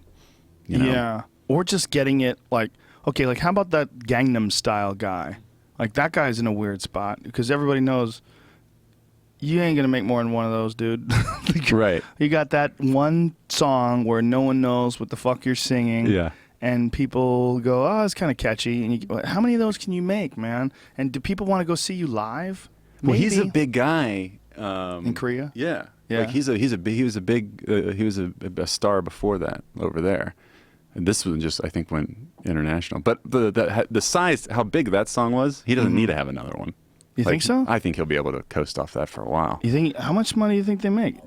you know. Yeah, or just getting it like, okay, like how about that Gangnam Style guy? Like that guy's in a weird spot because everybody knows you ain't gonna make more than one of those, dude. Right. You got that one song where no one knows what the fuck you're singing. Yeah. And people go, oh, it's kind of catchy. And how many of those can you make, man? And do people want to go see you live? Well, Maybe. he's a big guy in Korea. Yeah. Yeah. Like he was a star before that over there. And this was just, I think, went international. But the size, how big that song was, he doesn't need to have another one. You think so? I think he'll be able to coast off that for a while. You think? How much money do you think they make?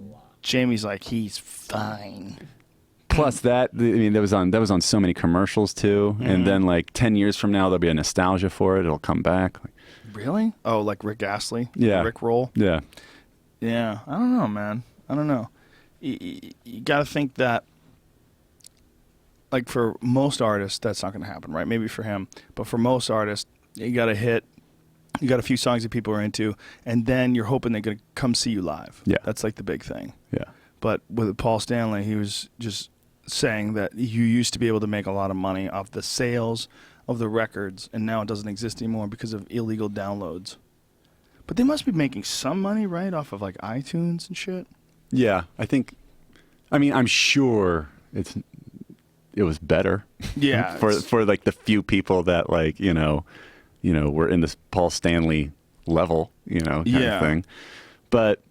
Jamie's like, he's fine. Plus that, I mean, that was on so many commercials too. And then like 10 years from now, there'll be a nostalgia for it. It'll come back. Really? Oh, like Rick Astley? Yeah. Rick Roll? Yeah. Yeah. I don't know, man. I don't know. You got to think that, like, for most artists, that's not going to happen, right? Maybe for him. But for most artists, you got a hit. You got a few songs that people are into, and then you're hoping they're going to come see you live. Yeah. That's like the big thing. Yeah. But with Paul Stanley, he was just saying that you used to be able to make a lot of money off the sales of the records, and now it doesn't exist anymore because of illegal downloads. But they must be making some money, right, off of like iTunes and shit. Yeah, I'm sure it was better. Yeah, for like the few people that like were in this Paul Stanley level, kind of thing. But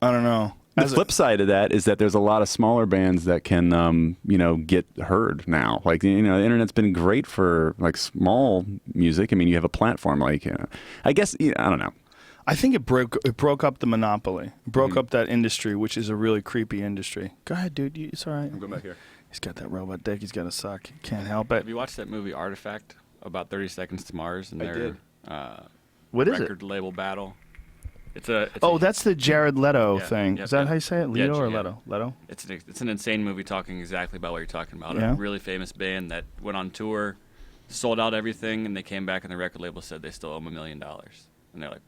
I don't know. The flip side of that is that there's a lot of smaller bands that can, get heard now. Like, the internet's been great for like small music. I mean, you have a platform like, I guess, I don't know. I think it broke up the monopoly. It broke up that industry, which is a really creepy industry. Go ahead, dude. It's all right. I'm going back here. He's got that robot dick. He's got to suck. He can't help it. Have you watched that movie Artifact about 30 Seconds to Mars and their What is record label battle? That's the Jared Leto thing. Is that how you say it? Leto or yeah. Leto? Leto? It's an insane movie talking exactly about what you're talking about. Yeah. A really famous band that went on tour, sold out everything, and they came back and the record label said they still owe them $1 million. And they're like,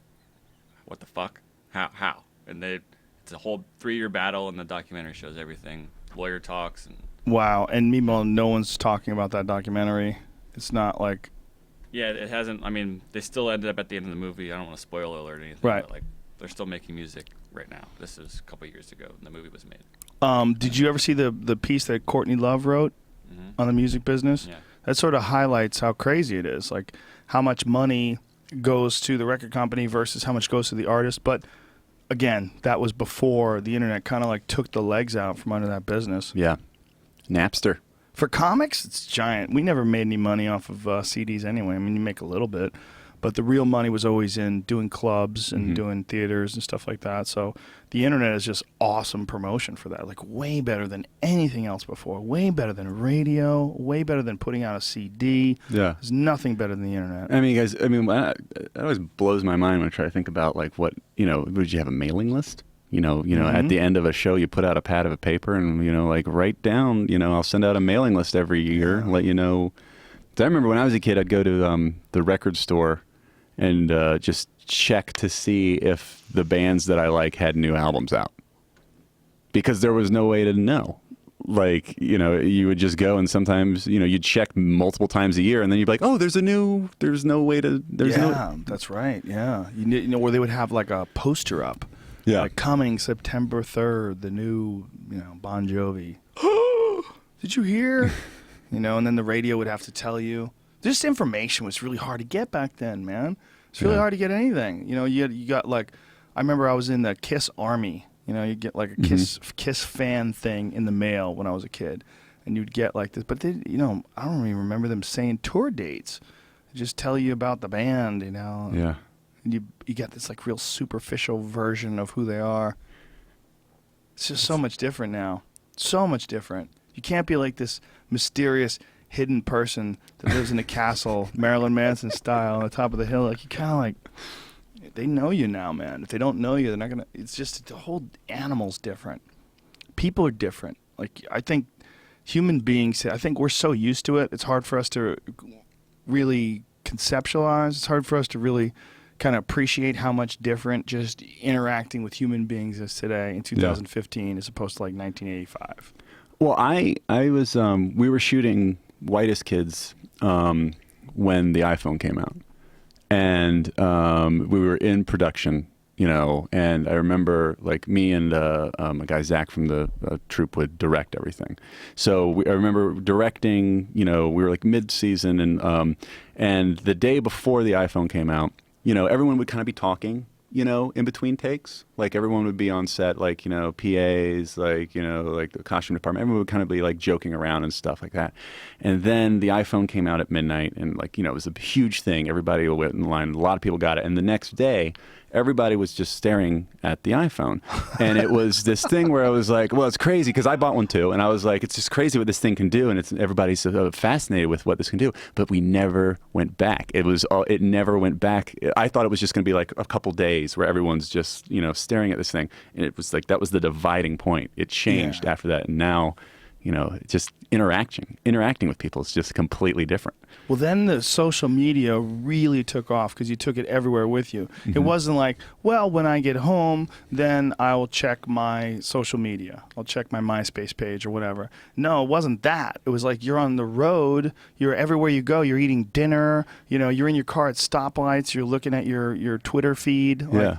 what the fuck? How? And it's a whole 3-year battle, and the documentary shows everything. Lawyer talks. And Wow. And meanwhile, no one's talking about that documentary. It's not like... Yeah, it hasn't. I mean, they still ended up at the end of the movie. I don't want to spoil alert or anything. Right. But, like, they're still making music right now. This is a couple years ago when the movie was made. Did you ever see the piece that Courtney Love wrote on the music business? Yeah. That sort of highlights how crazy it is, like how much money goes to the record company versus how much goes to the artist. But again, that was before the internet kind of like took the legs out from under that business. Yeah. Napster. For comics, it's giant. We never made any money off of CDs anyway. I mean, you make a little bit, but the real money was always in doing clubs and doing theaters and stuff like that. So the internet is just awesome promotion for that. Like way better than anything else before. Way better than radio. Way better than putting out a CD. Yeah. There's nothing better than the internet. I mean, guys, it always blows my mind when I try to think about like what, would you have a mailing list? At the end of a show, you put out a pad of a paper and, like write down, I'll send out a mailing list every year, let you know. I remember when I was a kid, I'd go to the record store and just check to see if the bands that I like had new albums out. Because there was no way to know. Like, you would just go and sometimes, you'd check multiple times a year and then you'd be like, oh, there's no way to, that's right. Yeah. Where they would have like a poster up. Yeah. Like coming September 3rd, the new, Bon Jovi. Did you hear? And then the radio would have to tell you. This information was really hard to get back then, man. It's really hard to get anything. You got like, I remember I was in the Kiss Army. You get like a Kiss fan thing in the mail when I was a kid, and you'd get like this. But they, I don't even remember them saying tour dates. They just tell you about the band, Yeah. And you get this like real superficial version of who they are. It's just so much different now. So much different. You can't be like this mysterious hidden person that lives in a castle, Marilyn Manson style, on the top of the hill. Like you kind of like, they know you now, man. If they don't know you, they're not gonna. It's just the whole animal's different. People are different. Like I think human beings. I think we're so used to it. It's hard for us to really conceptualize. It's hard for us to really kind of appreciate how much different just interacting with human beings is today in 2015 as opposed to like 1985. Well, I was we were shooting Whitest Kids when the iPhone came out, and we were in production, and I remember like me and a guy Zach from the troupe would direct everything. So I remember directing, we were like mid-season, and the day before the iPhone came out, everyone would kind of be talking, in between takes. Like everyone would be on set, like, PAs, like, like the costume department. Everyone would kind of be like joking around and stuff like that. And then the iPhone came out at midnight and like, it was a huge thing. Everybody went in line. A lot of people got it. And the next day, everybody was just staring at the iPhone. And it was this thing where I was like, well, it's crazy because I bought one too. And I was like, it's just crazy what this thing can do. And everybody's fascinated with what this can do. But we never went back. It never went back. I thought it was just going to be like a couple days where everyone's just, staring at this thing. And it was like, that was the dividing point. It changed after that. And now, just interacting with people is just completely different. Well, then the social media really took off because you took it everywhere with you. It wasn't like, well, when I get home, then I will check my social media. I'll check my MySpace page or whatever. No, it wasn't that. It was like you're on the road. You're everywhere you go. You're eating dinner. You're in your car at stoplights. You're looking at your Twitter feed. Yeah.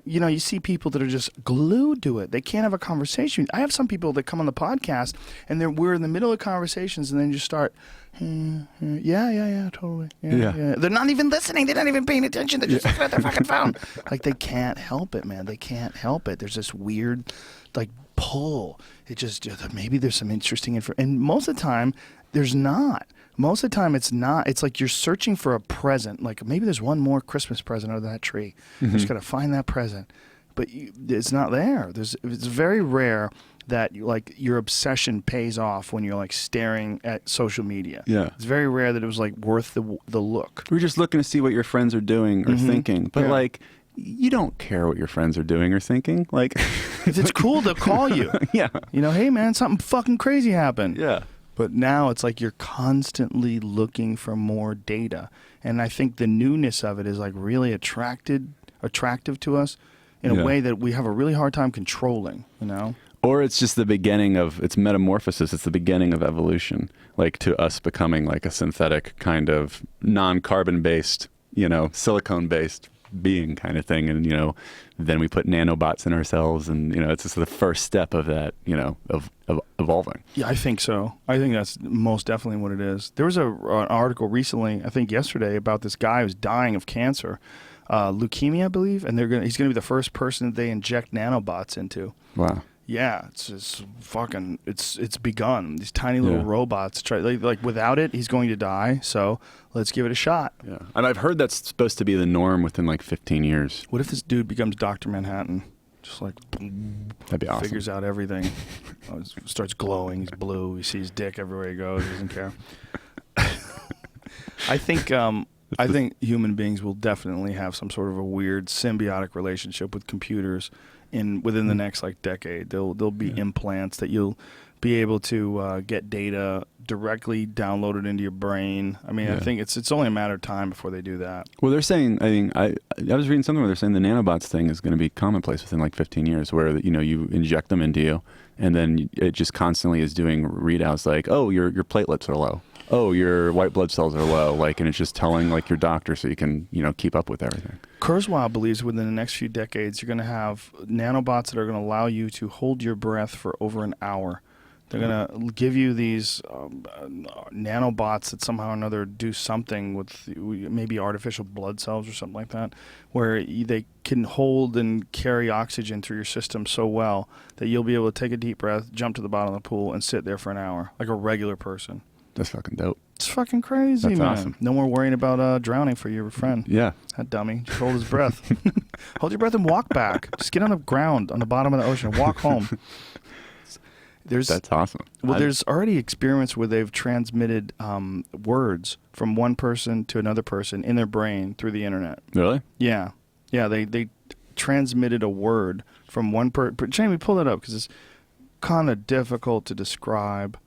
You see people that are just glued to it. They can't have a conversation. I have some people that come on the podcast, and we're in the middle of conversations, and then just start, yeah, totally. Yeah. They're not even listening. They're not even paying attention. They're just looking at their fucking phone. Like, they can't help it, man. They can't help it. There's this weird, pull. It just maybe there's some interesting info. And most of the time, there's not. Most of the time, it's not. It's like you're searching for a present. Like, maybe there's one more Christmas present under that tree. You just got to find that present. But it's not there. It's very rare that your obsession pays off when you're staring at social media. Yeah. It's very rare that it was worth the look. We're just looking to see what your friends are doing or thinking. But you don't care what your friends are doing or thinking. It's cool to call you. Yeah. Hey man, something fucking crazy happened. Yeah. But now it's like you're constantly looking for more data. And I think the newness of it is really attractive to us in a way that we have a really hard time controlling, Or it's just the beginning of its metamorphosis. It's the beginning of evolution, to us becoming a synthetic kind of non-carbon based, silicone based being kind of thing. And, then we put nanobots in ourselves, and, it's just the first step of that, of evolving. Yeah, I think so. I think that's most definitely what it is. There was an article recently, I think yesterday, about this guy who's dying of cancer, leukemia, I believe, and he's going to be the first person that they inject nanobots into. Wow. Yeah, it's just fucking. It's begun. These tiny little robots. Without it, he's going to die. So let's give it a shot. Yeah, and I've heard that's supposed to be the norm within 15 years. What if this dude becomes Dr. Manhattan? Just that'd be awesome. Figures out everything. Starts glowing. He's blue. He sees dick everywhere he goes. He doesn't care. I think human beings will definitely have some sort of a weird symbiotic relationship with computers within the next decade. There'll be implants that you'll be able to get data directly downloaded into your brain. I mean, I think it's only a matter of time before they do that. Well, they're saying, I was reading something where they're saying the nanobots thing is going to be commonplace within 15 years, where you inject them into you, and then it just constantly is doing readouts oh, your platelets are low. Oh, your white blood cells are low, and it's just telling your doctor so you can, keep up with everything. Kurzweil believes within the next few decades you're going to have nanobots that are going to allow you to hold your breath for over an hour. They're going to give you these nanobots that somehow or another do something with maybe artificial blood cells or something like that, where they can hold and carry oxygen through your system so well that you'll be able to take a deep breath, jump to the bottom of the pool, and sit there for an hour like a regular person. That's fucking dope. It's fucking crazy, That's man. Awesome. No more worrying about drowning for your friend. Yeah. That dummy. Just hold his breath. Hold your breath and walk back. Just get on the ground on the bottom of the ocean and walk home. That's awesome. Well, there's already experiments where they've transmitted words from one person to another person in their brain through the internet. Really? Yeah. Yeah, they transmitted a word from one person. Jamie, pull that up because it's kind of difficult to describe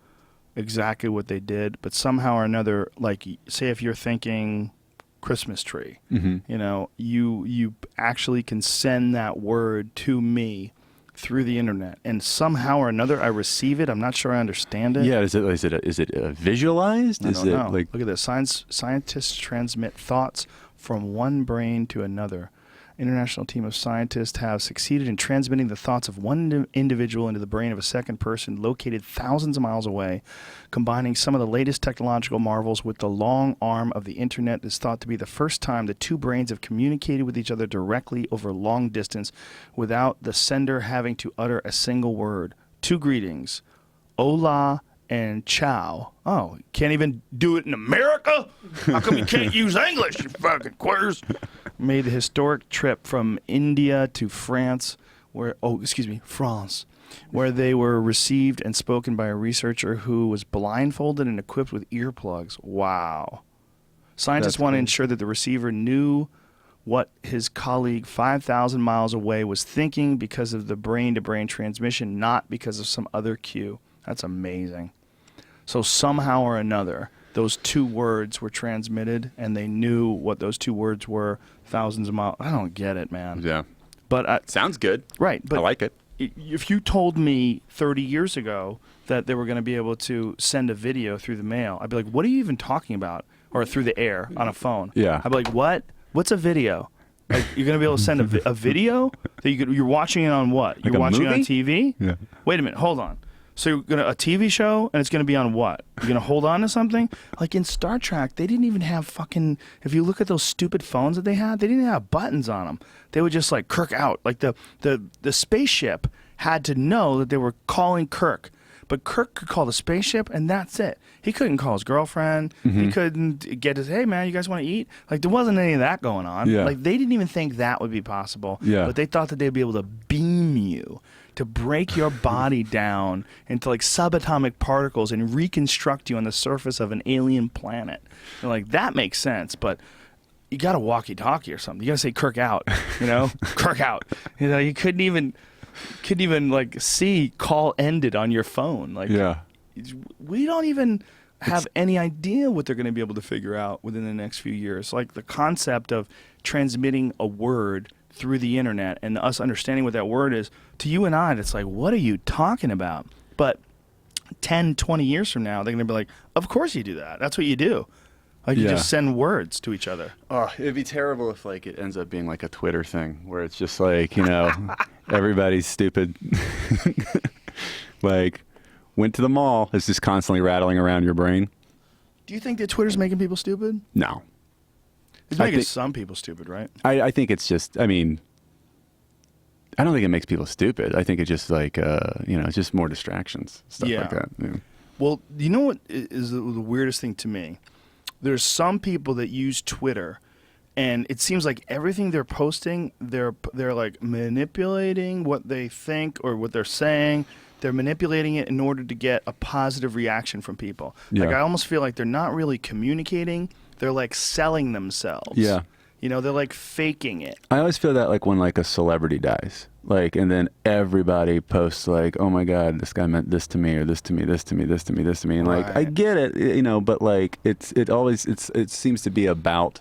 exactly what they did, but somehow or another, say if you're thinking Christmas tree, you actually can send that word to me through the internet, and somehow or another I receive it. I'm not sure I understand it. Yeah, is it visualized? I don't know. Look at this. Scientists transmit thoughts from one brain to another. International team of scientists have succeeded in transmitting the thoughts of one individual into the brain of a second person located thousands of miles away. Combining some of the latest technological marvels with the long arm of the internet is thought to be the first time the two brains have communicated with each other directly over long distance without the sender having to utter a single word. Two greetings, hola and ciao. Oh, can't even do it in America? How come you can't use English, you fucking queers? Made the historic trip from India to France, where they were received and spoken by a researcher who was blindfolded and equipped with earplugs. Wow. Scientists want to ensure that the receiver knew what his colleague 5,000 miles away was thinking because of the brain-to-brain transmission, not because of some other cue. That's amazing. So somehow or another, those 2 words were transmitted, and they knew what those 2 words were thousands of miles. I don't get it, man. Yeah. But Sounds good. right. But I like it. If you told me 30 years ago that they were going to be able to send a video through the mail, I'd be like, what are you even talking about? Or through the air on a phone. Yeah. I'd be like, what? What's a video? Like, you're going to be able to send a video that you're watching it on what? You're a watching it on movie? TV? Yeah. Wait a minute. Hold on. So you're gonna a TV show, and it's gonna be on what? You're gonna hold on to something? Like in Star Trek, they didn't even have fucking. If you look at those stupid phones that they had, they didn't have buttons on them. They would just like Kirk out. Like the spaceship had to know that they were calling Kirk, but Kirk could call the spaceship, and that's it. He couldn't call his girlfriend. He couldn't get his. Hey man, you guys want to eat? Like there wasn't any of that going on. Yeah. Like they didn't even think that would be possible. Yeah. But they thought that they'd be able to beam you, to break your body down into like subatomic particles and reconstruct you on the surface of an alien planet. And like that makes sense, but you got a walkie-talkie or something. You got to say Kirk out, you know? Kirk out. You know, you couldn't even like see call ended on your phone. Like Yeah. we don't even have any idea what they're going to be able to figure out within the next few years. Like the concept of transmitting a word through the internet and us understanding what that word is, to you and I, it's like, what are you talking about? But 10, 20 years from now, they're going to be like, of course you do that. That's what you do. Like you Yeah. just send words to each other. Oh, it'd be terrible if like it ends up being like a Twitter thing where it's just like, you know, everybody's stupid. Like went to the mall. It's just constantly rattling around your brain. Do you think that Twitter's making people stupid? No. It's I making think- some people stupid, right? I think it's just, I mean, I don't think it makes people stupid. I think it's just like, you know, it's just more distractions, stuff Yeah. like that. Yeah. Well, you know what is the weirdest thing to me? There's some people that use Twitter, and it seems like everything they're posting, they're like manipulating what they think or what they're saying. They're manipulating it in order to get a positive reaction from people. Like Yeah. I almost feel like they're not really communicating. They're like selling themselves. Yeah. You know, they're like faking it. I always feel that like when like a celebrity dies, like, and then everybody posts like, oh my God, this guy meant this to me, or this to me, this to me, this to me, this to me. And like, I Right. get it, you know, but like it seems to be about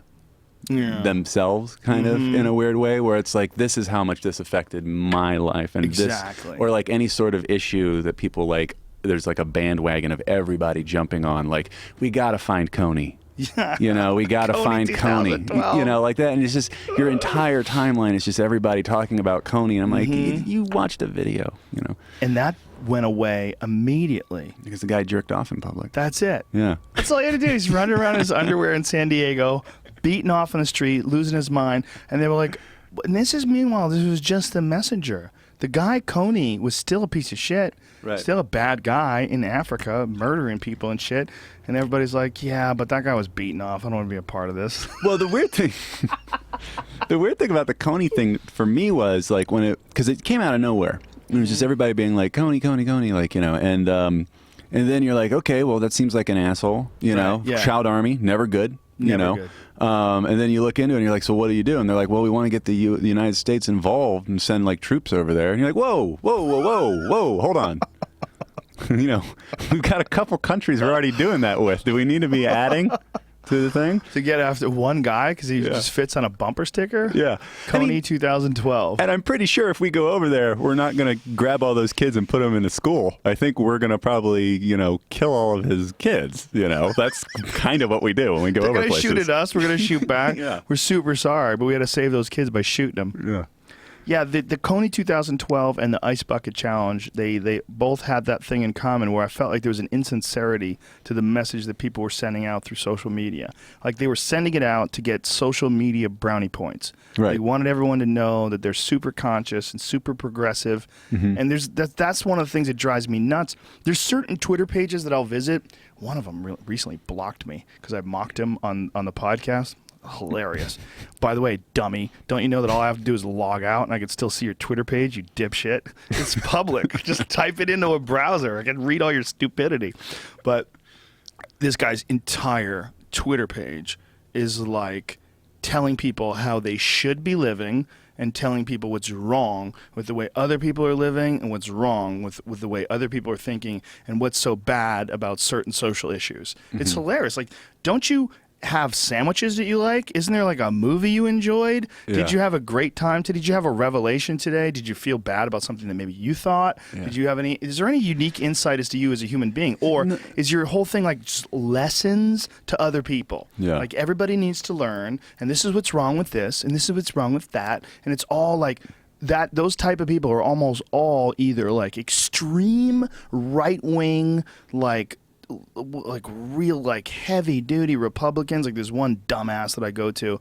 Yeah. themselves kind of in a weird way, where it's like, this is how much this affected my life. And Exactly. this, or like any sort of issue that people like, there's like a bandwagon of everybody jumping on, like, we got to find Coney. Yeah. You know, we got to Coney find Coney. 2012. You know, like that. And it's just your entire timeline is just everybody talking about Coney. And I'm like, you watched a video, you know, And that went away immediately. because the guy jerked off in public. That's it. Yeah. That's all he had to do. He's running around in his underwear in San Diego, beating off on the street, losing his mind. And they were like, and meanwhile, this was just the messenger. The guy, Coney, was still a piece of shit. Right. Still a bad guy in Africa, murdering people and shit. And everybody's like, yeah, but that guy was beaten off. I don't want to be a part of this. Well, the weird thing about the Coney thing for me was like because it came out of nowhere. It was just everybody being like, Coney, Coney, Coney, like, you know, and then you're like, okay, well, that seems like an asshole, you know, Right, yeah. Child Army, never good, you Never know. good. And then you look into it and you're like, so what do you do? And they're like, well, we want to get the United States involved and send like troops over there. And you're like, whoa, hold on. You know, we've got a couple countries we're already doing that with. Do we need to be adding to the thing? To get after one guy because he just fits on a bumper sticker? Yeah. Coney I mean, 2012. and I'm pretty sure if we go over there, we're not going to grab all those kids and put them in a school. I think we're going to probably, you know, kill all of his kids. You know, that's kind of what we do when we go They're over going to places. shoot at us. We're going to shoot back. Yeah. We're super sorry, but we had to save those kids by shooting them. Yeah. Yeah, the Coney 2012 and the Ice Bucket Challenge, they both had that thing in common where I felt like there was an insincerity to the message that people were sending out through social media. Like they were sending it out to get social media brownie points. Right. They wanted everyone to know that they're super conscious and super progressive. And that's one of the things that drives me nuts. There's certain Twitter pages that I'll visit. One of them recently blocked me because I mocked him on the podcast. Hilarious. By the way, dummy, don't you know that all I have to do is log out and I can still see your Twitter page, you dipshit? It's public. Just type it into a browser. I can read all your stupidity. But this guy's entire Twitter page is like telling people how they should be living and telling people what's wrong with the way other people are living and what's wrong with the way other people are thinking and what's so bad about certain social issues. It's hilarious. Like, don't you have sandwiches that you like? Isn't there like a movie you enjoyed? Yeah. Did you have a great time today? Did you have a revelation today? Did you feel bad about something that maybe you thought? Yeah. Did you have any? Is there any unique insight as to you as a human being, or is your whole thing like just lessons to other people? Yeah. Like everybody needs to learn, and this is what's wrong with this, and this is what's wrong with that, and it's all like that. Those type of people are almost all either like extreme right wing, like real like heavy duty Republicans. Like there's one dumbass that I go to.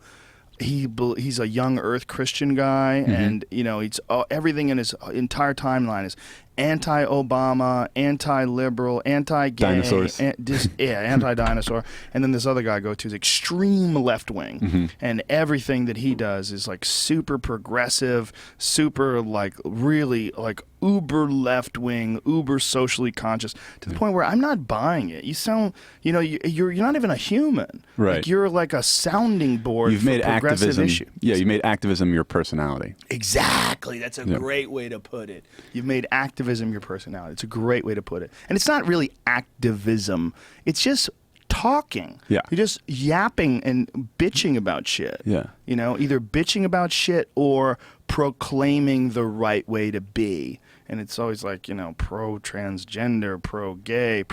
He's a young Earth Christian guy, and you know everything in his entire timeline is anti-Obama, anti-liberal, anti-gay, Dinosaurs. Anti-dinosaur. And then this other guy I go to is extreme left-wing, and everything that he does is like super progressive, super like really like uber left-wing, uber socially conscious, to the point where I'm not buying it. You sound, you know, you're not even a human. Right. Like you're like a sounding board You've for made progressive activism. issue. Yeah, you made activism your personality. Exactly. That's a great way to put it. You've made activism your personality. It's a great way to put it. And it's not really activism. It's just talking. Yeah. You're just yapping and bitching about shit. Yeah. You know, either bitching about shit or proclaiming the right way to be. And it's always like, you know, pro-transgender, pro-gay,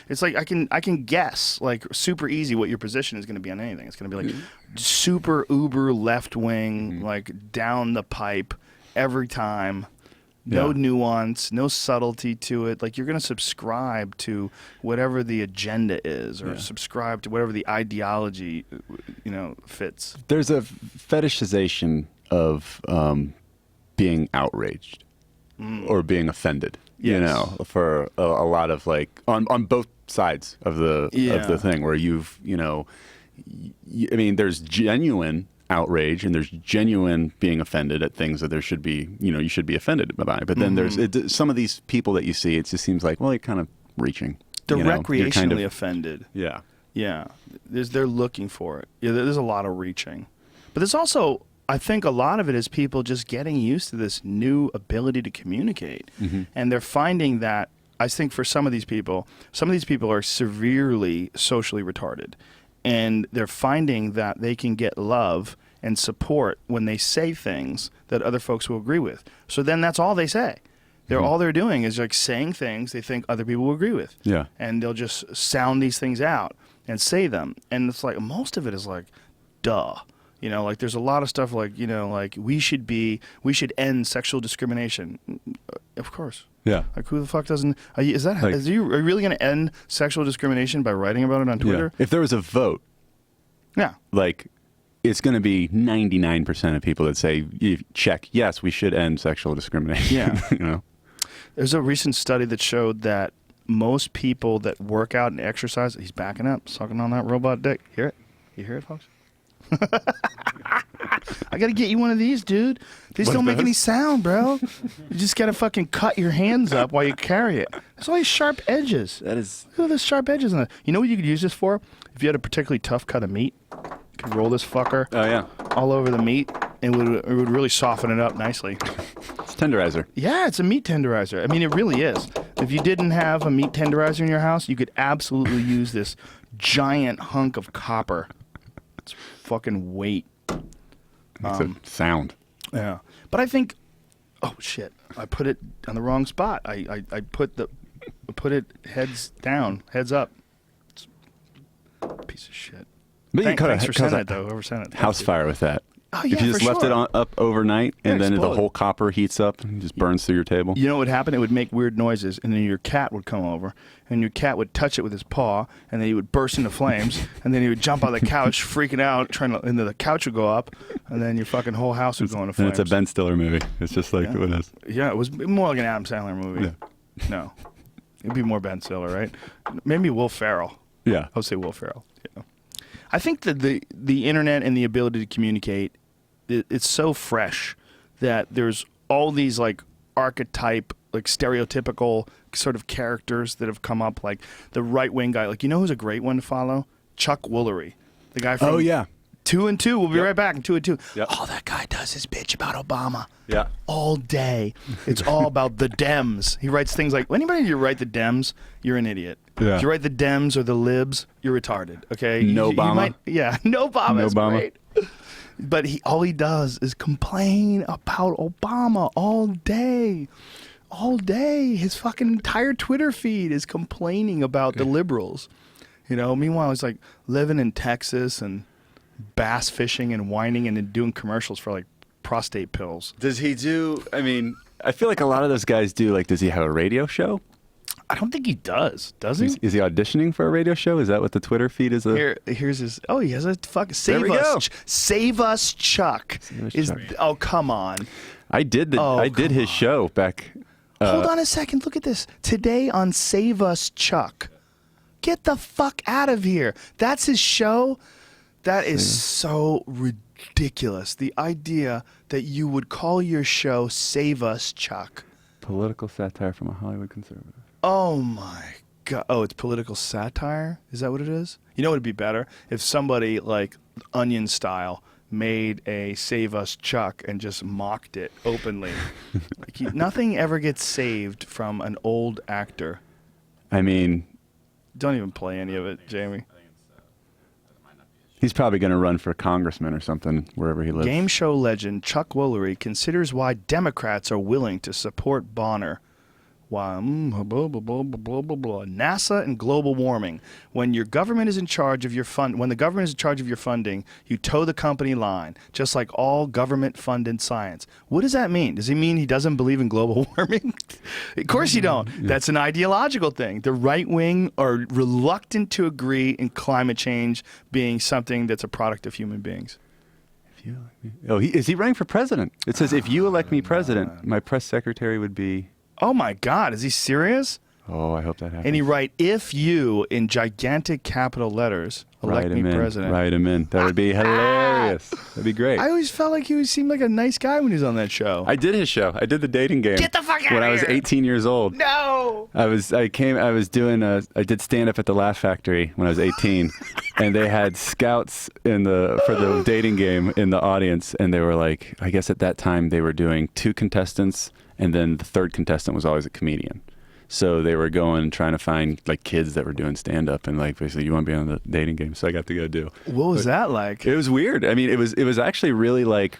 it's like I can guess like super easy what your position is going to be on anything. It's going to be like super uber left-wing, like down the pipe every time. No nuance, no subtlety to it. Like you're going to subscribe to whatever the agenda is, or subscribe to whatever the ideology, you know, fits. There's a fetishization of being outraged or being offended. You Yes. know, for a lot of like on both sides of the thing, where you've I mean, there's genuine outrage and there's genuine being offended at things that there should be, you should be offended by. But then there's some of these people that you see, it just seems like, well, you're kind of reaching. They're You're recreationally kind of, offended. Yeah. Yeah. They're looking for it. Yeah, there's a lot of reaching. But there's also, I think a lot of it is people just getting used to this new ability to communicate. And they're finding that, I think for some of these people are severely socially retarded. And they're finding that they can get love and support when they say things that other folks will agree with. So then that's all they say. All they're doing is like saying things they think other people will agree with. Yeah. And they'll just sound these things out and say them. And it's like most of it is like, duh. You know, like there's a lot of stuff like, like we should end sexual discrimination. Of course. Yeah. Like who the fuck doesn't? Are you really going to end sexual discrimination by writing about it on Twitter? Yeah. If there was a vote, like it's going to be 99% of people that say, check, yes, we should end sexual discrimination. Yeah. There's a recent study that showed that most people that work out and exercise, he's backing up, sucking on that robot dick. Hear it? You hear it, folks? I gotta get you one of these, dude. These don't make any sound, bro. You just gotta fucking cut your hands up while you carry it. There's all these sharp edges. That is. Look at those sharp edges on it. You know what you could use this for? If you had a particularly tough cut of meat, you could roll this fucker all over the meat, and it would really soften it up nicely. It's tenderizer. Yeah, it's a meat tenderizer. I mean, it really is. If you didn't have a meat tenderizer in your house, you could absolutely use this giant hunk of copper. It's fucking weight. It's a sound. Yeah. But I think, oh shit, I put it on the wrong spot. I put it heads down, heads up. It's a piece of shit. But Thanks for sending it though, whoever sent it. House fire with that. Oh, yeah, if you just left it up overnight and then explode. the whole copper heats up and just burns through your table. You know what would happen? It would make weird noises, and then your cat would come over, and your cat would touch it with his paw, and then he would burst into flames, and then he would jump on the couch, freaking out, and then the couch would go up, and then your fucking whole house would go into flames. And it's a Ben Stiller movie. It's just like what it is. Yeah, it was more like an Adam Sandler movie. Yeah. No. It'd be more Ben Stiller, right? Maybe Will Ferrell. Yeah. I'll say Will Ferrell. Yeah. I think that the internet and the ability to communicate, it's so fresh that there's all these like archetype, like stereotypical sort of characters that have come up, like the right wing guy. Like, you know who's a great one to follow? Chuck Woolery, the guy from 2 and 2. We'll be right back in 2 and 2. Yep. All that guy does is bitch about Obama. Yeah. All day. It's all about the Dems. He writes things like, anybody you write the Dems, you're an idiot. Yeah. If you write the Dems or the Libs, you're retarded. Okay. No Obama. No Obama. No is Obama. Great. But all he does is complain about Obama all day. All day. His fucking entire Twitter feed is complaining about the liberals. You know, meanwhile, he's like living in Texas and bass fishing and whining and then doing commercials for like prostate pills. Does he do? I mean, I feel like a lot of those guys do. Like, does he have a radio show? I don't think he does. Does he? Is he auditioning for a radio show? Is that what the Twitter feed is? Here's his. Oh, he has a fucking There we go. Save us, Chuck. Save Us, Chuck. Oh, come on. I did his show back. Hold on a second. Look at this. Today on Save Us, Chuck. Get the fuck out of here. That's his show. That is so ridiculous. The idea that you would call your show Save Us, Chuck. Political satire from a Hollywood conservative. Oh my God. Oh, it's political satire? Is that what it is? You know what would be better? If somebody like Onion style made a Save Us Chuck and just mocked it openly. Nothing ever gets saved from an old actor. I mean, Don't even play any of it, Jamie. he's probably going to run for congressman or something wherever he lives. Game show legend Chuck Woolery considers why Democrats are willing to support Bonner. Why, blah, blah, blah, blah, blah, blah. NASA and global warming. When your government is in charge of your when the government is in charge of your funding, you toe the company line, just like all government-funded science. What does that mean? Does he mean he doesn't believe in global warming? Of course you don't. Yeah. That's an ideological thing. The right wing are reluctant to agree in climate change being something that's a product of human beings. Is he running for president? It says, if you elect me president, my press secretary would be... Oh my God, is he serious? Oh, I hope that happens. And he write, if you, in gigantic capital letters, elect me president. Write him in. That would be hilarious. That'd be great. I always felt like he seemed like a nice guy when he was on that show. I did his show. I did the dating game. Get the fuck out of here! When I was 18 years old. No! I did stand up at the Laugh Factory when I was 18, and they had scouts for the dating game in the audience, and they were like, I guess at that time they were doing 2 contestants, and then the third contestant was always a comedian. So they were trying to find like kids that were doing stand up and like basically, you want to be on the dating game? So I got to go do. What was that like? It was weird. I mean, it was actually really like,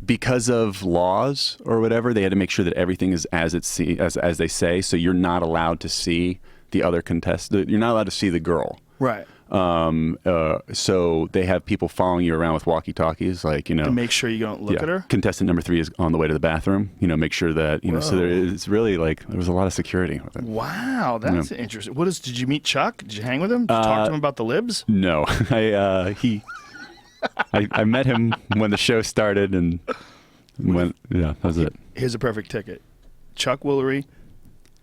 because of laws or whatever, they had to make sure that everything is as they say. So you're not allowed to see the other contestant. You're not allowed to see the girl. Right. So they have people following you around with walkie-talkies, like, to make sure you don't look at her. Contestant number 3 is on the way to the bathroom. Make sure that So it's really like there was a lot of security with it. Wow, that's interesting. Did you meet Chuck? Did you hang with him? Did you talk to him about the libs? No, I met him when the show started and that was it. Here's a perfect ticket: Chuck Woolery,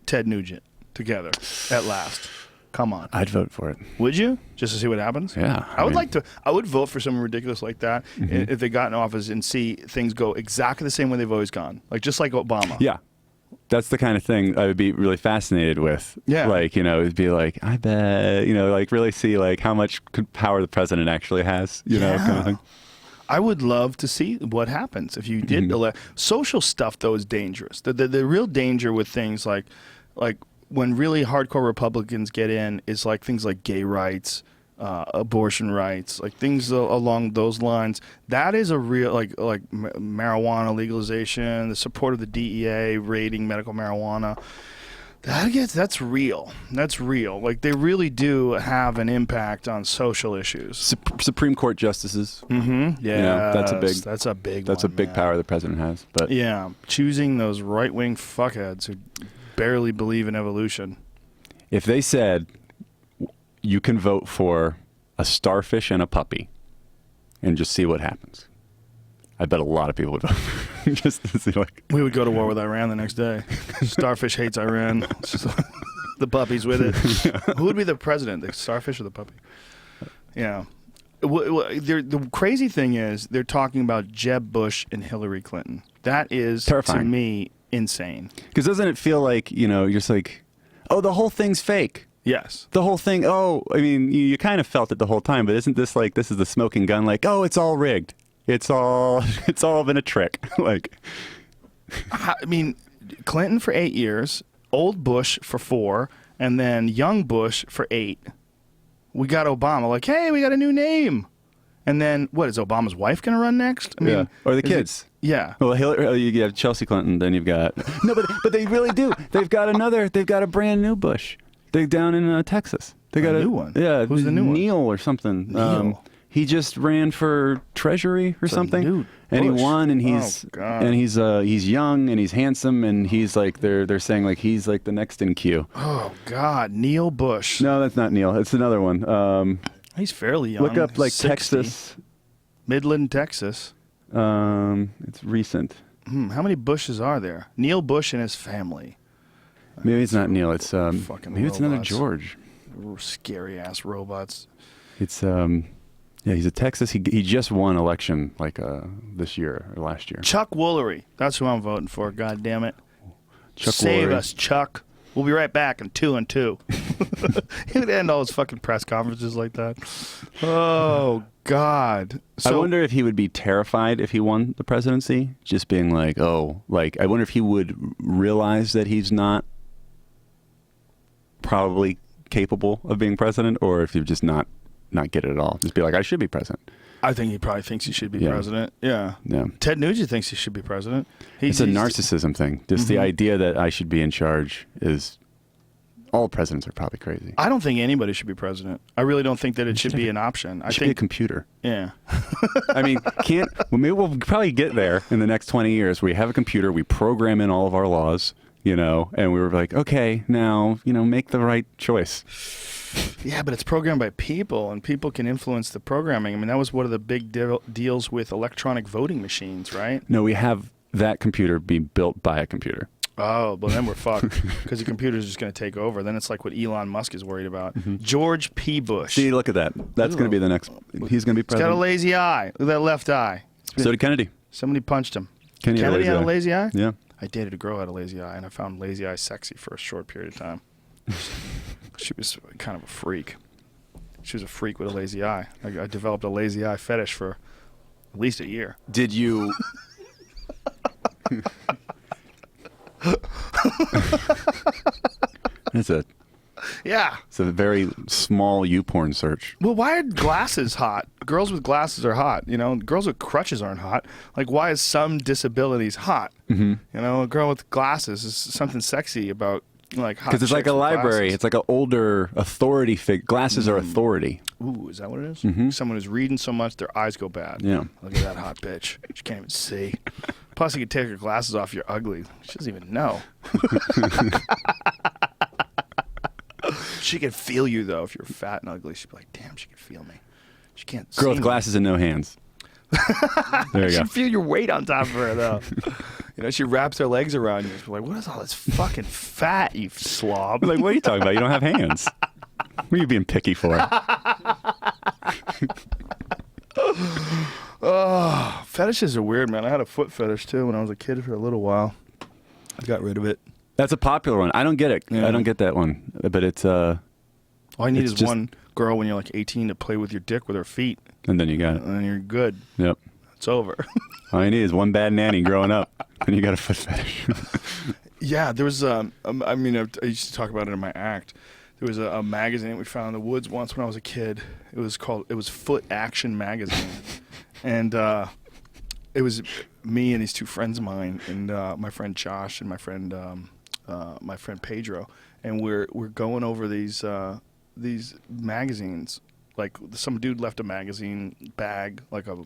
Ted Nugent together at last. Come on. I'd vote for it. Would you? Just to see what happens? Yeah. I would vote for someone ridiculous like that if they got in office and see things go exactly the same way they've always gone. Like just like Obama. Yeah. That's the kind of thing I would be really fascinated with. Yeah. Like, it'd be like, I bet, like really see like how much power the president actually has, know, kind of thing. I would love to see what happens if you did elect. Social stuff, though, is dangerous. The real danger with things like when really hardcore Republicans get in is like things like gay rights, abortion rights, like things along those lines. That is a real like marijuana legalization, the support of the DEA raiding medical marijuana. That's real. That's real. Like they really do have an impact on social issues. Supreme Court justices. Mm-hmm. Yeah, that's a big power the president has. But yeah, choosing those right wing fuckheads who barely believe in evolution. If they said you can vote for a starfish and a puppy and just see what happens, I bet a lot of people would vote just to see like. We would go to war with Iran the next day. Starfish hates Iran. The puppy's with it. Who would be the president, the starfish or the puppy? Yeah. The crazy thing is they're talking about Jeb Bush and Hillary Clinton. That is, terrifying. To me, insane. Because doesn't it feel like, you're just like, oh, the whole thing's fake. Yes. The whole thing. Oh, I mean, you kind of felt it the whole time, but isn't this like this is the smoking gun? Like, oh, it's all rigged. It's all been a trick. Like, I mean, Clinton for 8 years, old Bush for 4, and then young Bush for 8. We got Obama. Like, hey, we got a new name. And then, what, is Obama's wife going to run next? I mean, yeah. Or the is kids. Yeah. Well, you have Chelsea Clinton, then you've got no, but they really do. They've got a brand new Bush. They're down in Texas. They got a new one. Yeah, Who's the new one? Neil or something. Neil. He just ran for treasury or something, new and he Bush. won. And God. he's young and he's handsome and he's like they're saying like he's like the next in queue. Oh God, Neil Bush. No, that's not Neil. It's another one. He's fairly young. Look up like 60. Texas. Midland, Texas. It's recent. How many Bushes are there? Neil Bush and his family. Maybe it's not Neil. It's fucking maybe it's another robots. George. Scary ass robots. It's yeah, he's a Texas. He just won election like this year or last year. Chuck Woolery. That's who I'm voting for. God damn it. Chuck Save Woolery. us, Chuck. We'll be right back in 2 and 2. He would end all his fucking press conferences like that. Oh God. I wonder if he would be terrified if he won the presidency, just being like, oh, like I wonder if he would realize that he's not probably capable of being president, or if he would just not get it at all. Just be like, I should be president. I think he probably thinks he should be Yeah. president. Yeah. Yeah. Ted Nugent thinks he should be president. It's a narcissism thing. Just the idea that I should be in charge is. All presidents are probably crazy. I don't think anybody should be president. I really don't think that it should be an option. I It should be a think. computer. Yeah. I mean, well, maybe we'll probably get there in the next 20 years. We have a computer, we program in all of our laws, and we were like, okay, now, make the right choice. Yeah, but it's programmed by people, and people can influence the programming. I mean, that was one of the big deals with electronic voting machines, right? No, we have that computer be built by a computer. Oh, well, then we're fucked because the computer's just going to take over. Then it's like what Elon Musk is worried about. George P. Bush. See, look at that. That's going to be the next. He's going to be He's got president. a lazy eye. Look at that left eye. So did Kennedy. Somebody punched him. Kennedy had a Kennedy lazy had a eye. lazy eye? Yeah. I dated a girl who had a lazy eye, and I found lazy eye sexy for a short period of time. She was kind of a freak. She was a freak with a lazy eye. I developed a lazy eye fetish for at least a year. Did you? Yeah. It's a very small YouPorn search. Well, why are glasses hot? Girls with glasses are hot. Girls with crutches aren't hot. Like, why is some disabilities hot? A girl with glasses is something sexy about, like, hot Because it's like chicks a with library. glasses. It's like an older authority figure. Glasses are authority. Ooh, is that what it is? Someone who's reading so much, their eyes go bad. Yeah. Look at that hot bitch. She can't even see. Plus, you could take her glasses off, you're ugly. She doesn't even know. She can feel you, though. If you're fat and ugly, she'd be like, damn, she can feel me. She can't see Girl with me. glasses and no hands. There you She go. can feel your weight on top of her, though. She wraps her legs around you. She's like, what is all this fucking fat, you slob? Like, what are you talking about? You don't have hands. What are you being picky for? Oh, fetishes are weird, man. I had a foot fetish, too, when I was a kid for a little while. I got rid of it. That's a popular one. I don't get it. Yeah. I don't get that one. But it's All you need It's is just- one girl when you're like 18 to play with your dick with her feet, and then you got it. and then you're good. Yep. It's over. All you need is one bad nanny growing up, and you got a foot fetish. Yeah, there was. I used to talk about it in my act. There was a magazine we found in the woods once when I was a kid. It was Foot Action Magazine, and it was me and these two friends of mine, and my friend Josh and my friend Pedro, and we're going over these magazines. Like, some dude left a magazine bag, like a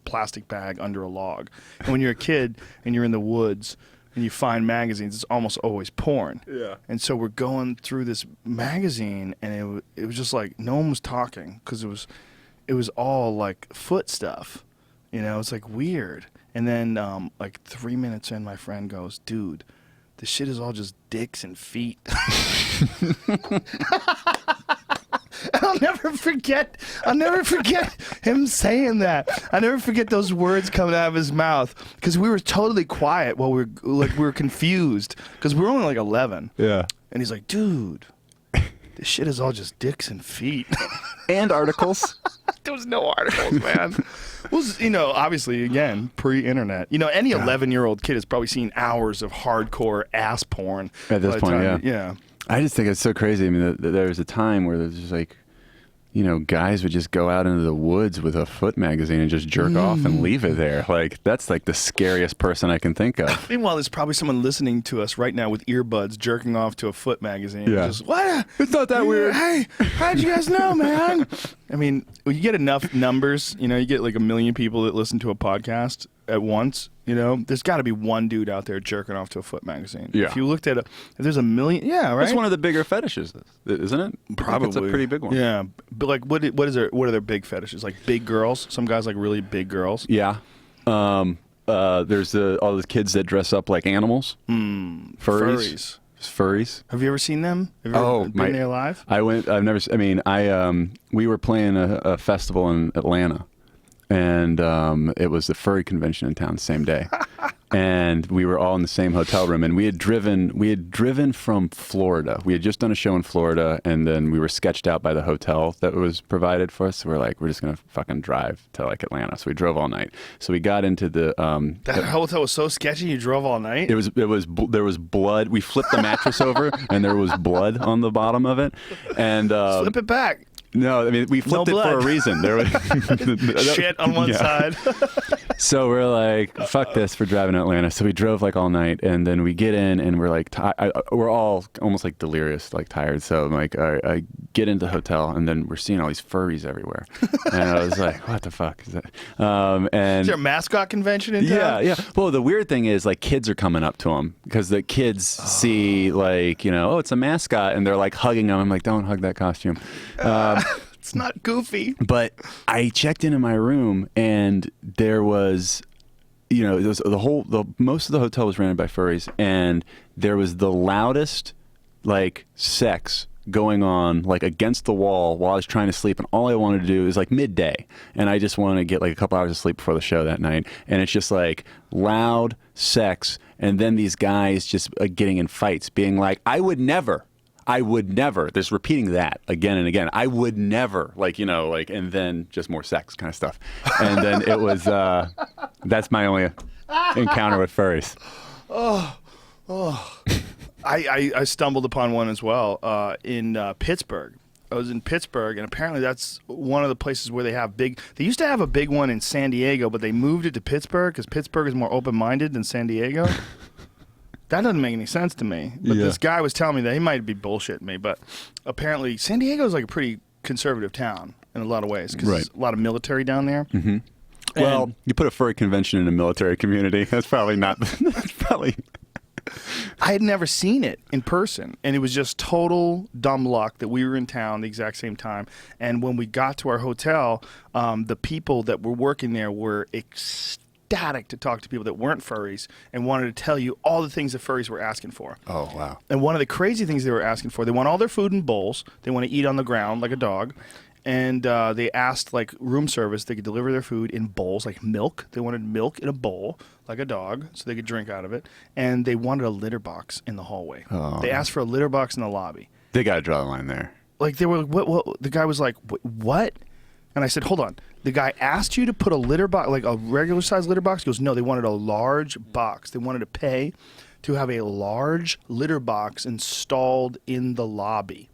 plastic bag under a log. And when you're a kid and you're in the woods and you find magazines, it's almost always porn. Yeah. And so we're going through this magazine, and it was just like no one was talking because it was all like foot stuff. It's like weird. And then like 3 minutes in, my friend goes, dude, this shit is all just dicks and feet. And I'll never forget him saying that. I'll never forget those words coming out of his mouth, because we were totally quiet while we were confused, because we were only like 11. Yeah. And he's like, dude, this shit is all just dicks and feet. And articles. There was no articles, man. Well, obviously, again, pre-internet. Any 11-year-old kid has probably seen hours of hardcore ass porn. At this point, yeah. I just think it's so crazy. I mean, there was a time where there's just like, guys would just go out into the woods with a foot magazine and just jerk off and leave it there. Like, that's like the scariest person I can think of. Meanwhile, there's probably someone listening to us right now with earbuds jerking off to a foot magazine. Yeah. Just, what? It's not that weird. Hey, how'd you guys know, man? I mean, when you get enough numbers, you get like 1 million people that listen to a podcast at once, there's got to be one dude out there jerking off to a foot magazine. Yeah. If you looked at if there's 1 million, yeah, right? It's one of the bigger fetishes, isn't it? Probably. It's a pretty big one. Yeah. But like, what are their big fetishes? Like big girls? Some guys like really big girls? Yeah. There's all the kids that dress up like animals. Furries. Furries. Have you ever seen them? Have you ever been there live? We were playing a festival in Atlanta, and it was the furry convention in town the same day. And we were all in the same hotel room, and we had driven from Florida. We had just done a show in Florida, and then we were sketched out by the hotel that was provided for us. So we're like, we're just gonna fucking drive to like Atlanta. So we drove all night. So we got into the that hotel was so sketchy. You drove all night. There was blood. We flipped the mattress over, and there was blood on the bottom of it. And flip it back. No, I mean, we flipped it for a reason. There was shit on one side. So we're like, fuck this for driving to Atlanta. So we drove like all night, and then we get in, and we're like, we're all almost like delirious, like tired. So I'm like, all right, I get into the hotel, and then we're seeing all these furries everywhere. And I was like, what the fuck is that? And is there a mascot convention in town? Yeah. Well, the weird thing is, like, kids are coming up to them because the kids see, like, oh, it's a mascot, and they're like hugging them. I'm like, don't hug that costume. It's not goofy. But I checked into my room, and there was, it was most of the hotel was rented by furries, and there was the loudest, like, sex going on, like, against the wall while I was trying to sleep, and all I wanted to do is like midday, and I just wanted to get like a couple hours of sleep before the show that night, and it's just like loud sex, and then these guys just getting in fights, being like, I would never. There's repeating that again and again. I would never, and then just more sex kind of stuff. And then it was, that's my only encounter with furries. I stumbled upon one as well in Pittsburgh. I was in Pittsburgh, and apparently that's one of the places where they used to have a big one in San Diego, but they moved it to Pittsburgh because Pittsburgh is more open-minded than San Diego. That doesn't make any sense to me. But this guy was telling me that he might be bullshitting me, but apparently San Diego is like a pretty conservative town in a lot of ways because there's a lot of military down there. Mm-hmm. Well, you put a furry convention in a military community. That's probably not. That's probably. I had never seen it in person, and it was just total dumb luck that we were in town the exact same time. And when we got to our hotel, the people that were working there were ecstatic to talk to people that weren't furries and wanted to tell you all the things that furries were asking for. Oh, wow. And one of the crazy things they were asking for, they want all their food in bowls. They want to eat on the ground like a dog. And they asked, like, room service, they could deliver their food in bowls, like milk. They wanted milk in a bowl, like a dog, so they could drink out of it. And they wanted a litter box in the hallway. Oh. They asked for a litter box in the lobby. They got to draw the line there. Like, they were, what? The guy was like, what? And I said, hold on. The guy asked you to put a litter box, like a regular size litter box? He goes, no, they wanted a large box. They wanted to pay to have a large litter box installed in the lobby.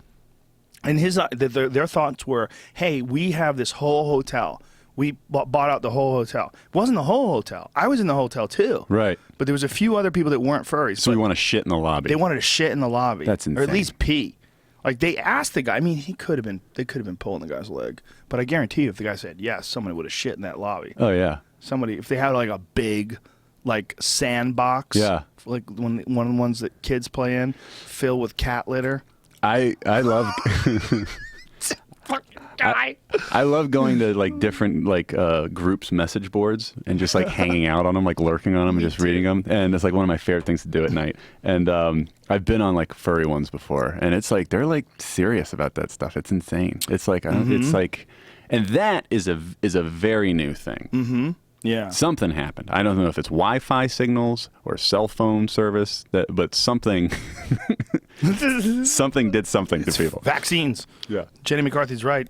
And their thoughts were, hey, we have this whole hotel. We bought out the whole hotel. It wasn't the whole hotel. I was in the hotel too. Right. But there was a few other people that weren't furries. So we want to shit in the lobby. They wanted to shit in the lobby. That's insane. Or at least pee. Like, they asked the guy. I mean, they could have been pulling the guy's leg. But I guarantee you, if the guy said yes, somebody would have shit in that lobby. Oh, yeah. If they had like a big, like, sandbox. Yeah. Like one of the ones that kids play in, filled with cat litter. I love Fucking guy. I love going to like different like groups message boards and just like hanging out on them, like lurking on them and just reading them. And it's like one of my favorite things to do at night. And I've been on like furry ones before, and it's like they're like serious about that stuff. It's insane. It's like it's like, and that is a very new thing. Mm-hmm. Yeah. Something happened. I don't know if it's Wi-Fi signals or cell phone service, but something Something did something to people. Vaccines. Yeah. Jenny McCarthy's right.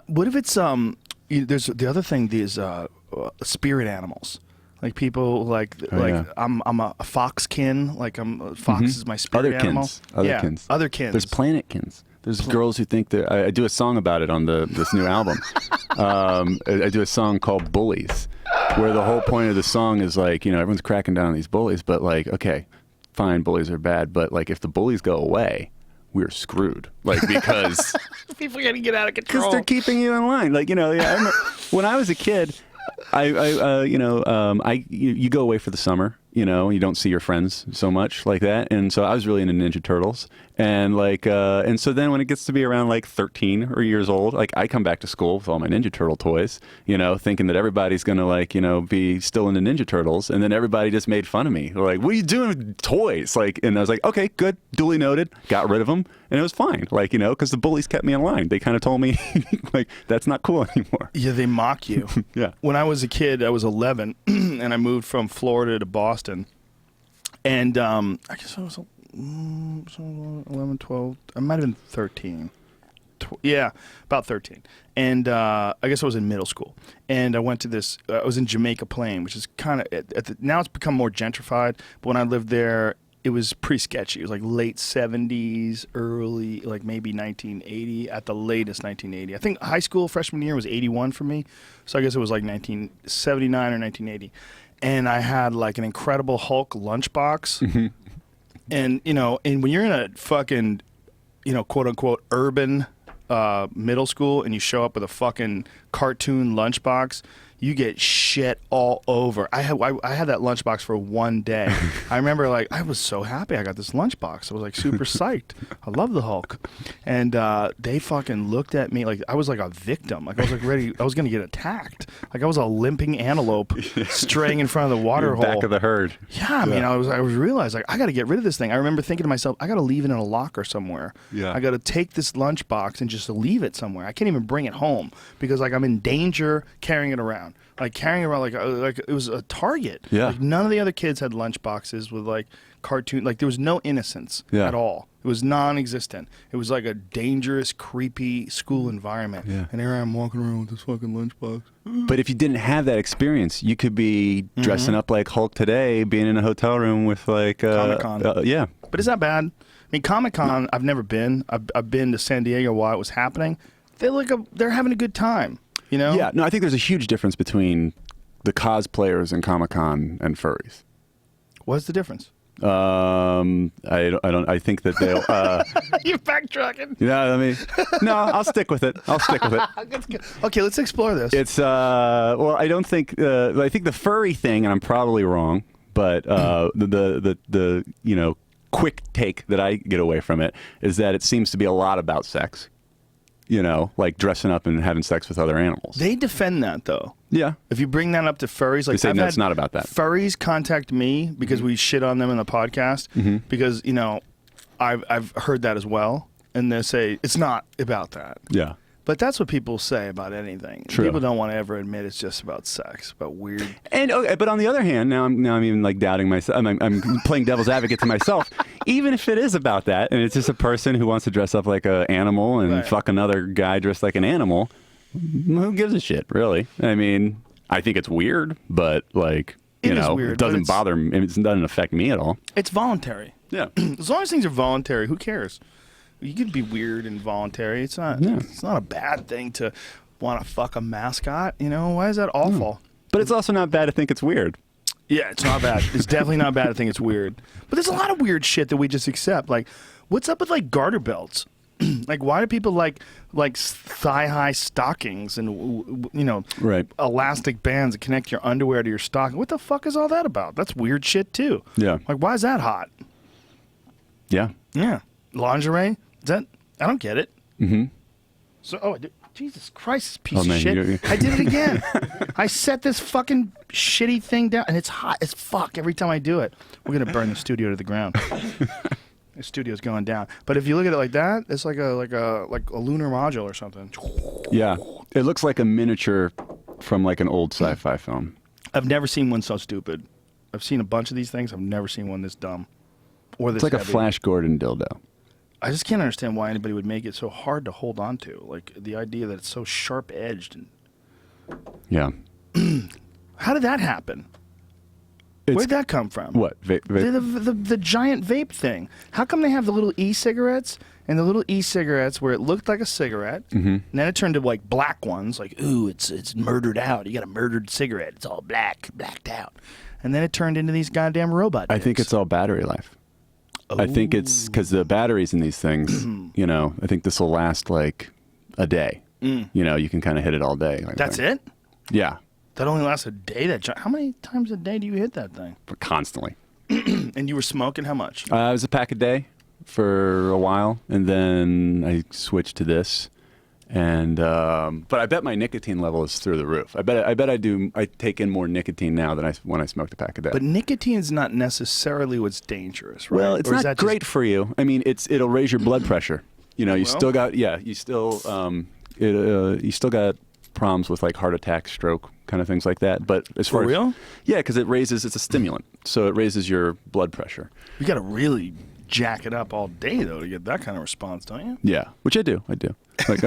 What if it's there's the other thing is spirit animals. Like people yeah. I'm a foxkin. Like fox is my spirit animal. Otherkins. Otherkins. There's planetkins. There's girls who think that I do a song about it on this new album. I do a song called Bullies, where the whole point of the song is like, everyone's cracking down on these bullies, but like, okay, fine, bullies are bad, but like if the bullies go away, we're screwed. Like because people are gonna get out of control. Because they're keeping you in line. Like I remember, when I was a kid, you go away for the summer, and you don't see your friends so much like that. And so I was really into Ninja Turtles. And and so then when it gets to be around like 13 or years old, like I come back to school with all my Ninja Turtle toys, thinking that everybody's going to be still into Ninja Turtles. And then everybody just made fun of me. They're like, what are you doing with toys? And I was like, okay, good. Duly noted. Got rid of them. And it was fine. Because the bullies kept me in line. They kind of told me that's not cool anymore. Yeah, they mock you. Yeah. When I was a kid, I was 11 and I moved from Florida to Boston. And I guess I was 11, 12. I might have been 13. Yeah, about 13. And I guess I was in middle school. And I went to this, I was in Jamaica Plain, which is kind of, now it's become more gentrified. But when I lived there, it was pretty sketchy. It was like late 70s, early, like maybe 1980, at the latest 1980. I think high school freshman year was 81 for me. So I guess it was like 1979 or 1980. And I had like an Incredible Hulk lunchbox. And, and when you're in a fucking, quote unquote urban middle school and you show up with a fucking cartoon lunchbox, you get shit all over. I had that lunchbox for one day. I remember I was so happy I got this lunchbox. I was like super psyched. I love the Hulk. And they fucking looked at me like I was like a victim. Like I was like ready. I was going to get attacked. Like I was a limping antelope straying in front of the water hole. Back of the herd. Yeah, I mean, I was realized like I got to get rid of this thing. I remember thinking to myself, I got to leave it in a locker somewhere. Yeah. I got to take this lunchbox and just leave it somewhere. I can't even bring it home because like I'm in danger carrying it around. Like carrying around like it was a target. Yeah. Like none of the other kids had lunch boxes with like cartoon. Like there was no innocence at all. It was non-existent. It was like a dangerous, creepy school environment. Yeah. And here I am walking around with this fucking lunchbox. But if you didn't have that experience, you could be dressing up like Hulk today, being in a hotel room with like Comic-Con. Yeah. But is that bad? I mean, Comic-Con, I've never been. I've been to San Diego while it was happening. They're having a good time. Yeah, no, I think there's a huge difference between the cosplayers and Comic-Con and furries. What's the difference? I think that they'll. You're backtracking. No, I'll stick with it. Okay, let's explore this. It's well, I don't think. I think the furry thing, and I'm probably wrong, but the quick take that I get away from it is that it seems to be a lot about sex. Like dressing up and having sex with other animals. They defend that, though. Yeah. If you bring that up to furries, like they say I've no, had it's not about that. Furries contact me because we shit on them in the podcast because I've heard that as well, and they say it's not about that. Yeah. But that's what people say about anything. True. People don't want to ever admit it's just about sex, about weird. And okay, but on the other hand, now I'm even like doubting myself. I'm playing devil's advocate to myself. Even if it is about that, and it's just a person who wants to dress up like an animal and fuck another guy dressed like an animal, who gives a shit, really? I mean, I think it's weird, but like It is weird, it doesn't but bother me. It doesn't affect me at all. It's voluntary. Yeah. As long as things are voluntary, who cares? You could be weird and voluntary. It's not. Yeah. It's not a bad thing to want to fuck a mascot. Why is that awful? But it's also not bad to think it's weird. Yeah, it's not bad. It's definitely not bad to think it's weird. But there's a lot of weird shit that we just accept. Like, what's up with like garter belts? Like, why do people like thigh-high stockings and Right. elastic bands that connect your underwear to your stocking? What the fuck is all that about? That's weird shit too. Yeah. Like, why is that hot? Yeah. Yeah. Lingerie? I don't get it. Mm-hmm. So, Jesus Christ, this piece of shit. I did it again. I set this fucking shitty thing down, and it's hot as fuck every time I do it. We're going to burn the studio to the ground. The studio's going down. But if you look at it like that, it's like a lunar module or something. Yeah. It looks like a miniature from like an old sci-fi film. I've never seen one so stupid. I've seen a bunch of these things. I've never seen one this dumb or this It's like heavy. a Flash Gordon dildo. I just can't understand why anybody would make it so hard to hold on to. Like the idea that it's so sharp edged. And Yeah. how did that happen? Where'd that come from? What? The giant vape thing. How come they have the little e-cigarettes and the little e-cigarettes where it looked like a cigarette, and then it turned to like black ones, like ooh, it's murdered out. You got a murdered cigarette. It's all blacked out, and then it turned into these goddamn robot. I think it's all battery life. I think it's because the batteries in these things, you know, I think this will last like a day. You know, you can kind of hit it all day. That's it? Yeah. That only lasts a day? How many times a day do you hit that thing? Constantly. And you were smoking how much? It was a pack a day for a while, and then I switched to this. And but I bet my nicotine level is through the roof. I bet I take in more nicotine now than when I smoked a pack a day. But nicotine's not necessarily what's dangerous, right? Well, it's not great for you. I mean, it'll raise your blood pressure. You know, you still got problems with like heart attack, stroke, kind of things like that. But as far For real? Yeah, because it's a stimulant, so it raises your blood pressure. You got to really jack it up all day though to get that kind of response, don't you? Yeah, which I do. Like,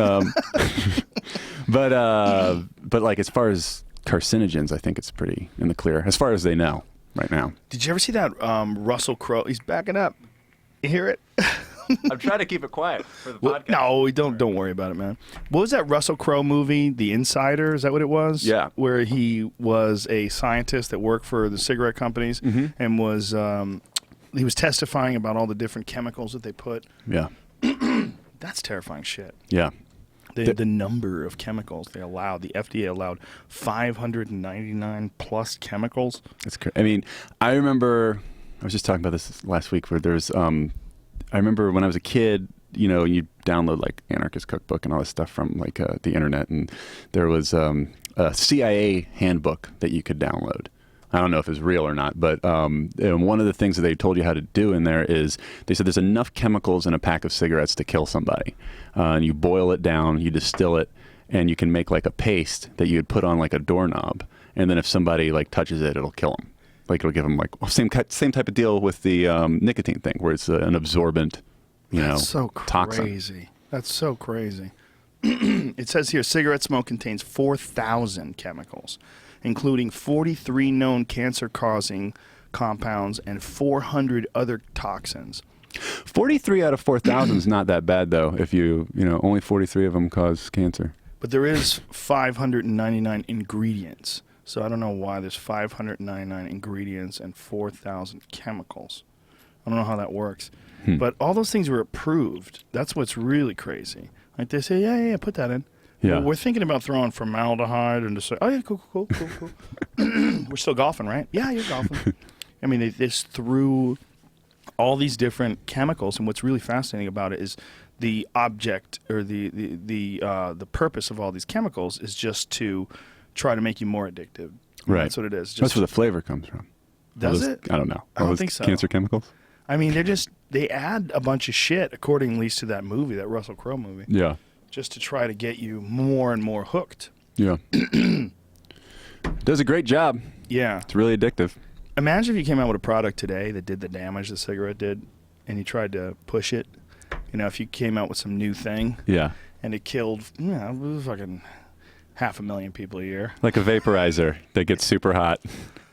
but like as far as carcinogens, I think it's pretty in the clear as far as they know right now. Did you ever see that Russell Crowe? He's backing up. You hear it? I'm trying to keep it quiet for the podcast. No, don't worry about it, man. What was that Russell Crowe movie, The Insider? Is that what it was? Yeah. Where he was a scientist that worked for the cigarette companies and was he was testifying about all the different chemicals that they put. Yeah. That's terrifying shit. Yeah. The number of chemicals they allowed, the FDA allowed 599 plus chemicals. It's I mean, I remember, I was just talking about this last week where there's, I remember when I was a kid, you know, you download like Anarchist Cookbook and all this stuff from like the internet, and there was a CIA handbook that you could download. I don't know if it's real or not, but and one of the things that they told you how to do in there is they said there's enough chemicals in a pack of cigarettes to kill somebody. And you boil it down, you distill it, and you can make like a paste that you would put on like a doorknob. And then if somebody like touches it, it'll kill them. Like it'll give them like same type of deal with the nicotine thing, where it's an absorbent, That's so toxin. Crazy. That's so crazy. It says here, cigarette smoke contains 4,000 chemicals, including 43 known cancer-causing compounds and 400 other toxins. 43 out of 4,000 is not that bad, though, if you know, only 43 of them cause cancer. But there is 599 ingredients. So I don't know why there's 599 ingredients and 4,000 chemicals. I don't know how that works. But all those things were approved. That's what's really crazy. Like they say, yeah, put that in. Yeah. Well, we're thinking about throwing formaldehyde and just say, oh yeah, cool. We're still golfing, right? Yeah, you're golfing. I mean, they just threw all these different chemicals, and what's really fascinating about it is the object or the purpose of all these chemicals is just to try to make you more addicted. Right. That's what it is. That's where the flavor comes from. Does it? I don't know. I don't think so. Cancer chemicals? I mean, they add a bunch of shit according at least to that movie, that Russell Crowe movie. Yeah. Just to try to get you more and more hooked. Yeah. Does a great job. Yeah. It's really addictive. Imagine if you came out with a product today that did the damage the cigarette did, and you tried to push it. You know, if you came out with some new thing. Yeah. And it killed, fucking 500,000 people a year. Like a vaporizer that gets super hot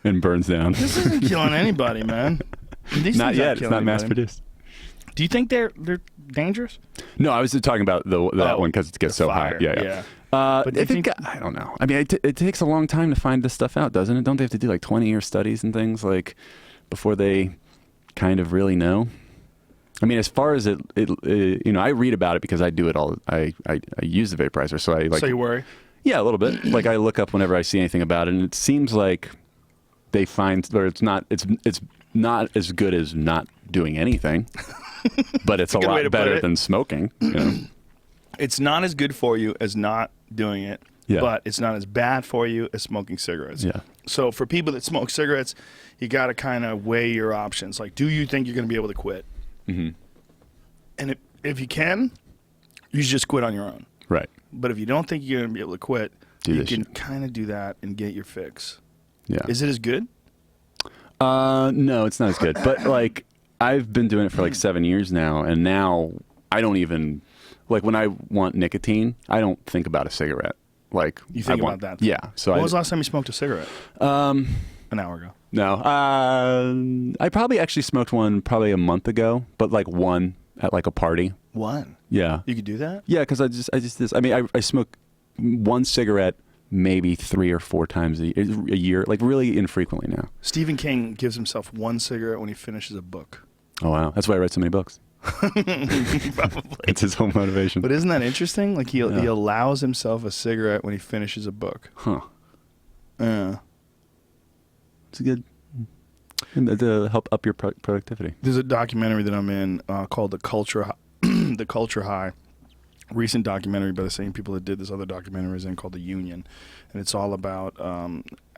and burns down. This isn't killing anybody, man. Not yet. It's not mass produced. Do you think they're dangerous? No, I was talking about that one because it gets so hot. Yeah. But I don't know. I mean, it takes a long time to find this stuff out, doesn't it? Don't they have to do like 20-year studies and things like before they kind of really know? I mean, as far as it you know, I read about it because I do it all. I use the vaporizer, so I like. So you worry? Yeah, a little bit. Like I look up whenever I see anything about it, and it seems like they find, or it's not as good as not doing anything, but it's a lot better than smoking. You know? It's not as good for you as not doing it, but it's not as bad for you as smoking cigarettes. Yeah. So for people that smoke cigarettes, you got to kind of weigh your options. Like, do you think you're going to be able to quit? Mm-hmm. And if you can, you should just quit on your own. Right. But if you don't think you're going to be able to quit, you can kind of do that and get your fix. Yeah. Is it as good? No, it's not as good. But like, I've been doing it for like 7 years now, and now I don't even like when I want nicotine. I don't think about a cigarette. Like You think I want, about that? Yeah. So When was the last time you smoked a cigarette? An hour ago. No. I probably actually smoked one probably a month ago, but like one at like a party. One. Yeah. You could do that? Yeah, because I smoke one cigarette maybe 3 or 4 times a year, like really infrequently now. Stephen King gives himself one cigarette when he finishes a book. Oh wow, that's why I read so many books. Probably. It's his whole motivation. But isn't that interesting? Like he allows himself a cigarette when he finishes a book. Huh. Yeah. It's good to help up your productivity. There's a documentary that I'm in called The Culture The Culture High. Recent documentary by the same people that did this other documentary is in called The Union, and it's all about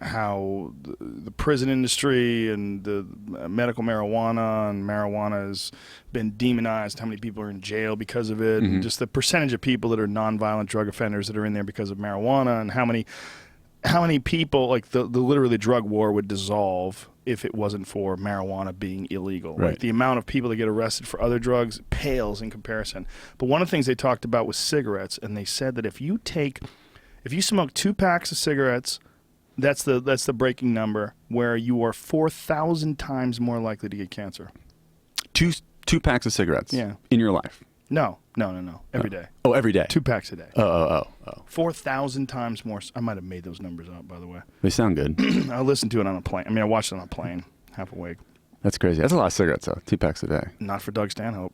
how the prison industry and the medical marijuana has been demonized, how many people are in jail because of it, and just the percentage of people that are nonviolent drug offenders that are in there because of marijuana, and how many people, like the literally drug war would dissolve if it wasn't for marijuana being illegal. Right. Like the amount of people that get arrested for other drugs pales in comparison. But one of the things they talked about was cigarettes, and they said that if you smoke 2 packs of cigarettes, that's the breaking number, where you are 4,000 times more likely to get cancer. Two packs of cigarettes. Yeah. In your life. No. Every day. Oh, every day. 2 packs a day. Oh. 4,000 times more. I might have made those numbers up, by the way. They sound good. I listened to it on a plane. I mean, I watched it on a plane, half awake. That's crazy. That's a lot of cigarettes, though. 2 packs a day. Not for Doug Stanhope.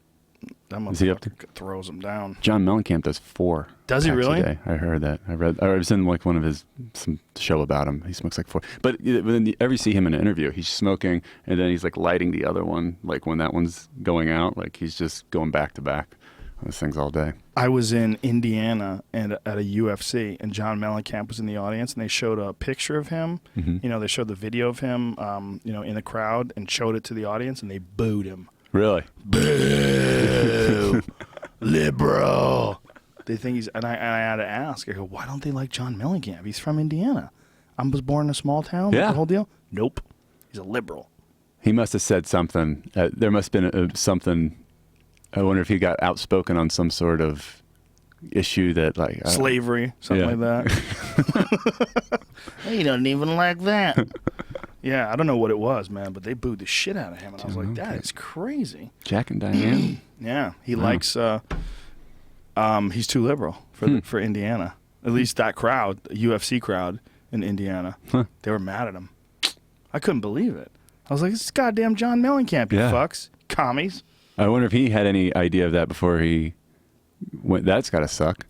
That Is he up to? throws them down. John Mellencamp does 4. Does he packs really? A day. I heard that. I was in like one of some show about him. He smokes like 4. But when you ever see him in an interview, he's smoking and then he's like lighting the other one. Like when that one's going out, like he's just going back to back on those things all day. I was in Indiana and at a UFC, and John Mellencamp was in the audience, and they showed a picture of him. You know, they showed the video of him, in the crowd, and showed it to the audience, and they booed him. Really? Boo, liberal. They think he's, and I had to ask. I go, why don't they like John Mellencamp? He's from Indiana. I was born in a small town. Yeah. The whole deal. Nope. He's a liberal. He must have said something. There must have been something. I wonder if he got outspoken on some sort of issue that, like Slavery, something like that. He doesn't even like that. Yeah, I don't know what it was, man, but they booed the shit out of him, and I was like, that is crazy. Jack and Diane. Yeah, he likes. He's too liberal for Indiana. At least that crowd, the UFC crowd in Indiana, they were mad at him. I couldn't believe it. I was like, this is goddamn John Mellencamp, you fucks, commies. I wonder if he had any idea of that before he went. That's got to suck.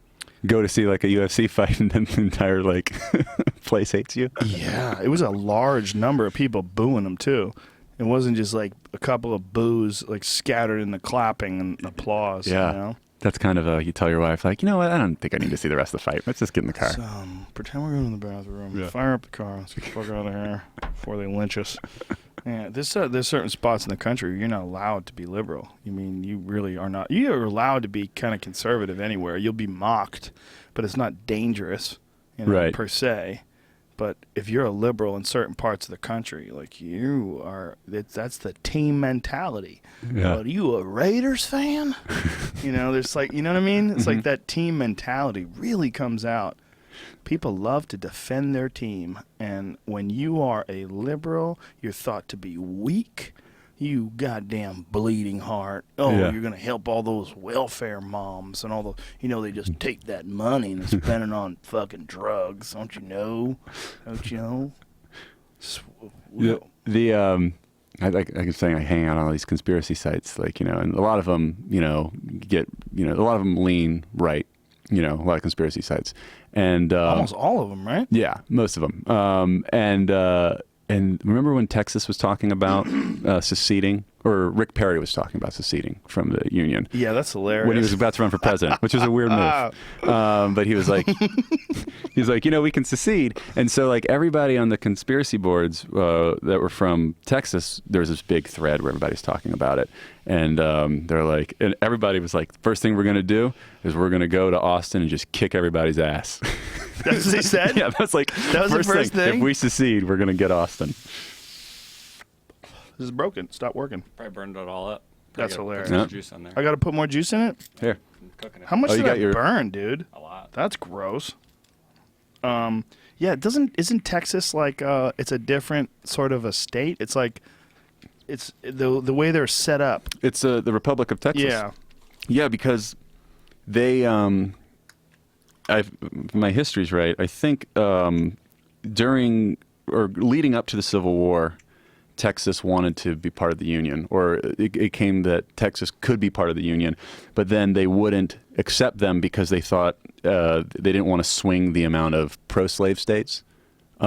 Go to see like a UFC fight and then the entire like place hates you. Yeah, it was a large number of people booing him too. It wasn't just like a couple of boos like scattered in the clapping and applause. Yeah, you know? That's kind of you tell your wife like, you know what? I don't think I need to see the rest of the fight. Let's just get in the car. Pretend we're going to the bathroom. Yeah. Fire up the car. Let's get the fuck out of here before they lynch us. Yeah, there's certain spots in the country where you're not allowed to be liberal. I mean, you really are not. You're allowed to be kind of conservative anywhere. You'll be mocked, but it's not dangerous, Right. per se. But if you're a liberal in certain parts of the country, like you are, that's the team mentality. Yeah. Are you a Raiders fan? There's like, you know what I mean? It's like that team mentality really comes out. People love to defend their team, and when you are a liberal, you're thought to be weak. You goddamn bleeding heart. Oh, Yeah. You're going to help all those welfare moms and all the, they just take that money and spend it on fucking drugs. Don't you know? I was saying I hang out on all these conspiracy sites, like, and a lot of them, get, a lot of them lean right, a lot of conspiracy sites. And almost all of them, right? Yeah, most of them. And remember when Texas was talking about seceding, or Rick Perry was talking about seceding from the Union? Yeah, that's hilarious. When he was about to run for president, which was a weird move. But he was like, we can secede. And so like everybody on the conspiracy boards that were from Texas, there was this big thread where everybody's talking about it. And they're like, and everybody was like, first thing we're going to do is we're going to go to Austin and just kick everybody's ass. That's what they said? Yeah, that was the first thing? If we secede, we're going to get Austin. This is broken. Stop working. Probably burned it all up. That's Gotta hilarious. Put some Yeah. juice on there. I got to put more juice in it? Here. I'm cooking it. How much Oh, did you got that your- burn, dude? A lot. That's gross. Yeah, isn't Texas like it's a different sort of a state? It's like it's the way they're set up. It's the Republic of Texas. Yeah. Yeah, because they my history's right. I think during or leading up to the Civil War, Texas wanted to be part of the Union, or it came that Texas could be part of the Union, but then they wouldn't accept them because they thought they didn't want to swing the amount of pro-slave states. They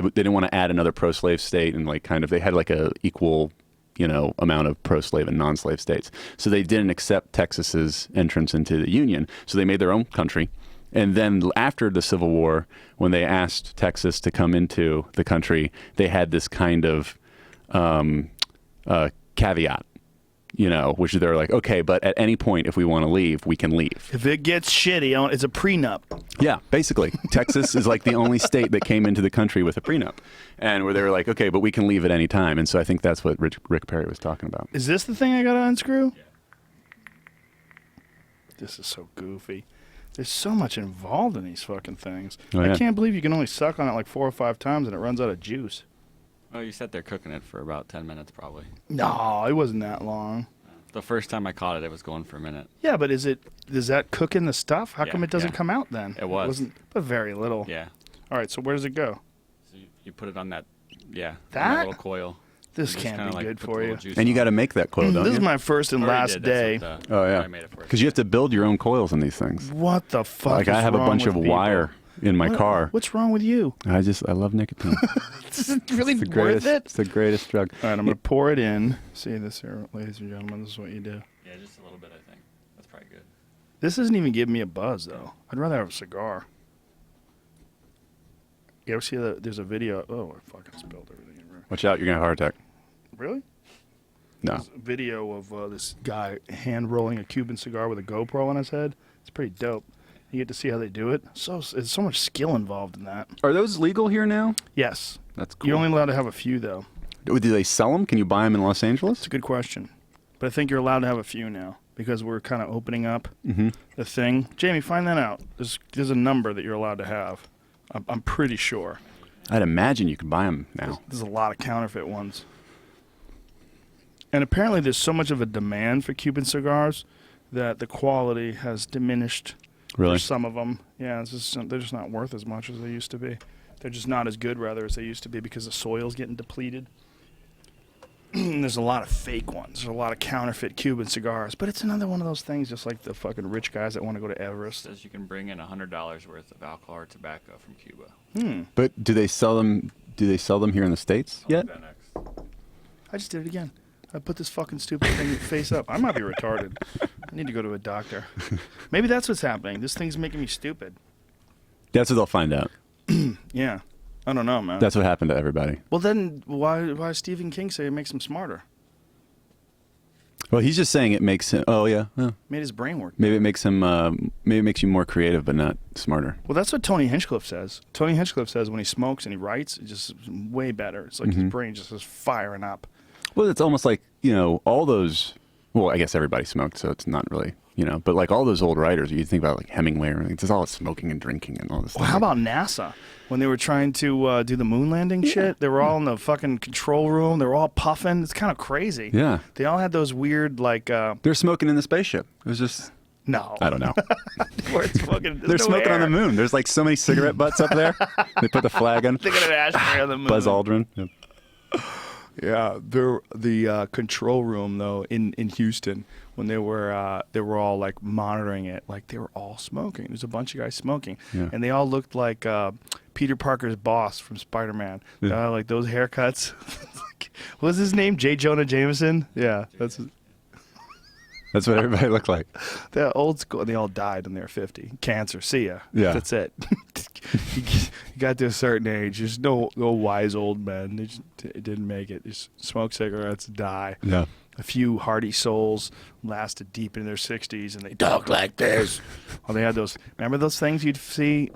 didn't want to add another pro-slave state, and like kind of they had like a equal, amount of pro-slave and non-slave states. So they didn't accept Texas's entrance into the Union. So they made their own country. And then after the Civil War, when they asked Texas to come into the country, they had this kind of caveat, which they're like, okay, but at any point, if we want to leave, we can leave. If it gets shitty, it's a prenup. Yeah, basically. Texas is like the only state that came into the country with a prenup. And where they were like, okay, but we can leave at any time. And so I think that's what Rick Perry was talking about. Is this the thing I got to unscrew? Yeah. This is so goofy. There's so much involved in these fucking things. Oh, yeah. I can't believe you can only suck on it like 4 or 5 times and it runs out of juice. Oh, you sat there cooking it for about 10 minutes probably. No, it wasn't that long. The first time I caught it, it was going for a minute. Yeah, but does that cook in the stuff? How come it doesn't yeah. come out then? It was. Wasn't, but very little. Yeah. All right, so where does it go? So you put it on that, on That? little coil. This And just can't kinda, be like, good put for the you. little juice And you on got it. to make that coil, don't This you? is my first and Already last did. day. That's what Oh, I yeah. made it for. Because you have to build your own coils in these things. What the fuck Like is I have a wrong bunch with of people? wire in my car. What's wrong with you? I love nicotine. Is it really It's the worth greatest. it? It's the greatest drug. All right, I'm going to pour it in. See this here, ladies and gentlemen. This is what you do. Yeah, just a little bit, I think. That's probably good. This isn't even giving me a buzz, though. I'd rather have a cigar. You ever see there's a video? Oh, I fucking spilled everything everywhere. Watch out, you're going to have a heart attack. Really? No. There's a video of this guy hand rolling a Cuban cigar with a GoPro on his head. It's pretty dope. You get to see how they do it. There's so much skill involved in that. Are those legal here now? Yes. That's cool. You're only allowed to have a few, though. Do they sell them? Can you buy them in Los Angeles? It's a good question. But I think you're allowed to have a few now because we're kind of opening up the thing. Jamie, find that out. There's a number that you're allowed to have. I'm pretty sure. I'd imagine you could buy them now. There's a lot of counterfeit ones. And apparently there's so much of a demand for Cuban cigars that the quality has diminished Really? for some of them. Yeah, they're just not worth as much as they used to be. They're just not as good, rather, as they used to be because the soil's getting depleted. There's a lot of fake ones. There's a lot of counterfeit Cuban cigars. But it's another one of those things, just like the fucking rich guys that want to go to Everest. Says you can bring in $100 worth of alcohol or tobacco from Cuba. But do they sell them? Do they sell them here in the States I'll yet? do that next. I just did it again. I put this fucking stupid thing face up. I might be retarded. I need to go to a doctor. Maybe that's what's happening. This thing's making me stupid. That's what they'll find out. Yeah. I don't know, man. That's what happened to everybody. Well, then why does Stephen King say it makes him smarter? Well, he's just saying it makes him. Oh yeah. Made his brain work. Maybe it makes him. Maybe it makes you more creative, but not smarter. Well, that's what Tony Hinchcliffe says. Tony Hinchcliffe says when he smokes and he writes, it's just way better. It's like his brain just is firing up. Well, it's almost like all those. Well, I guess everybody smoked, so it's not really But like all those old writers, you think about like Hemingway, or it's all smoking and drinking and all this. Well, stuff. how about NASA? When they were trying to do the moon landing shit, they were all in the fucking control room. They were all puffing. It's kind of crazy. Yeah. They all had those weird, like... They're smoking in the spaceship. It was just. no. I don't know. Where it's fucking, They're smoking on the moon. There's like so many cigarette butts up there. They put the flag on. They got an ashtray on the moon. Buzz Aldrin. Yep. Yeah, the control room though in Houston when they were all like monitoring it, like they were all smoking. There's a bunch of guys smoking, Yeah. and they all looked like Peter Parker's boss from Spider-Man. Yeah. Like those haircuts. What was his name? J. Jonah Jameson. Yeah, that's That's what everybody looked like. the old school. They all died when they were 50. Cancer. See ya. Yeah. That's it. You got to a certain age. There's no wise old men. They just didn't make it. Just smoke cigarettes, die. Yeah. A few hardy souls lasted deep into their 60s, and they talk like this. Oh, they had those. Remember those things you'd see?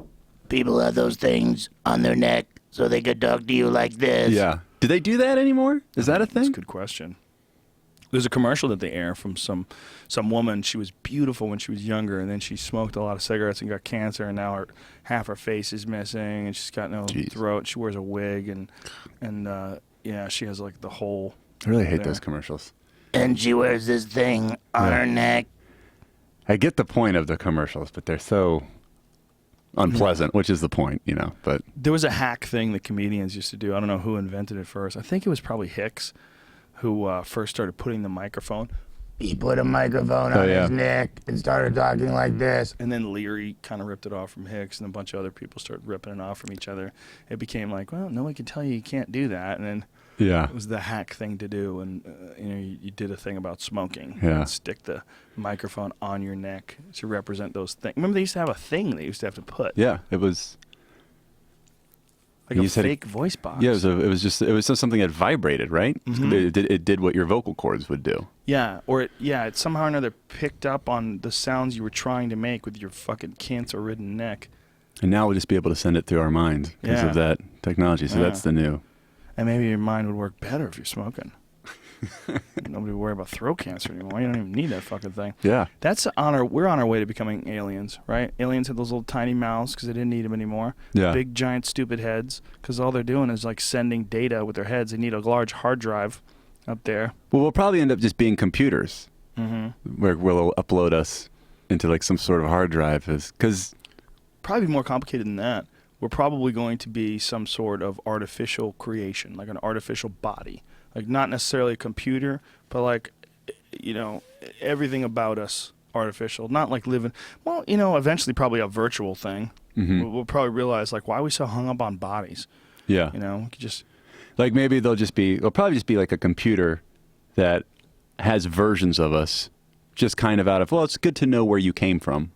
People had those things on their neck so they could talk to you like this. Yeah. Do they do that anymore? Is that a That's a thing? good question. There's a commercial that they air from some woman. She was beautiful when she was younger, and then she smoked a lot of cigarettes and got cancer, and now half her face is missing, and she's got no throat. She wears a wig, and yeah, she has like the whole. I really hate those commercials. And she wears this thing on her neck. I get the point of the commercials, but they're so unpleasant, which is the point, you know. But there was a hack thing that comedians used to do. I don't know who invented it first. I think it was probably Hicks, who first started putting the microphone. He put a microphone on his neck and started talking like this. And then Leary kind of ripped it off from Hicks, and a bunch of other people started ripping it off from each other. It became like, well, no one can tell you can't do that. And then it was the hack thing to do. And you did a thing about smoking. And stick the microphone on your neck to represent those things. Remember, they used to have a thing they used to have to put. Yeah, it was. Like a fake voice box. Yeah, it was just something that vibrated, right? It did what your vocal cords would do. Yeah, or it somehow or another picked up on the sounds you were trying to make with your fucking cancer-ridden neck. And now we'll just be able to send it through our minds because of that technology. So that's the new. And maybe your mind would work better if you're smoking. Nobody would worry about throat cancer anymore. You don't even need that fucking thing. Yeah. We're on our way to becoming aliens, right? Aliens had those little tiny mouths because they didn't need them anymore. Yeah. Big, giant, stupid heads because all they're doing is like sending data with their heads. They need a large hard drive up there. Well, we'll probably end up just being computers where we'll upload us into like some sort of hard drive. Because probably more complicated than that. We're probably going to be some sort of artificial creation, like an artificial body. Like not necessarily a computer, but like, everything about us artificial. Not like living. Well, eventually probably a virtual thing. We'll probably realize like why are we so hung up on bodies. Yeah. We could just. Like maybe it'll probably just be like a computer that has versions of us, just kind of out of it's good to know where you came from.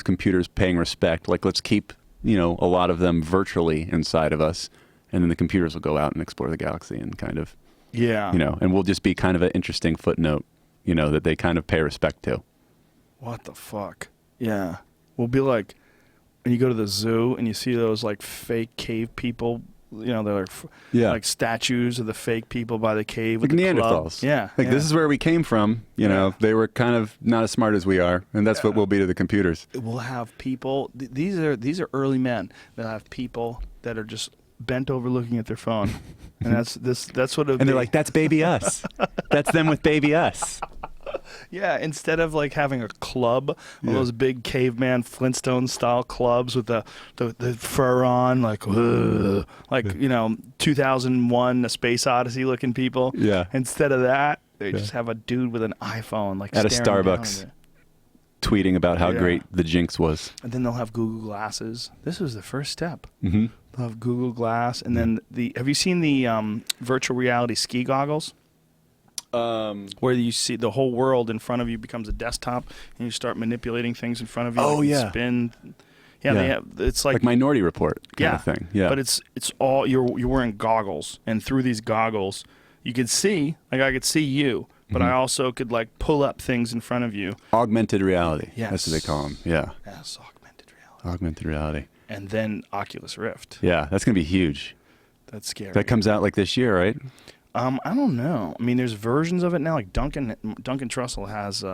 Computers paying respect. Like let's keep a lot of them virtually inside of us, and then the computers will go out and explore the galaxy and kind of. Yeah. And we'll just be kind of an interesting footnote, that they kind of pay respect to. What the fuck? Yeah. We'll be like, when you go to the zoo and you see those like fake cave people, they're like statues of the fake people by the cave. Like with Neanderthals. Yeah. This is where we came from. They were kind of not as smart as we are, and that's what we'll be to the computers. We'll have people. These are early men. They'll have people that are just bent over looking at their phone, and that's what. And they're like, "That's baby us. That's them with baby us." Yeah, instead of like having a club, all those big caveman Flintstone style clubs with the fur on, like 2001: A Space Odyssey looking people. Yeah. Instead of that, they just have a dude with an iPhone like at a staring Starbucks, down tweeting about how great the Jinx was. And then they'll have Google Glasses. This was the first step. Mm-hmm. They'll have Google Glass, and then have you seen the virtual reality ski goggles? Where you see the whole world in front of you becomes a desktop, and you start manipulating things in front of you. Oh, like yeah. Spin. Yeah, they have. It's like Minority Report kind of thing. Yeah, but it's all you're wearing goggles, and through these goggles, you could see. Like I could see you, but I also could like pull up things in front of you. Augmented reality. Yes. That's what they call them. Yeah. Yes, augmented reality. Augmented reality. And then Oculus Rift. Yeah, that's gonna be huge. That's scary. That comes out like this year, right? I don't know. I mean, there's versions of it now. Like Duncan Trussell has,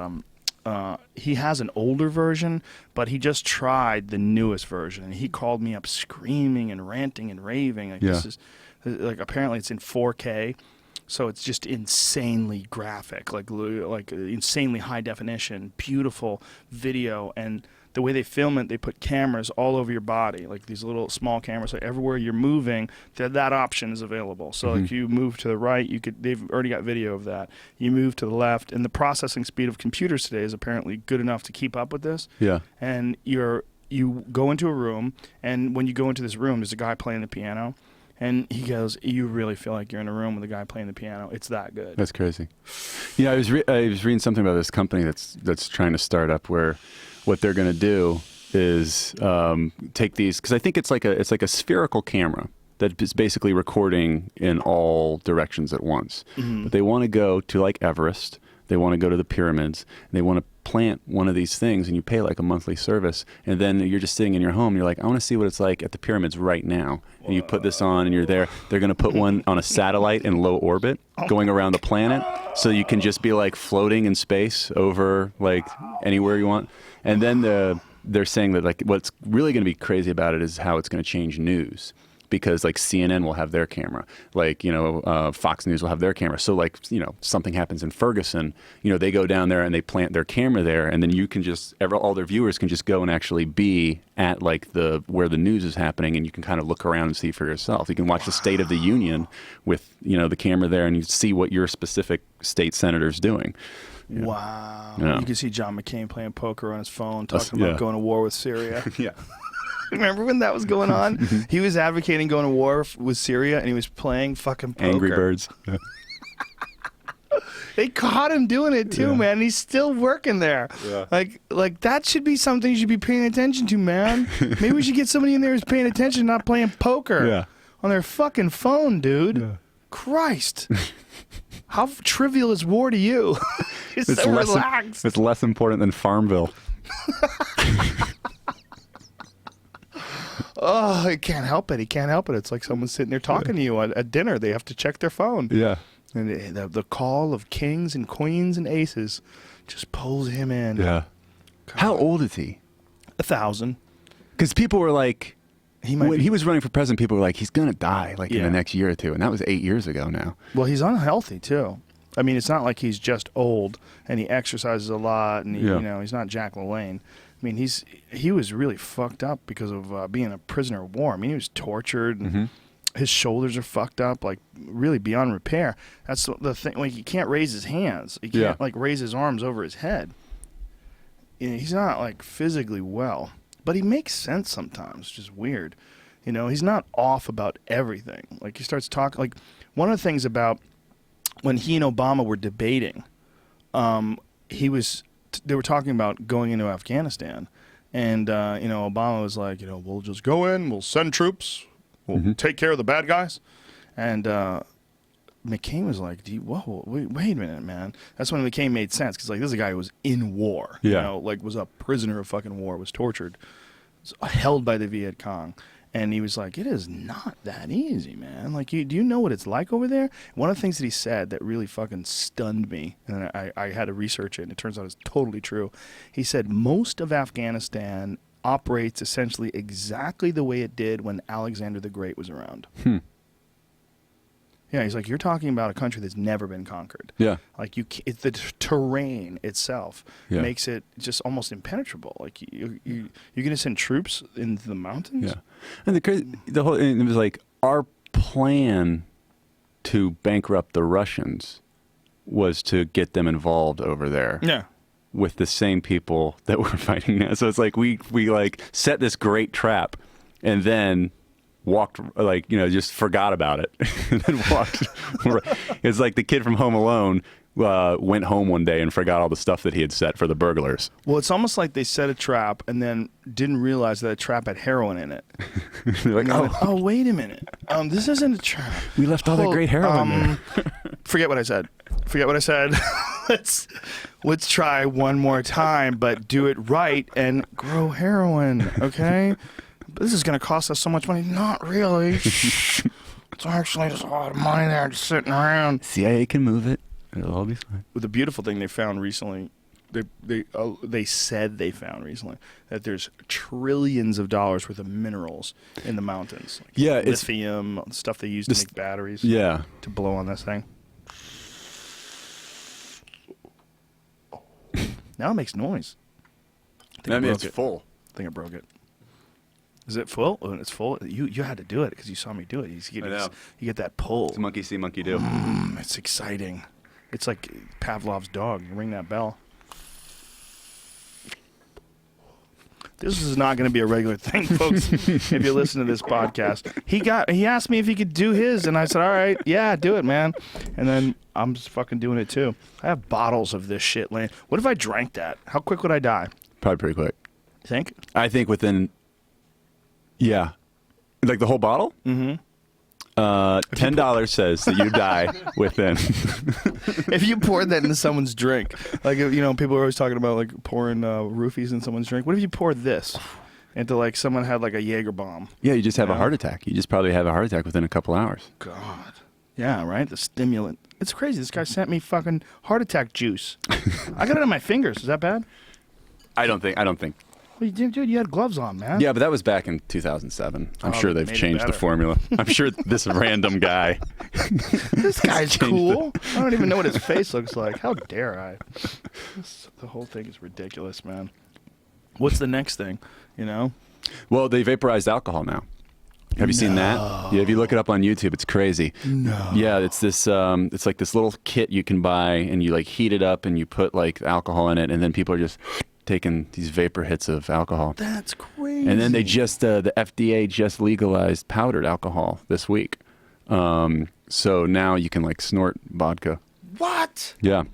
he has an older version, but he just tried the newest version, and he called me up screaming and ranting and raving. Like this is, like apparently it's in 4K, so it's just insanely graphic, like insanely high definition, beautiful video, and the way they film it, they put cameras all over your body, like these little small cameras. So everywhere you're moving, that option is available. So like you move to the right, they've already got video of that. You move to the left, and the processing speed of computers today is apparently good enough to keep up with this. Yeah. And you go into a room, and when you go into this room, there's a guy playing the piano. And he goes, you really feel like you're in a room with a guy playing the piano. It's that good. That's crazy. Yeah, I was reading something about this company that's trying to start up where what they're going to do is take these, because I think it's like a spherical camera that is basically recording in all directions at once. But they want to go to like Everest. They want to go to the pyramids. And they want to plant one of these things, and you pay like a monthly service. And then you're just sitting in your home. You're like, I want to see what it's like at the pyramids right now. And you put this on, and you're there. They're going to put one on a satellite in low orbit, going around the planet, so you can just be like floating in space over like anywhere you want. And then they're saying that like what's really going to be crazy about it is how it's going to change news. Because like CNN will have their camera, like, Fox News will have their camera. So like, something happens in Ferguson, they go down there and they plant their camera there, and then you can just, all their viewers can just go and actually be at like where the news is happening, and you can kind of look around and see for yourself. You can watch the State of the Union with, the camera there, and you see what your specific state senator's doing. Yeah. Wow. Yeah. You can see John McCain playing poker on his phone, talking about going to war with Syria. Yeah. Remember when that was going on? He was advocating going to war with Syria, and he was playing fucking poker. Angry Birds. Yeah. They caught him doing it too, man. He's still working there. Yeah. Like that should be something you should be paying attention to, man. Maybe we should get somebody in there who's paying attention, not playing poker on their fucking phone, dude. Yeah. Christ. How trivial is war to you? It's so relaxed. It's less important than Farmville. Oh, he can't help it. He can't help it. It's like someone's sitting there talking to you at dinner. They have to check their phone. Yeah. And the call of kings and queens and aces just pulls him in. Yeah. God. How old is he? 1,000. Because people were like, when he was running for president, people were like, he's going to die in the next year or two. And that was 8 years ago now. Well, he's unhealthy, too. I mean, it's not like he's just old and he exercises a lot and, he's not Jack LaLanne. I mean, he was really fucked up because of being a prisoner of war. I mean, he was tortured, and his shoulders are fucked up, like really beyond repair. That's the thing. Like, he can't raise his hands. He can't like raise his arms over his head. He's not like physically well, but he makes sense sometimes. Which is weird. He's not off about everything. Like, he starts talking. Like, one of the things about when he and Obama were debating, they were talking about going into Afghanistan, and Obama was like, we'll just go in, we'll send troops, we'll take care of the bad guys, and McCain was like, whoa, wait a minute, man. That's when McCain made sense, because like, this is a guy who was in war, was a prisoner of fucking war, was tortured, was held by the Viet Cong. And he was like, it is not that easy, man. Like, do you know what it's like over there? One of the things that he said that really fucking stunned me, and I had to research it, and it turns out it's totally true. He said most of Afghanistan operates essentially exactly the way it did when Alexander the Great was around. Yeah, he's like, you're talking about a country that's never been conquered. Yeah. Like, the terrain itself makes it just almost impenetrable. Like, you're going to send troops into the mountains? Yeah. And it was like, our plan to bankrupt the Russians was to get them involved over there. Yeah. With the same people that we're fighting now. So it's like, we like set this great trap, and then walked, like, just forgot about it. And then walked. It's like the kid from Home Alone went home one day and forgot all the stuff that he had set for the burglars. Well, it's almost like they set a trap and then didn't realize that the trap had heroin in it. They're like, oh, wait a minute. This isn't a trap. We left all that great heroin there. Forget what I said. Let's try one more time, but do it right and grow heroin, okay? This is going to cost us so much money. Not really. It's actually just a lot of money there just sitting around. CIA can move it. It'll all be fine. The beautiful thing they found recently, they said they found recently, that there's trillions of dollars worth of minerals in the mountains. Like lithium, stuff they use to make batteries. Yeah. To blow on this thing. Now it makes noise. That means it's full. I think I broke it. Is it full? When it's full, you had to do it because you saw me do it. You get that pull. It's monkey see, monkey do. It's exciting. It's like Pavlov's dog. You ring that bell. This is not going to be a regular thing, folks. If you listen to this podcast, he asked me if he could do his, and I said, all right, yeah, do it, man. And then I'm just fucking doing it too. I have bottles of this shit laying. What if I drank that? How quick would I die? Probably pretty quick. You think? I think within. Yeah. Like the whole bottle? Mm-hmm. $10 says that you die within. If you poured that into someone's drink, like, you know, people are always talking about like pouring roofies in someone's drink. What if you poured this into like someone had like a Jaeger bomb? Yeah, you just have a heart attack. You just probably have a heart attack within a couple hours. God. Yeah, right? The stimulant. It's crazy. This guy sent me fucking heart attack juice. I got it on my fingers. Is that bad? I don't think. Well, dude, you had gloves on, man. Yeah, but that was back in 2007. I'm sure they've made it changed the better. formula. I'm sure this random guy. This guy's cool. I don't even know what his face looks like. How dare I? The whole thing is ridiculous, man. What's the next thing, you know? Well, they vaporized alcohol now. Have you seen that? Yeah, if you look it up on YouTube, it's crazy. No. Yeah, it's this. It's like this little kit you can buy, and you like heat it up, and you put like alcohol in it, and then people are just taking these vapor hits of alcohol. That's crazy. And then they just the FDA just legalized powdered alcohol this week. So now you can like snort vodka. What? Yeah,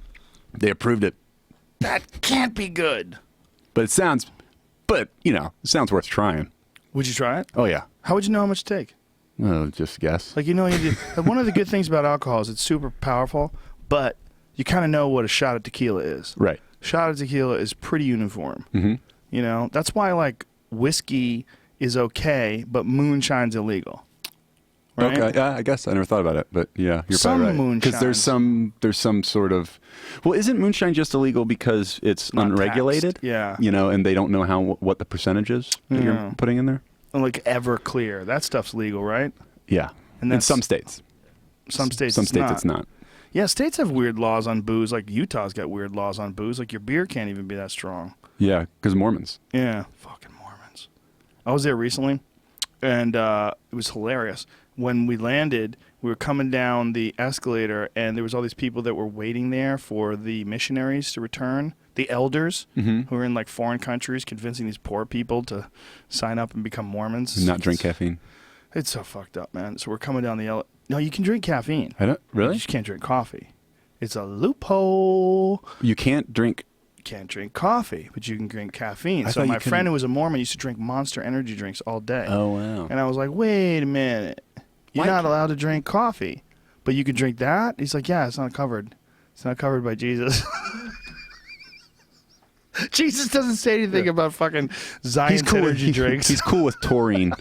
they approved it. That can't be good. But it sounds worth trying. Would you try it? Oh yeah. How would you know how much to take? Oh, just guess. Like, you know, one of the good things about alcohol is it's super powerful, but you kind of know what a shot of tequila is. Right. Shot of tequila is pretty uniform. Mm-hmm. You know, that's why like whiskey is okay, but moonshine's illegal. Right? Okay, yeah, I guess I never thought about it, but yeah, you're Some probably right. Because there's moonshines. some sort of, well, isn't moonshine just illegal because it's Not unregulated? taxed, yeah. You know, and they don't know what the percentage is that you're putting in there. Like Everclear, that stuff's legal, right? Yeah, And in that's- some states. Some states, Some states it's not. Yeah, states have weird laws on booze. Like Utah's got weird laws on booze. Like your beer can't even be that strong. Yeah, because Mormons. Yeah, fucking Mormons. I was there recently, and it was hilarious. When we landed, we were coming down the escalator, and there was all these people that were waiting there for the missionaries to return, the elders who were in like foreign countries, convincing these poor people to sign up and become Mormons. Not drink caffeine. It's so fucked up, man. So we're coming down the No, you can drink caffeine. I don't You really. just can't drink coffee. It's a loophole. You can't drink. You can't drink coffee, but you can drink caffeine. I So thought my you couldn't- friend who was a Mormon used to drink Monster energy drinks all day. Oh wow. And I was like, wait a minute. You're Why not can't- allowed to drink coffee, but you can drink that? He's like, yeah, it's not covered. It's not covered by Jesus. Jesus doesn't say anything about fucking Zion's energy drinks. He's cool with taurine.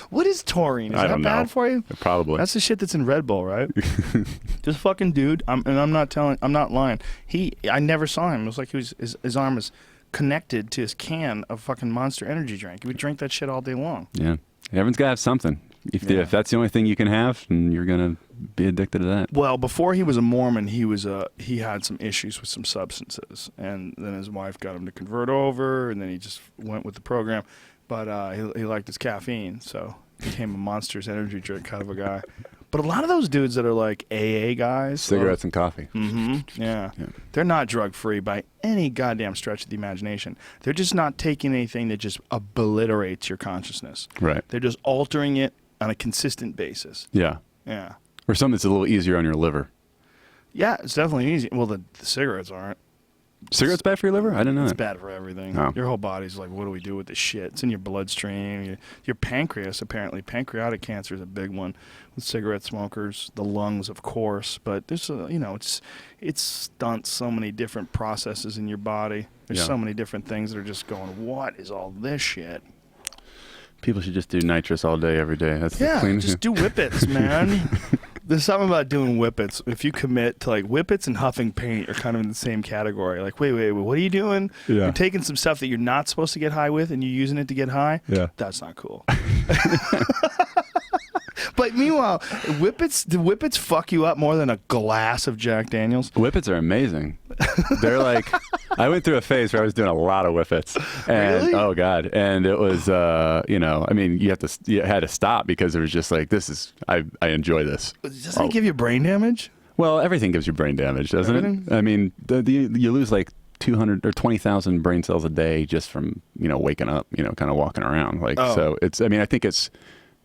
What is taurine? Is I that don't know. bad for you? Probably. That's the shit that's in Red Bull, right? This fucking dude, I'm not lying. I never saw him. It was like his arm is connected to his can of fucking Monster energy drink. He would drink that shit all day long. Yeah. Everyone's got to have something. If that's the only thing you can have, then you're going to be addicted to that. Well, before he was a Mormon, he had some issues with some substances, and then his wife got him to convert over, and then he just went with the program. But he liked his caffeine, so became a Monster's energy drink kind of a guy. But a lot of those dudes that are like AA guys, Cigarettes and coffee. yeah, they're not drug free by any goddamn stretch of the imagination. They're just not taking anything that just obliterates your consciousness. Right. They're just altering it on a consistent basis. Yeah. Yeah. Or something that's a little easier on your liver. Yeah, it's definitely easy. Well, the cigarettes aren't. Cigarettes bad for your liver? I didn't know It's that. bad for everything. Oh. Your whole body's like, what do we do with this shit? It's in your bloodstream. Your pancreas, apparently. Pancreatic cancer is a big one with cigarette smokers. The lungs, of course. But there's it stunts so many different processes in your body. There's so many different things that are just going, what is all this shit? People should just do nitrous all day, every day. That's the cleanest. Just do whippets, man. There's something about doing whippets. If you commit to like whippets and huffing paint are kind of in the same category. Like, wait, what are you doing? Yeah. You're taking some stuff that you're not supposed to get high with and you're using it to get high? Yeah. That's not cool. But meanwhile, the whippets fuck you up more than a glass of Jack Daniels. Whippets are amazing. They're like, I went through a phase where I was doing a lot of whippets. And, Really? Oh God. And it was, I mean, you had to stop because it was just like, I enjoy this. Doesn't it give you brain damage? Well, everything gives you brain damage, doesn't Everything? it? I mean, you lose like 200 or 20,000 brain cells a day just from, waking up, kind of walking around. Like, So it's, I mean, I think it's,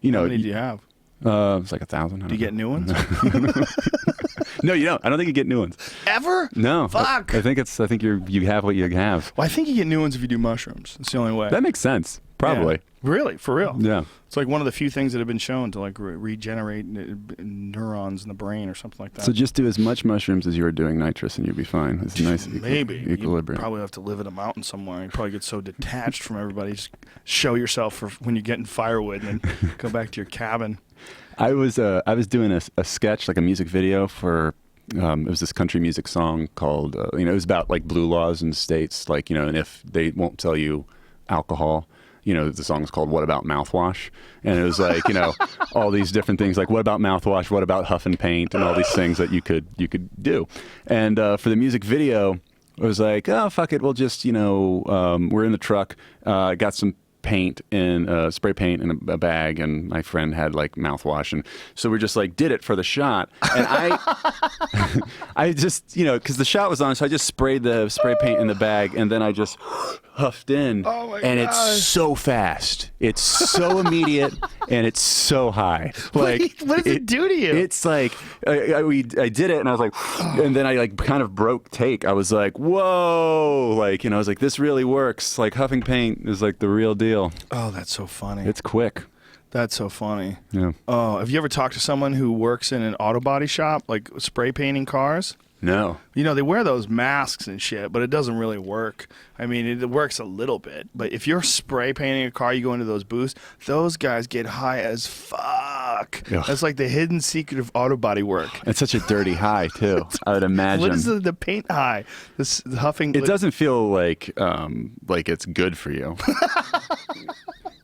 How many do you have? it's like 1,000. Do you get new ones? No, you don't. I don't think you get new ones. Ever? No. Fuck. I think you have what you have. Well, I think you get new ones if you do mushrooms. It's the only way. That makes sense. Probably. Yeah. Really, for real. Yeah. It's like one of the few things that have been shown to like regenerate neurons in the brain or something like that. So just do as much mushrooms as you were doing nitrous, and you'll be fine. It's a nice Maybe equilibrium. You probably have to live in a mountain somewhere. You probably get so detached from everybody. Just show yourself for when you're getting firewood, and then go back to your cabin. I was doing a sketch, like a music video for. It was this country music song called, it was about like blue laws in the states, like, and if they won't sell you alcohol, the song's called "What About Mouthwash," and it was like, all these different things, like what about mouthwash, what about huff and paint, and all these things that you could do. And for the music video, it was like, oh fuck it, we'll just, we're in the truck, got some paint and spray paint in a bag, and my friend had like mouthwash, and so we just like did it for the shot, and I just because the shot was on, so I just sprayed the spray paint in the bag, and then I just huffed in, and it's so fast, it's so immediate, and it's so high. Like, what does it do to you? It's like I did it, and I was like, and then I like kind of broke take. I was like, whoa, like I was like, this really works. Like huffing paint is like the real deal. Oh, that's so funny. It's quick. That's so funny. Yeah. Oh, have you ever talked to someone who works in an auto body shop, like spray painting cars? No. They wear those masks and shit, but it doesn't really work. I mean, it works a little bit. But if you're spray painting a car, you go into those booths, those guys get high as fuck. Ugh. That's like the hidden secret of auto body work. It's such a dirty high, too, I would imagine. What is the paint high? This huffing. It doesn't feel like it's good for you.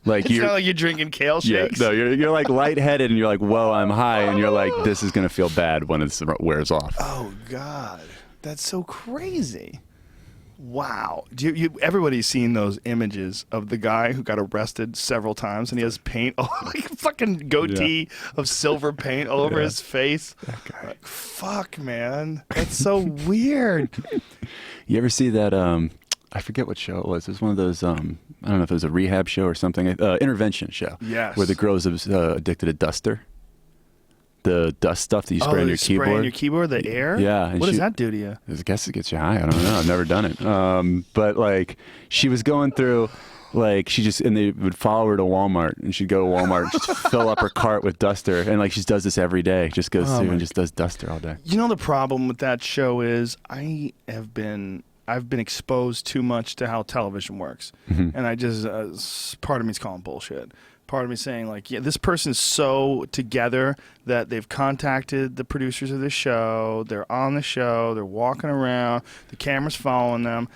Like it's not like you're drinking kale shakes. Yeah, no, you're like lightheaded, and you're like, whoa, I'm high, and you're like, this is gonna feel bad when it wears off. Oh God, that's so crazy! Wow, everybody's seen those images of the guy who got arrested several times, and he has paint, like a fucking goatee of silver paint all over his face. That guy. Like, fuck, man, that's so weird. You ever see that? I forget what show it was. It was one of those, I don't know if it was a rehab show or something, intervention show. Yes. Where the girl's addicted to duster. The dust stuff that you spray on your keyboard. Spray on your keyboard, the air? Yeah. What does that do to you? I guess it gets you high. I don't know. I've never done it. But like, she was going through, like, and they would follow her to Walmart, and she'd go to Walmart and just fill up her cart with duster. And like, she does this every day. Just goes through and just does duster all day. The problem with that show is I've been exposed too much to how television works. Mm-hmm. And I just, part of me is calling bullshit. Part of me saying, like, yeah, this person's so together that they've contacted the producers of this show. They're on the show. They're walking around. The camera's following them.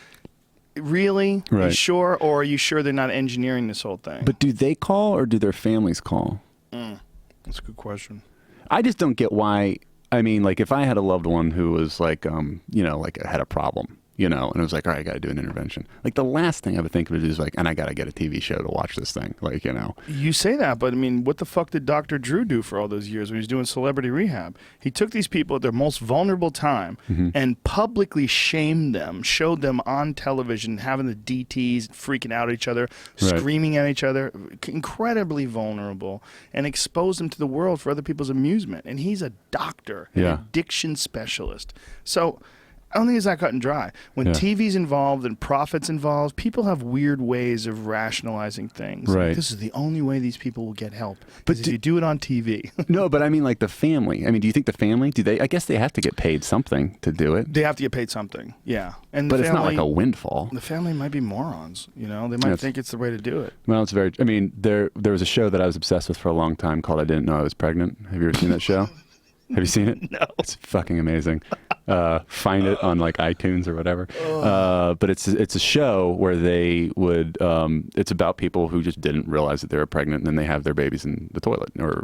Really? Right. Are you sure? Or are you sure they're not engineering this whole thing? But do they call, or do their families call? That's a good question. I just don't get why. I mean, like, if I had a loved one who was like, like had a problem, and it was like, all right, I got to do an intervention. Like, the last thing I would think of is like, and I got to get a TV show to watch this thing. Like, You say that, but I mean, what the fuck did Dr. Drew do for all those years when he was doing celebrity rehab? He took these people at their most vulnerable time and publicly shamed them, showed them on television, having the DTs, freaking out at each other, screaming at each other, incredibly vulnerable, and exposed them to the world for other people's amusement. And he's a doctor, an addiction specialist. So I don't think it's that cut and dry. When TV's involved and profits involved, people have weird ways of rationalizing things. Right. Like, this is the only way these people will get help. But if you do it on TV. No, but I mean, like, the family. I mean, do you think the family, I guess they have to get paid something to do it. They have to get paid something, yeah. And but it's not like a windfall. The family might be morons, They might think it's the way to do it. Well, it's very, I mean, there was a show that I was obsessed with for a long time called I Didn't Know I Was Pregnant. Have you ever seen that show? Have you seen it? No. It's fucking amazing. Find it on like iTunes or whatever. But it's a show where they would. It's about people who just didn't realize that they were pregnant, and then they have their babies in the toilet, or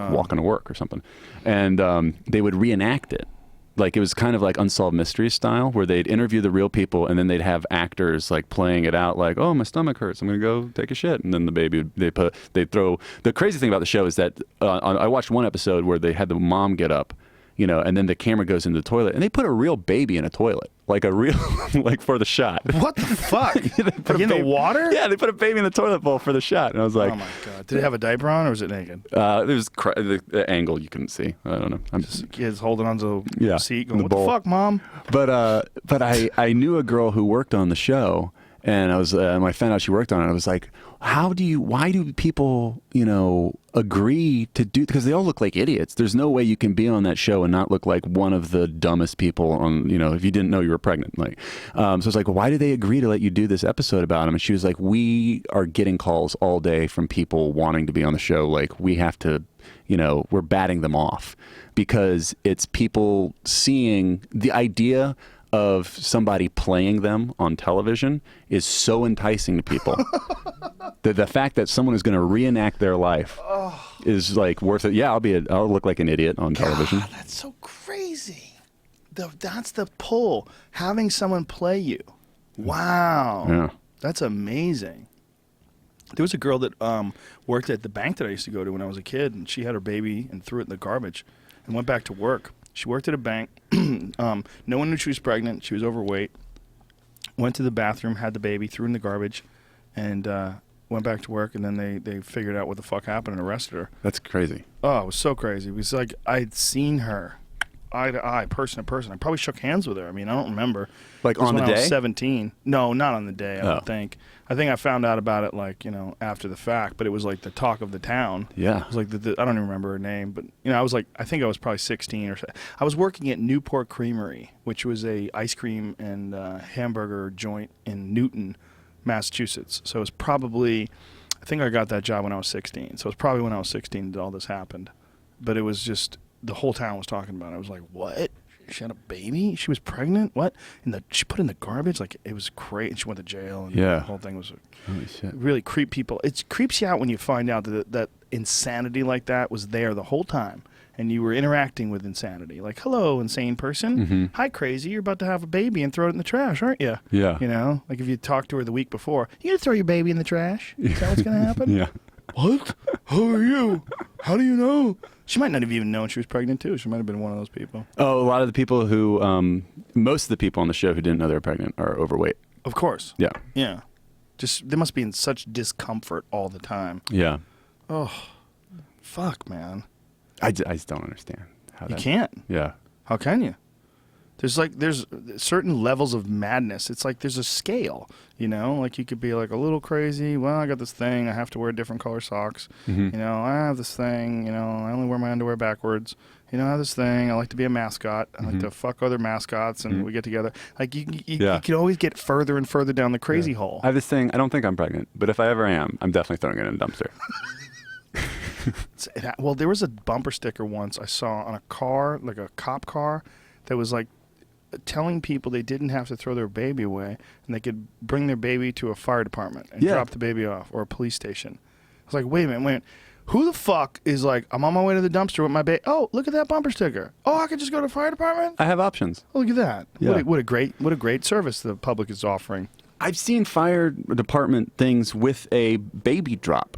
walking to work or something, and they would reenact it. Like, it was kind of like Unsolved Mysteries style, where they'd interview the real people, and then they'd have actors like playing it out, like, oh, my stomach hurts, I'm gonna go take a shit, and then the baby they'd throw. The crazy thing about the show is that I watched one episode where they had the mom get up, and then the camera goes into the toilet, and they put a real baby in a toilet, like a real, like, for the shot. What the fuck? Like in the water? Yeah, they put a baby in the toilet bowl for the shot, and I was like, oh my God. Did it have a diaper on, or was it naked? There's the angle you couldn't see. I don't know. I'm just kids holding onto the seat, going, what the fuck, Mom? But I knew a girl who worked on the show. And I was, when I found out she worked on it, I was like, why do people, agree to do, because they all look like idiots. There's no way you can be on that show and not look like one of the dumbest people on, if you didn't know you were pregnant. Like, so I was like, why did they agree to let you do this episode about him? And she was like, we are getting calls all day from people wanting to be on the show. Like, we have to, we're batting them off because it's people seeing the idea of somebody playing them on television is so enticing to people. The fact that someone is going to reenact their life is like worth it. Yeah, I'll look like an idiot on television. God, that's so crazy. That's the pull. Having someone play you. Wow. Yeah. That's amazing. There was a girl that worked at the bank that I used to go to when I was a kid, and she had her baby and threw it in the garbage and went back to work. She worked at a bank. No one knew she was pregnant. She was overweight. Went to the bathroom, had the baby, threw it in the garbage, and went back to work. And then they figured out what the fuck happened and arrested her. That's crazy. Oh, it was so crazy. It was like I'd seen her eye to eye, person to person. I probably shook hands with her. I mean, I don't remember. Like on the day? I was 17. No, not on the day, I don't think. I think I found out about it like, after the fact, but it was like the talk of the town. Yeah. It was like I don't even remember her name, but I was like, I think I was probably 16 or so. I was working at Newport Creamery, which was a ice cream and hamburger joint in Newton, Massachusetts. So it was probably, I think I got that job when I was 16. So it was probably when I was 16 that all this happened. But it was just, the whole town was talking about it. I was like, what? She had a baby? She was pregnant? What? She put it in the garbage? Like, it was crazy. And she went to jail. And the whole thing was really creep people. It creeps you out when you find out that insanity like that was there the whole time. And you were interacting with insanity. Like, hello, insane person. Mm-hmm. Hi, crazy. You're about to have a baby and throw it in the trash, aren't you? Yeah. Like if you talked to her the week before, you going to throw your baby in the trash? Is that what's going to happen? Yeah. What? Who are you? How do you know? She might not have even known she was pregnant, too. She might have been one of those people. Oh, a lot of the people who, most of the people on the show who didn't know they were pregnant are overweight. Of course. Yeah. Yeah. Just, they must be in such discomfort all the time. Yeah. Oh, fuck, man. I just don't understand how You can't. Yeah. How can you? There's certain levels of madness. It's like there's a scale, like you could be like a little crazy. Well, I got this thing. I have to wear different color socks. Mm-hmm. I have this thing. I only wear my underwear backwards. I have this thing. I like to be a mascot. I like to fuck other mascots, and we get together. Like you can always get further and further down the crazy hole. I have this thing. I don't think I'm pregnant, but if I ever am, I'm definitely throwing it in a dumpster. Well, there was a bumper sticker once I saw on a car, like a cop car, that was like telling people they didn't have to throw their baby away and they could bring their baby to a fire department and drop the baby off, or a police station. I was like, wait a minute. Who the fuck is like, I'm on my way to the dumpster with my baby. Oh, look at that bumper sticker. Oh, I could just go to the fire department? I have options. Oh, look at that. Yeah. What a great service the public is offering. I've seen fire department things with a baby drop.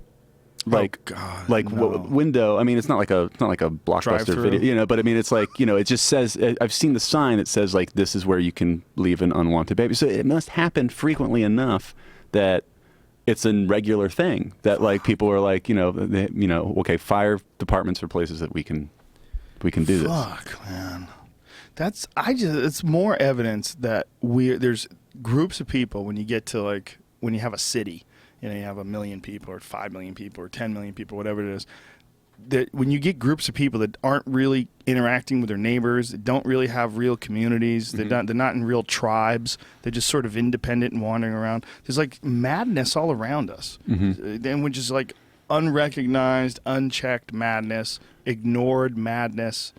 Like, window. I mean, it's not like a Blockbuster Drive-through. video, but I mean, it's like, it just says, I've seen the sign that says like, this is where you can leave an unwanted baby. So it must happen frequently enough that it's a regular thing that like people are like, okay, fire departments are places that we can do this. Fuck, man. It's more evidence that there's groups of people when you get to like, when you have a city. You have 1 million people or 5 million people or 10 million people, whatever it is, that when you get groups of people that aren't really interacting with their neighbors, that don't really have real communities, they're not in real tribes, they're just sort of independent and wandering around. There's like madness all around us, and which is like unrecognized, unchecked madness, ignored madness.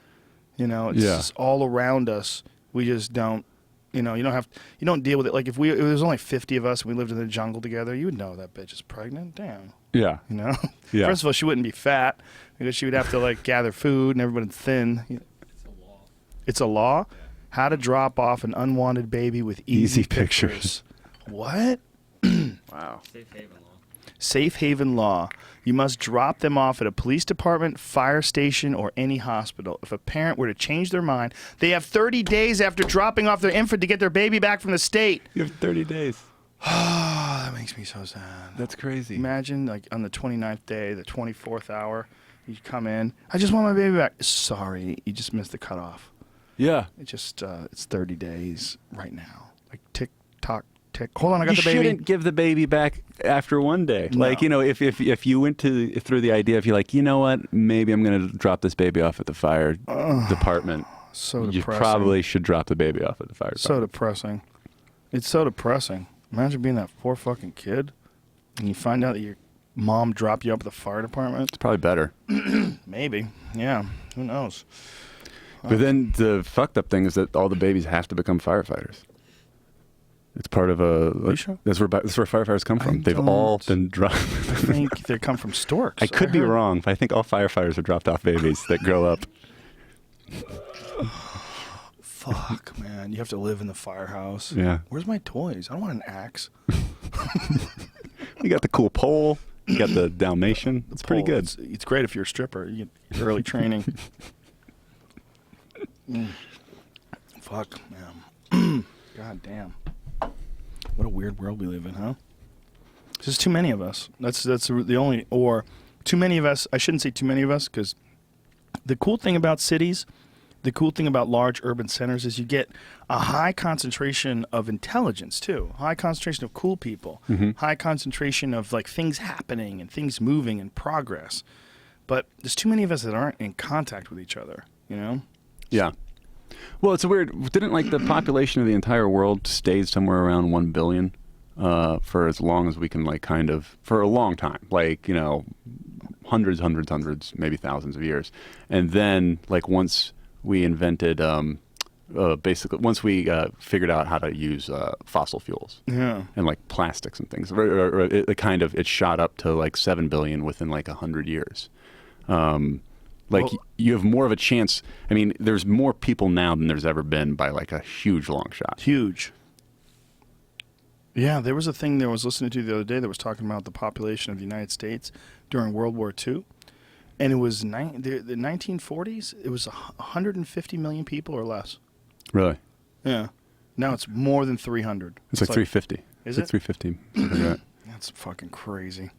It's just all around us. We just don't. You don't deal with it. Like if there was only 50 of us and we lived in the jungle together, you would know that bitch is pregnant. Damn. Yeah. Yeah. First of all, she wouldn't be fat because she would have to like gather food and everybody's thin. It's a law. It's a law? How to drop off an unwanted baby with easy pictures. What? Wow. Safe haven law. Safe haven law. You must drop them off at a police department, fire station, or any hospital. If a parent were to change their mind, they have 30 days after dropping off their infant to get their baby back from the state. You have 30 days. Oh, that makes me so sad. That's crazy. Imagine, like, on the 29th day, the 24th hour, you come in. I just want my baby back. Sorry, you just missed the cutoff. Yeah. It's 30 days right now. Like, tick, tock, tick. Hold on, I got You the baby. shouldn't give the baby back after one day. No. Like, if you went through the idea, if you're like, you know what, maybe I'm going to drop this baby off at the fire department. So you depressing. probably should drop the baby off at the fire So department. depressing. It's so depressing. Imagine being that poor fucking kid, and you find out that your mom dropped you up at the fire department. It's probably better. Maybe. Yeah. Who knows? But then the fucked up thing is that all the babies have to become firefighters. It's part of a. you sure? That's where firefighters come from. They've don't- all been dropped. I think they come from storks. I could be heard- wrong, but I think all firefighters are dropped off babies that grow up. Fuck, man. You have to live in the firehouse. Yeah. Where's my toys? I don't want an axe. You got the cool pole. You got the Dalmatian. It's pretty Pole. good. It's great if you're a stripper. You get early training. Fuck, man. God damn. What a weird world we live in, huh? There's too many of us. That's the only, or too many of us. I shouldn't say too many of us, because the cool thing about cities, the cool thing about large urban centers is you get a high concentration of intelligence too, high concentration of cool people, high concentration of like things happening and things moving and progress. But there's too many of us that aren't in contact with each other, you know? Yeah. Well, it's a weird. Didn't like the population of the entire world stayed somewhere around 1 billion for as long as we can, like, kind of, for a long time, like, hundreds, maybe thousands of years, and then like once we invented, basically once we figured out how to use fossil fuels, Yeah. and like plastics and things, it shot up to like 7 billion within like 100 years. You have more of a chance. I mean, there's more people now than there's ever been by like a huge long shot. Huge. Yeah, there was a thing that I was listening to the other day that was talking about the population of the United States during World War II. And it was the 1940s, it was 150 million people or less. Really? Yeah. Now it's more than 300. It's like 350. Is it's it? Like 350. Something like that. That's fucking crazy.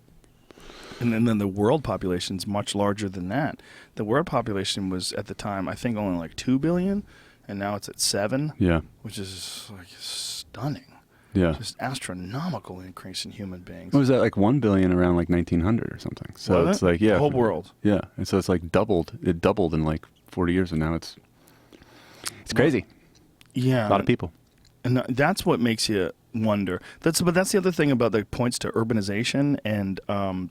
And then the world population is much larger than that. The world population was at the time, I think, only like 2 billion, and now it's at 7, Yeah. which is like stunning. Yeah. Just astronomical increase in human beings. What was that, like 1 billion around like 1900 or something? So Was it's it? like, yeah. The whole world. Yeah. And so it's like doubled. It doubled in like 40 years, and now it's crazy. Yeah. A lot of people. And that's what makes you wonder. But that's the other thing about the points to urbanization and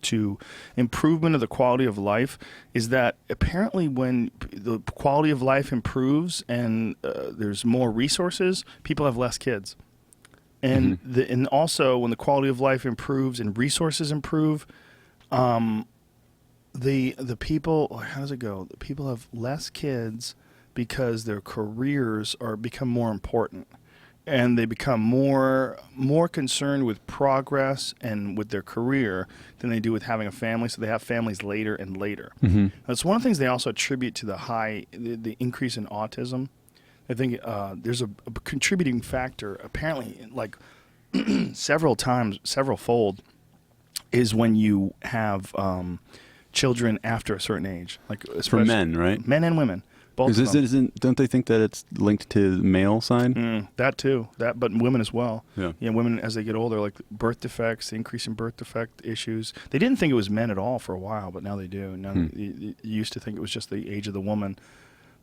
to improvement of the quality of life is that apparently when the quality of life improves and there's more resources, people have less kids. And and also when the quality of life improves and resources improve, the people, how does it go? The people have less kids because their careers become more important. And they become more concerned with progress and with their career than they do with having a family. So they have families later and later. That's one of the things they also attribute to the increase in autism. I think there's a contributing factor. Apparently, like several-fold, is when you have children after a certain age, like For especially men, right? men and women. Both of them. Don't they think that it's linked to the male side? That too. But women as well. Yeah. Women as they get older, like birth defects, increase in birth defect issues. They didn't think it was men at all for a while, but now they do. Now you used to think it was just the age of the woman,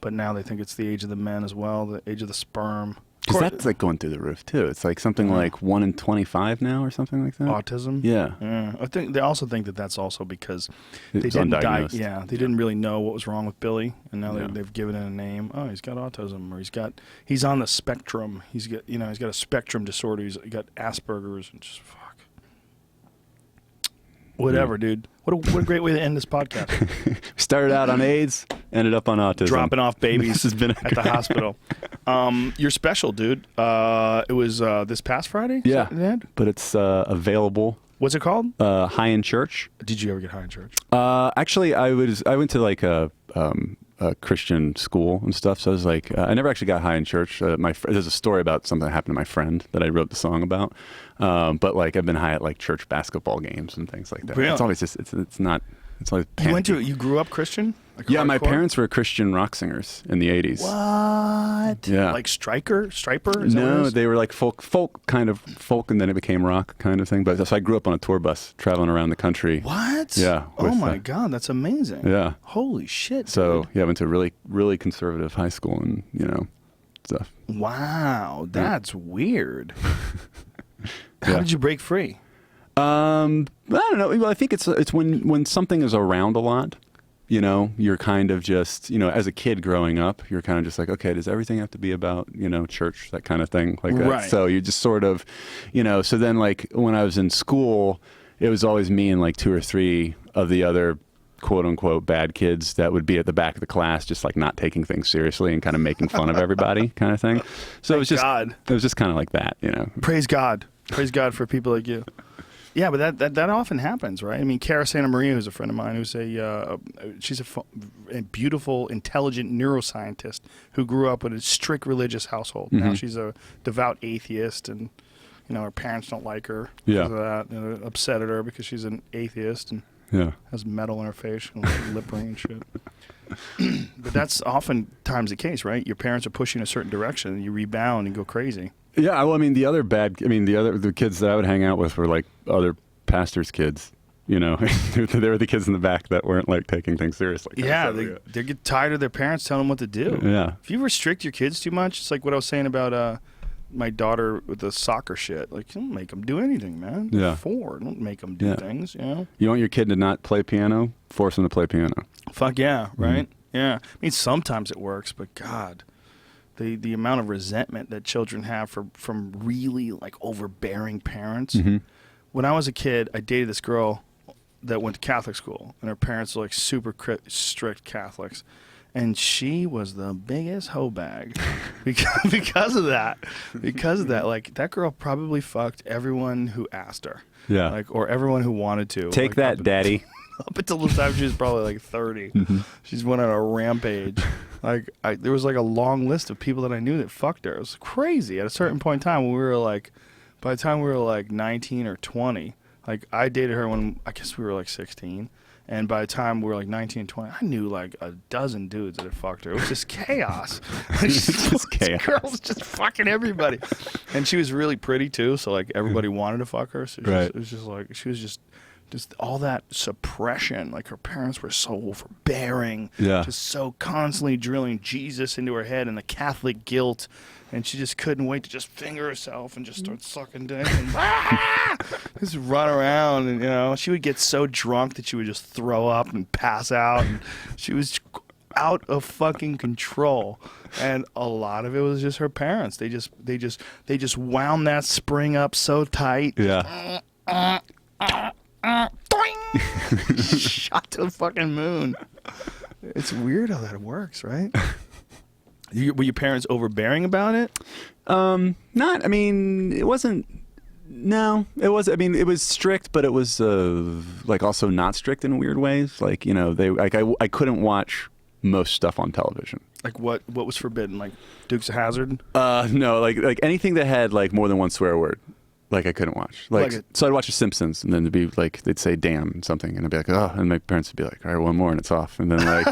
but now they think it's the age of the men as well, the age of the sperm. Because that's like going through the roof too. It's like something like 1 in 25 now, or something like that. Autism. Yeah. I think they also think that that's also because they It's didn't undiagnosed. they didn't really know what was wrong with Billy, and now Yeah. they've given it a name. Oh, he's got autism, or he's on the spectrum. He's got a spectrum disorder. He's got Asperger's, and just fuck. Whatever, dude. What a great way to end this podcast. Started out on AIDS, ended up on autism. Dropping off babies This has been at the hospital. You're special, dude. It was this past Friday? Yeah. Is that it? But it's available. What's it called? High in Church. Did you ever get high in church? Actually, I went to like a Christian school and stuff. So I was like, I never actually got high in church. There's a story about something that happened to my friend that I wrote the song about. But like I've been high at like church basketball games and things like that. Really? It's always just it's not. It's always You grew up Christian? Like yeah, my hardcore? parents were Christian rock singers in the 80s. What? Yeah. Like Striper? Is that what it No, is? they were like folk, and then it became rock kind of thing. But so I grew up on a tour bus traveling around the country. What? Yeah. Oh my God, that's amazing. Yeah. Holy shit. So dude. yeah, I went to a really, really conservative high school and, stuff. Wow, that's weird. How Yeah. did you break free? I don't know. Well, I think it's when something is around a lot, you're kind of just, as a kid growing up, you're kind of just like, okay, does everything have to be about, church, that kind of thing like that. Right. So you just sort of, so then like when I was in school, it was always me and like 2 or 3 of the other quote unquote bad kids that would be at the back of the class, just like not taking things seriously and kind of making fun of everybody kind of thing. So it was just kind of like that, Praise God. Praise God for people like you. Yeah, but that often happens, right? I mean, Cara Santa Maria, who's a friend of mine, who's she's a beautiful, intelligent neuroscientist who grew up in a strict religious household. Now she's a devout atheist, and her parents don't like her because of that. They're upset at her because she's an atheist and has metal in her face and lip ring and shit. But that's oftentimes the case, right? Your parents are pushing a certain direction, and you rebound and go crazy. Yeah, well, I mean, the kids that I would hang out with were like other pastors' kids. They were the kids in the back that weren't like taking things seriously. Yeah, they get tired of their parents telling them what to do. Yeah. If you restrict your kids too much, it's like what I was saying about my daughter with the soccer shit. Like, don't make them do anything, man. They're 4. Don't make them do things, You want your kid to not play piano? Force them to play piano. Fuck yeah, right? Yeah. I mean, sometimes it works, but God. The amount of resentment that children have from really like overbearing parents. When I was a kid, I dated this girl that went to Catholic school, and her parents were like super strict Catholics, and she was the biggest hoe bag because of that. Like that girl probably fucked everyone who asked her. Yeah. Like or everyone who wanted to. Take that, Daddy. Up until the time she was probably like 30. She's went on a rampage. Like there was like a long list of people that I knew that fucked her. It was crazy. At a certain point in time when by the time we were like 19 or 20, like I dated her when I guess we were like 16. And by the time we were like 19 and 20, I knew like a dozen dudes that had fucked her. It was just chaos. Just chaos. Girl was just fucking everybody. And she was really pretty too, so like everybody wanted to fuck her. So it was just like she was just all that suppression. Like her parents were so overbearing, just so constantly drilling Jesus into her head and the Catholic guilt, and she just couldn't wait to just finger herself and just start sucking dick and just run around. And she would get so drunk that she would just throw up and pass out, and she was out of fucking control. And a lot of it was just her parents. They just wound that spring up so tight. Yeah. Shot to the fucking moon. It's weird how that works, right? Were your parents overbearing about it? Not. I mean, it wasn't. No, it was. I mean, it was strict, but it was like also not strict in weird ways. Like they like I couldn't watch most stuff on television. Like what was forbidden? Like Dukes of Hazzard? No, like anything that had like more than one swear word. Like I couldn't watch. So I'd watch The Simpsons, and then it'd be like they'd say "damn" and something, and I'd be like, "Oh," and my parents would be like, "All right, one more, and it's off." And then like,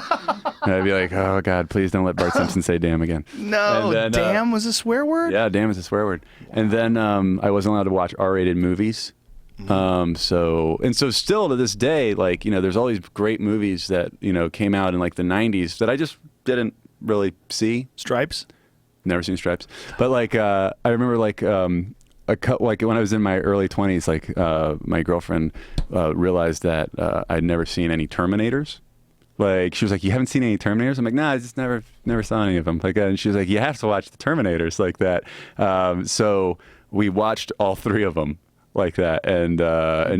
and I'd be like, "Oh God, please don't let Bart Simpson say damn again." No, then, damn was a swear word. Yeah, damn is a swear word. Wow. And then I wasn't allowed to watch R-rated movies. So still to this day, like there's all these great movies that came out in like the '90s that I just didn't really see. Stripes. Never seen Stripes, but like I remember like. Like when I was in my early 20s, like my girlfriend realized that I'd never seen any Terminators. Like she was like, "You haven't seen any Terminators?" I'm like, "Nah, I just never saw any of them." Like, and she was like, "You have to watch the Terminators like that." So we watched all 3 of them like that, and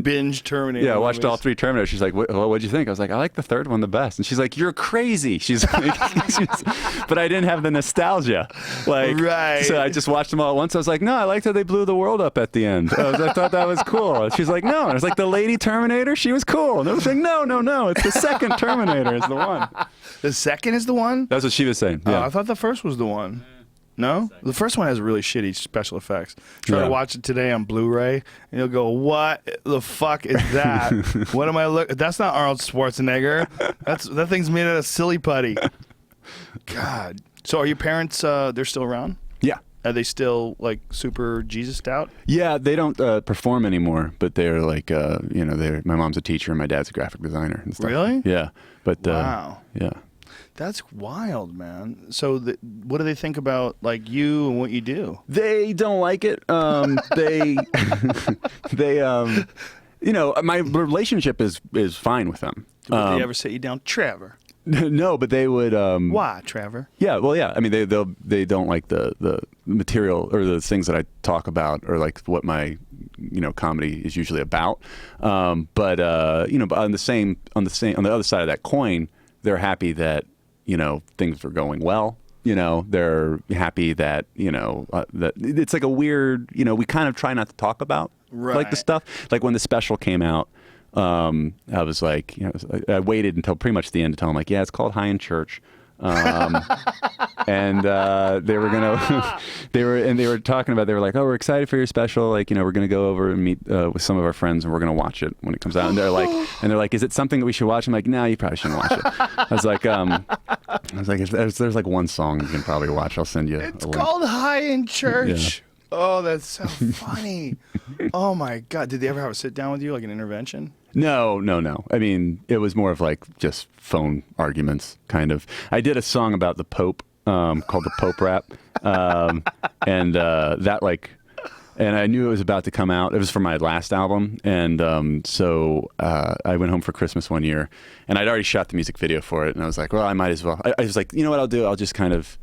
binge Terminator. Yeah, I watched movies. all 3 Terminators. She's like, "What'd you think?" I was like, "I like the 3rd one the best." And she's like, "You're crazy." She's like, but I didn't have the nostalgia, like, right. So I just watched them all at once. I was like, "No, I liked how they blew the world up at the end. I thought that was cool." And she's like, "No," and I was like, "The lady Terminator, she was cool." And I was like, "No, it's the 2nd Terminator is the one." The 2nd is the one? That's what she was saying. Yeah. I thought the first was the one. No? The first one has really shitty special effects. Try Yeah. to watch it today on Blu-ray, and you'll go, what the fuck is that? What am I looking? That's not Arnold Schwarzenegger. That thing's made out of silly putty. God. So are your parents, they're still around? Yeah. Are they still, like, super Jesus-ed out? Yeah, they don't perform anymore, but they're like, my mom's a teacher and my dad's a graphic designer and stuff. Really? Yeah. But, Wow. yeah. That's wild, man. So what do they think about, like, you and what you do? They don't like it. They, my relationship is fine with them. Would they ever sit you down? Trevor. No, but they would. Why, Trevor? Yeah, well, yeah. I mean, they don't like the material or the things that I talk about or like what my comedy is usually about. But on the other side of that coin, they're happy that things are going well. They're happy that that it's like a weird. We kind of try not to talk about like the stuff. Like when the special came out. I was like, I waited until pretty much the end to tell them, like, yeah, it's called High in Church. And they were talking about, they were like, oh, we're excited for your special. Like, we're going to go over and meet with some of our friends and we're going to watch it when it comes out. And they're like, is it something that we should watch? I'm like, no, you probably shouldn't watch it. I was like, if there's like one song you can probably watch, I'll send you a link. It's called High in Church. Yeah. Oh, that's so funny. Oh my God. Did they ever have a sit down with you, like an intervention? No. I mean, it was more of like just phone arguments, kind of. I did a song about the Pope called the Pope Rap, and I knew it was about to come out. It was for my last album, and so I went home for Christmas one year, and I'd already shot the music video for it, and I was like, well, I might as well. I was like, you know what I'll do? I'll just kind of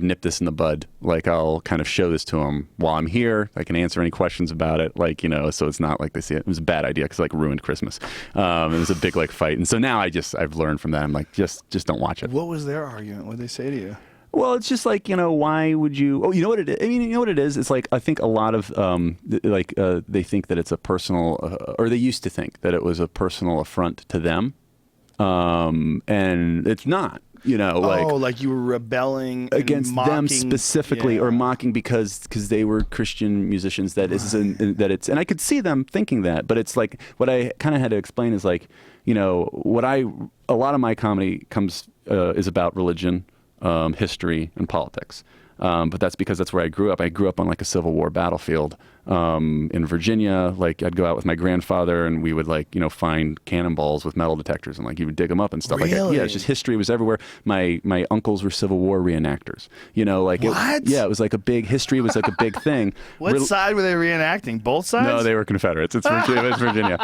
nip this in the bud. Like, I'll kind of show this to them while I'm here. I can answer any questions about it. Like, so it's not like they see it. It was a bad idea because like ruined Christmas. It was a big like fight. And so now I've learned from that. I'm like, just don't watch it. What was their argument? What did they say to you? Well, it's just like, why would you? Oh, you know what it is? I mean, you know what it is? It's like, I think a lot of they think that it's a personal, or they used to think that it was a personal affront to them, and it's not. Like you were rebelling against mocking, them specifically, or mocking because they were Christian musicians. And I could see them thinking that, but it's like what I kind of had to explain is like, a lot of my comedy is about religion, history, and politics. But that's because that's where I grew up. I grew up on like a Civil War battlefield in Virginia. Like, I'd go out with my grandfather and we would find cannonballs with metal detectors and like you would dig them up and stuff. Really? Like, yeah, it's just history was everywhere. My uncles were Civil War reenactors. What? It was like a big history was like a big thing. What side were they reenacting? Both sides? No, they were Confederates. It's Virginia.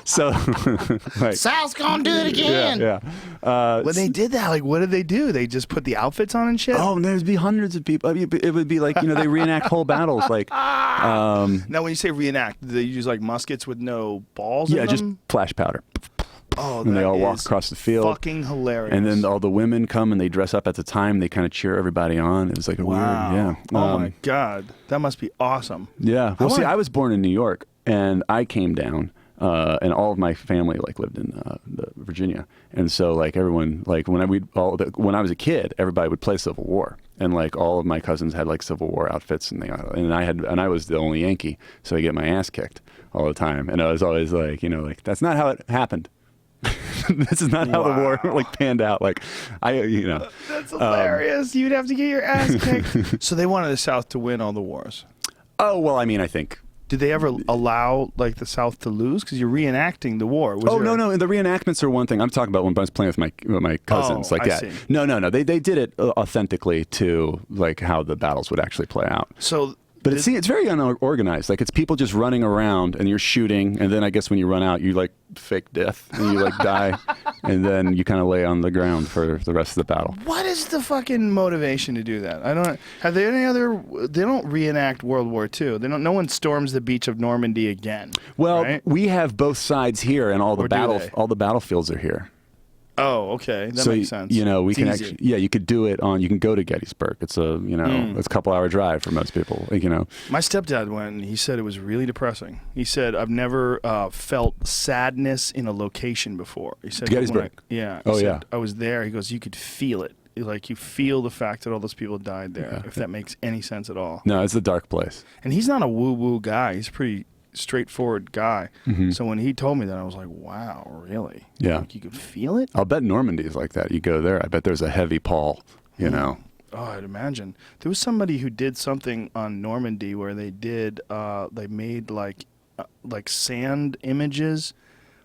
So like, South's gonna do it again. Yeah. When they did that, like, what did they do? They just put the outfits on and shit? Oh, and there'd be hundreds of people. I mean, it would be like, they reenact whole battles. Like, now, when you say reenact, do they use like muskets with no balls in them? Yeah, just flash powder. Oh, and they all walk is across the field. Fucking hilarious. And then all the women come and they dress up at the time. They kind of cheer everybody on. It was like a weird, yeah. Oh my God, that must be awesome. Yeah. Well, see, I was born in New York, and I came down, and all of my family like lived in Virginia, and so like everyone like when I was a kid, everybody would play Civil War. And like all of my cousins had like Civil War outfits, and I was the only Yankee, so I get my ass kicked all the time. And I was always like, that's not how it happened. This is not how the war like panned out. Like, That's hilarious. You'd have to get your ass kicked. So they wanted the South to win all the wars. Oh well, I mean, I think. Did they ever allow like the South to lose? Because you're reenacting the war. No. The reenactments are one thing. I'm talking about when I was playing with my cousins. I see. No. They did it authentically to like how the battles would actually play out. So. But it's very unorganized. Like, it's people just running around and you're shooting, and then I guess when you run out, you like fake death and you like die, and then you kind of lay on the ground for the rest of the battle. What is the fucking motivation to do that? I don't. Have they any other? They don't reenact World War II. They don't. No one storms the beach of Normandy again. Well, right? we have both sides here, and all the battlefields are here. Oh, okay, that makes sense. We can actually, you could do it you can go to Gettysburg. It's it's a couple hour drive for most people. My stepdad went, and he said it was really depressing. He said, I've never felt sadness in a location before. He said, Gettysburg. Yeah. Oh, yeah. I was there. He goes, you could feel it. like you feel the fact that all those people died there, if that makes any sense at all. No, it's a dark place. And he's not a woo-woo guy. He's a pretty straightforward guy. Mm-hmm. So when he told me that, I was like, wow, really? Yeah. Like you could feel it? I'll bet Normandy is like that. You go there, I bet there's a heavy pall, you know. Oh, I'd imagine. There was somebody who did something on Normandy where they made like sand images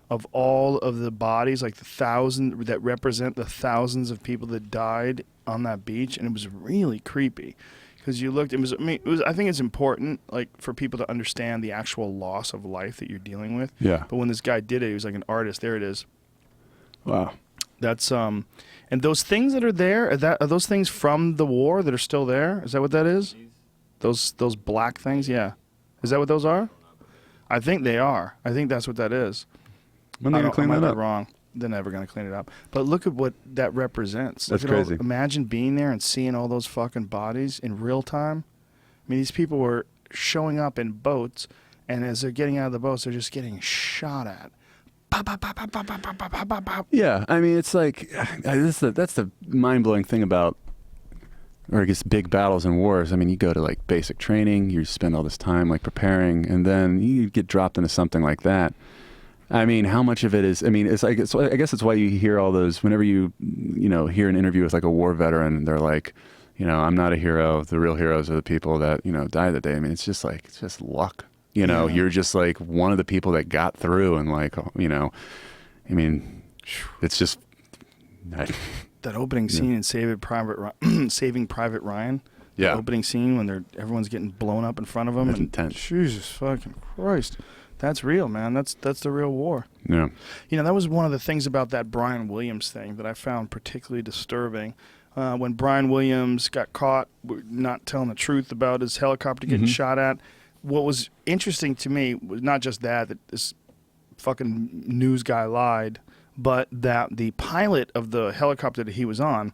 of all of the bodies, like that represent the thousands of people that died on that beach, and it was really creepy. Because you looked, I think it's important, like, for people to understand the actual loss of life that you're dealing with. Yeah. But when this guy did it, he was like an artist. There it is. Wow. That's and those things that are there, are those things from the war that are still there? Is that what that is? Those black things, yeah. Is that what those are? I think they are. I think that's what that is. When are they going to clean that up? Wrong. They're never going to clean it up. But look at what that represents. That's crazy. Imagine being there and seeing all those fucking bodies in real time. I mean, these people were showing up in boats, and as they're getting out of the boats, they're just getting shot at. Yeah, I mean, it's like that's the mind-blowing thing about, or I guess, big battles and wars. I mean, you go to like basic training, you spend all this time like preparing, and then you get dropped into something like that. I mean, how much of it is? I mean, I guess it's why you hear all those whenever you hear an interview with like a war veteran. They're like, I'm not a hero. The real heroes are the people that died that day. I mean, it's just luck. You're just like one of the people that got through, and like I mean, it's just that opening scene in Saving Private Ryan. Yeah. The opening scene when everyone's getting blown up in front of them. That's intense. Jesus fucking Christ. That's real, man. That's the real war. Yeah. That was one of the things about that Brian Williams thing that I found particularly disturbing. When Brian Williams got caught not telling the truth about his helicopter getting shot at, what was interesting to me was not just that this fucking news guy lied, but that the pilot of the helicopter that he was on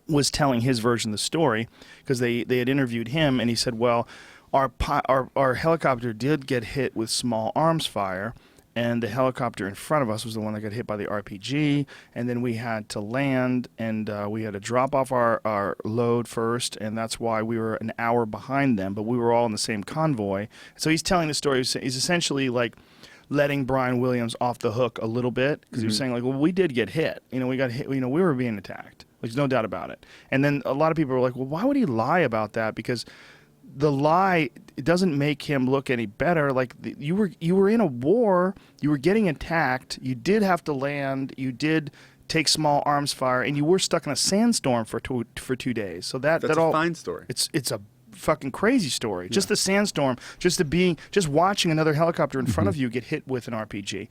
was telling his version of the story, because they had interviewed him, and he said, well, our helicopter did get hit with small arms fire, and the helicopter in front of us was the one that got hit by the RPG, and then we had to land, and we had to drop off our load first, and that's why we were an hour behind them, but we were all in the same convoy. So he's telling the story. He's essentially like letting Brian Williams off the hook a little bit, because he was saying, like, well, we did get hit. We got hit. We were being attacked. There's no doubt about it. And then a lot of people were like, well, why would he lie about that? Because the lie, it doesn't make him look any better. Like, you were in a war, you were getting attacked, you did have to land, you did take small arms fire, and you were stuck in a sandstorm for 2 days. So that's a fine story. It's a fucking crazy story. Yeah. Just the sandstorm, just watching another helicopter in front of you get hit with an RPG.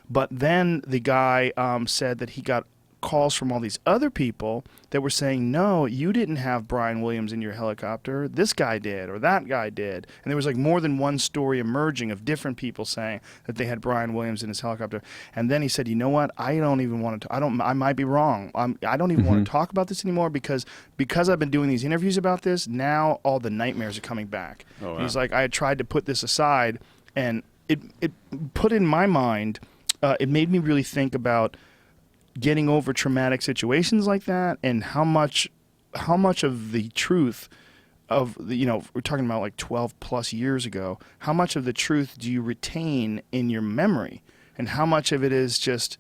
But then the guy said that he got calls from all these other people that were saying, no, you didn't have Brian Williams in your helicopter. This guy did, or that guy did. And there was like more than one story emerging of different people saying that they had Brian Williams in his helicopter. And then he said, you know what? I don't even want to. I might be wrong. I don't even want to talk about this anymore because I've been doing these interviews about this. Now all the nightmares are coming back. Oh, wow. And he's like, I had tried to put this aside, and it put in my mind. It made me really think about getting over traumatic situations like that, and how much of the truth of we're talking about like 12 plus years ago, how much of the truth do you retain in your memory, and how much of it is just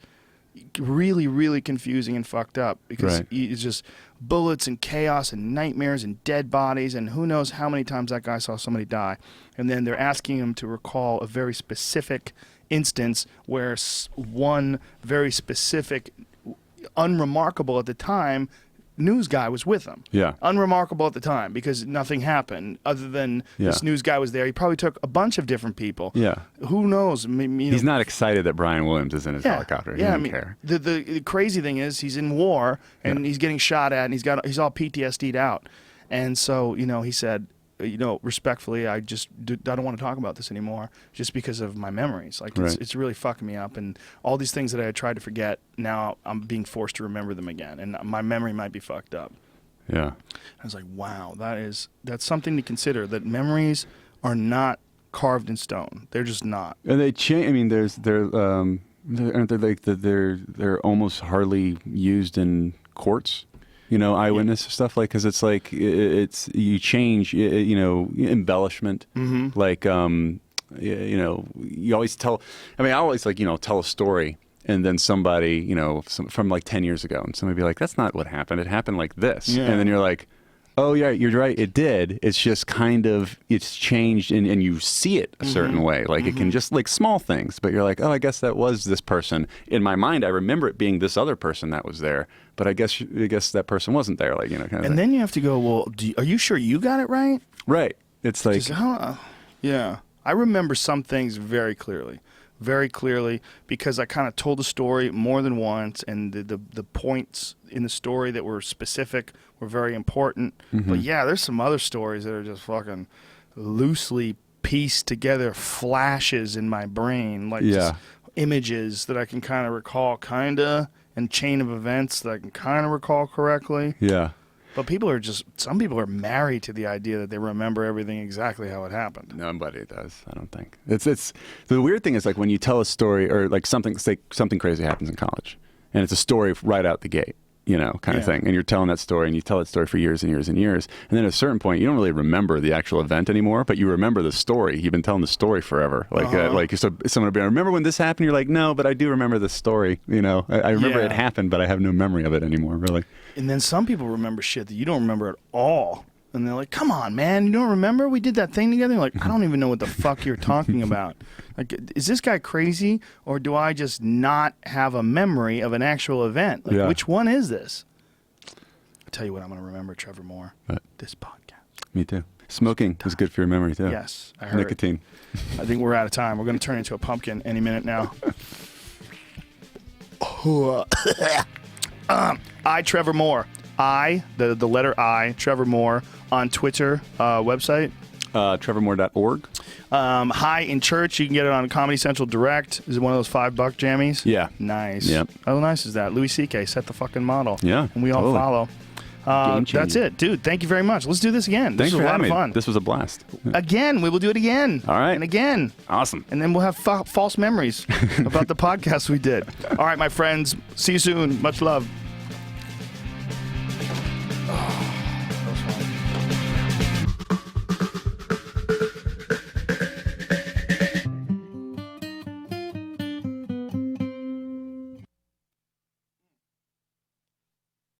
really, really confusing and fucked up, because it's just bullets and chaos and nightmares and dead bodies, and who knows how many times that guy saw somebody die, and then they're asking him to recall a very specific instance where one very specific, unremarkable at the time news guy was with him. Yeah. Unremarkable at the time because nothing happened other than this news guy was there. He probably took a bunch of different people. Yeah. Who knows? He's not excited that Brian Williams is in his helicopter. He doesn't care. The crazy thing is he's in war, and he's getting shot at, and he's all PTSD'd out. And so, he said, respectfully, I don't want to talk about this anymore, just because of my memories. Like, it's really fucking me up, and all these things that I had tried to forget, now I'm being forced to remember them again, and my memory might be fucked up. Yeah. I was like, wow, that's something to consider, that memories are not carved in stone. They're just not. And they change. I mean, aren't they like they're almost hardly used in courts? eyewitness stuff, like, because it's like it's you change, embellishment, like you always tell. I mean, I always tell a story, and then somebody from like 10 years ago, and somebody be like, "That's not what happened. It happened like this," and then you're like, "Oh yeah, you're right. It did. It's just it's changed, and you see it a certain way. Like it can just like small things, but you're like, oh, I guess that was this person. In my mind, I remember it being this other person that was there, but I guess that person wasn't there. Like kind of. And then you have to go, well, are you sure you got it right? Right. It's like, yeah. I remember some things very clearly, because I kind of told the story more than once, and the points in the story that were specific were very important. But yeah, there's some other stories that are just fucking loosely pieced together flashes in my brain, like just images that I can kind of recall, and chain of events that I can kind of recall correctly. Yeah. But some people are married to the idea that they remember everything exactly how it happened. Nobody does, I don't think. It's the weird thing is, like, when you tell a story, or like something crazy happens in college, and it's a story right out the gate, kind of thing. And you're telling that story, and you tell that story for years and years and years. And then at a certain point, you don't really remember the actual event anymore, but you remember the story. You've been telling the story forever. Like, so someone will be, remember when this happened? You're like, no, but I do remember this story. I remember it happened, but I have no memory of it anymore, really. And then some people remember shit that you don't remember at all. And they're like, come on, man, you don't remember? We did that thing together? You're like, I don't even know what the fuck you're talking about. Like, is this guy crazy, or do I just not have a memory of an actual event? Like, which one is this? I'll tell you what I'm going to remember, Trevor Moore. What? This podcast. Me too. Smoking is good for your memory, too. Yes, I heard. Nicotine. I think we're out of time. We're going to turn into a pumpkin any minute now. I, Trevor Moore. The letter I, Trevor Moore, on Twitter, website. TrevorMoore.org. Hi in Church. You can get it on Comedy Central Direct. Is it one of those $5 jammies? Yeah. Nice. Yep. How nice is that? Louis C.K. set the fucking model. Yeah. And we all follow. That's it, dude. Thank you very much. Let's do this again. Thanks this was for a lot having of fun. me. This was a blast. Again, we will do it again. All right. And again. Awesome. And then we'll have false memories about the podcast we did. All right, my friends. See you soon. Much love.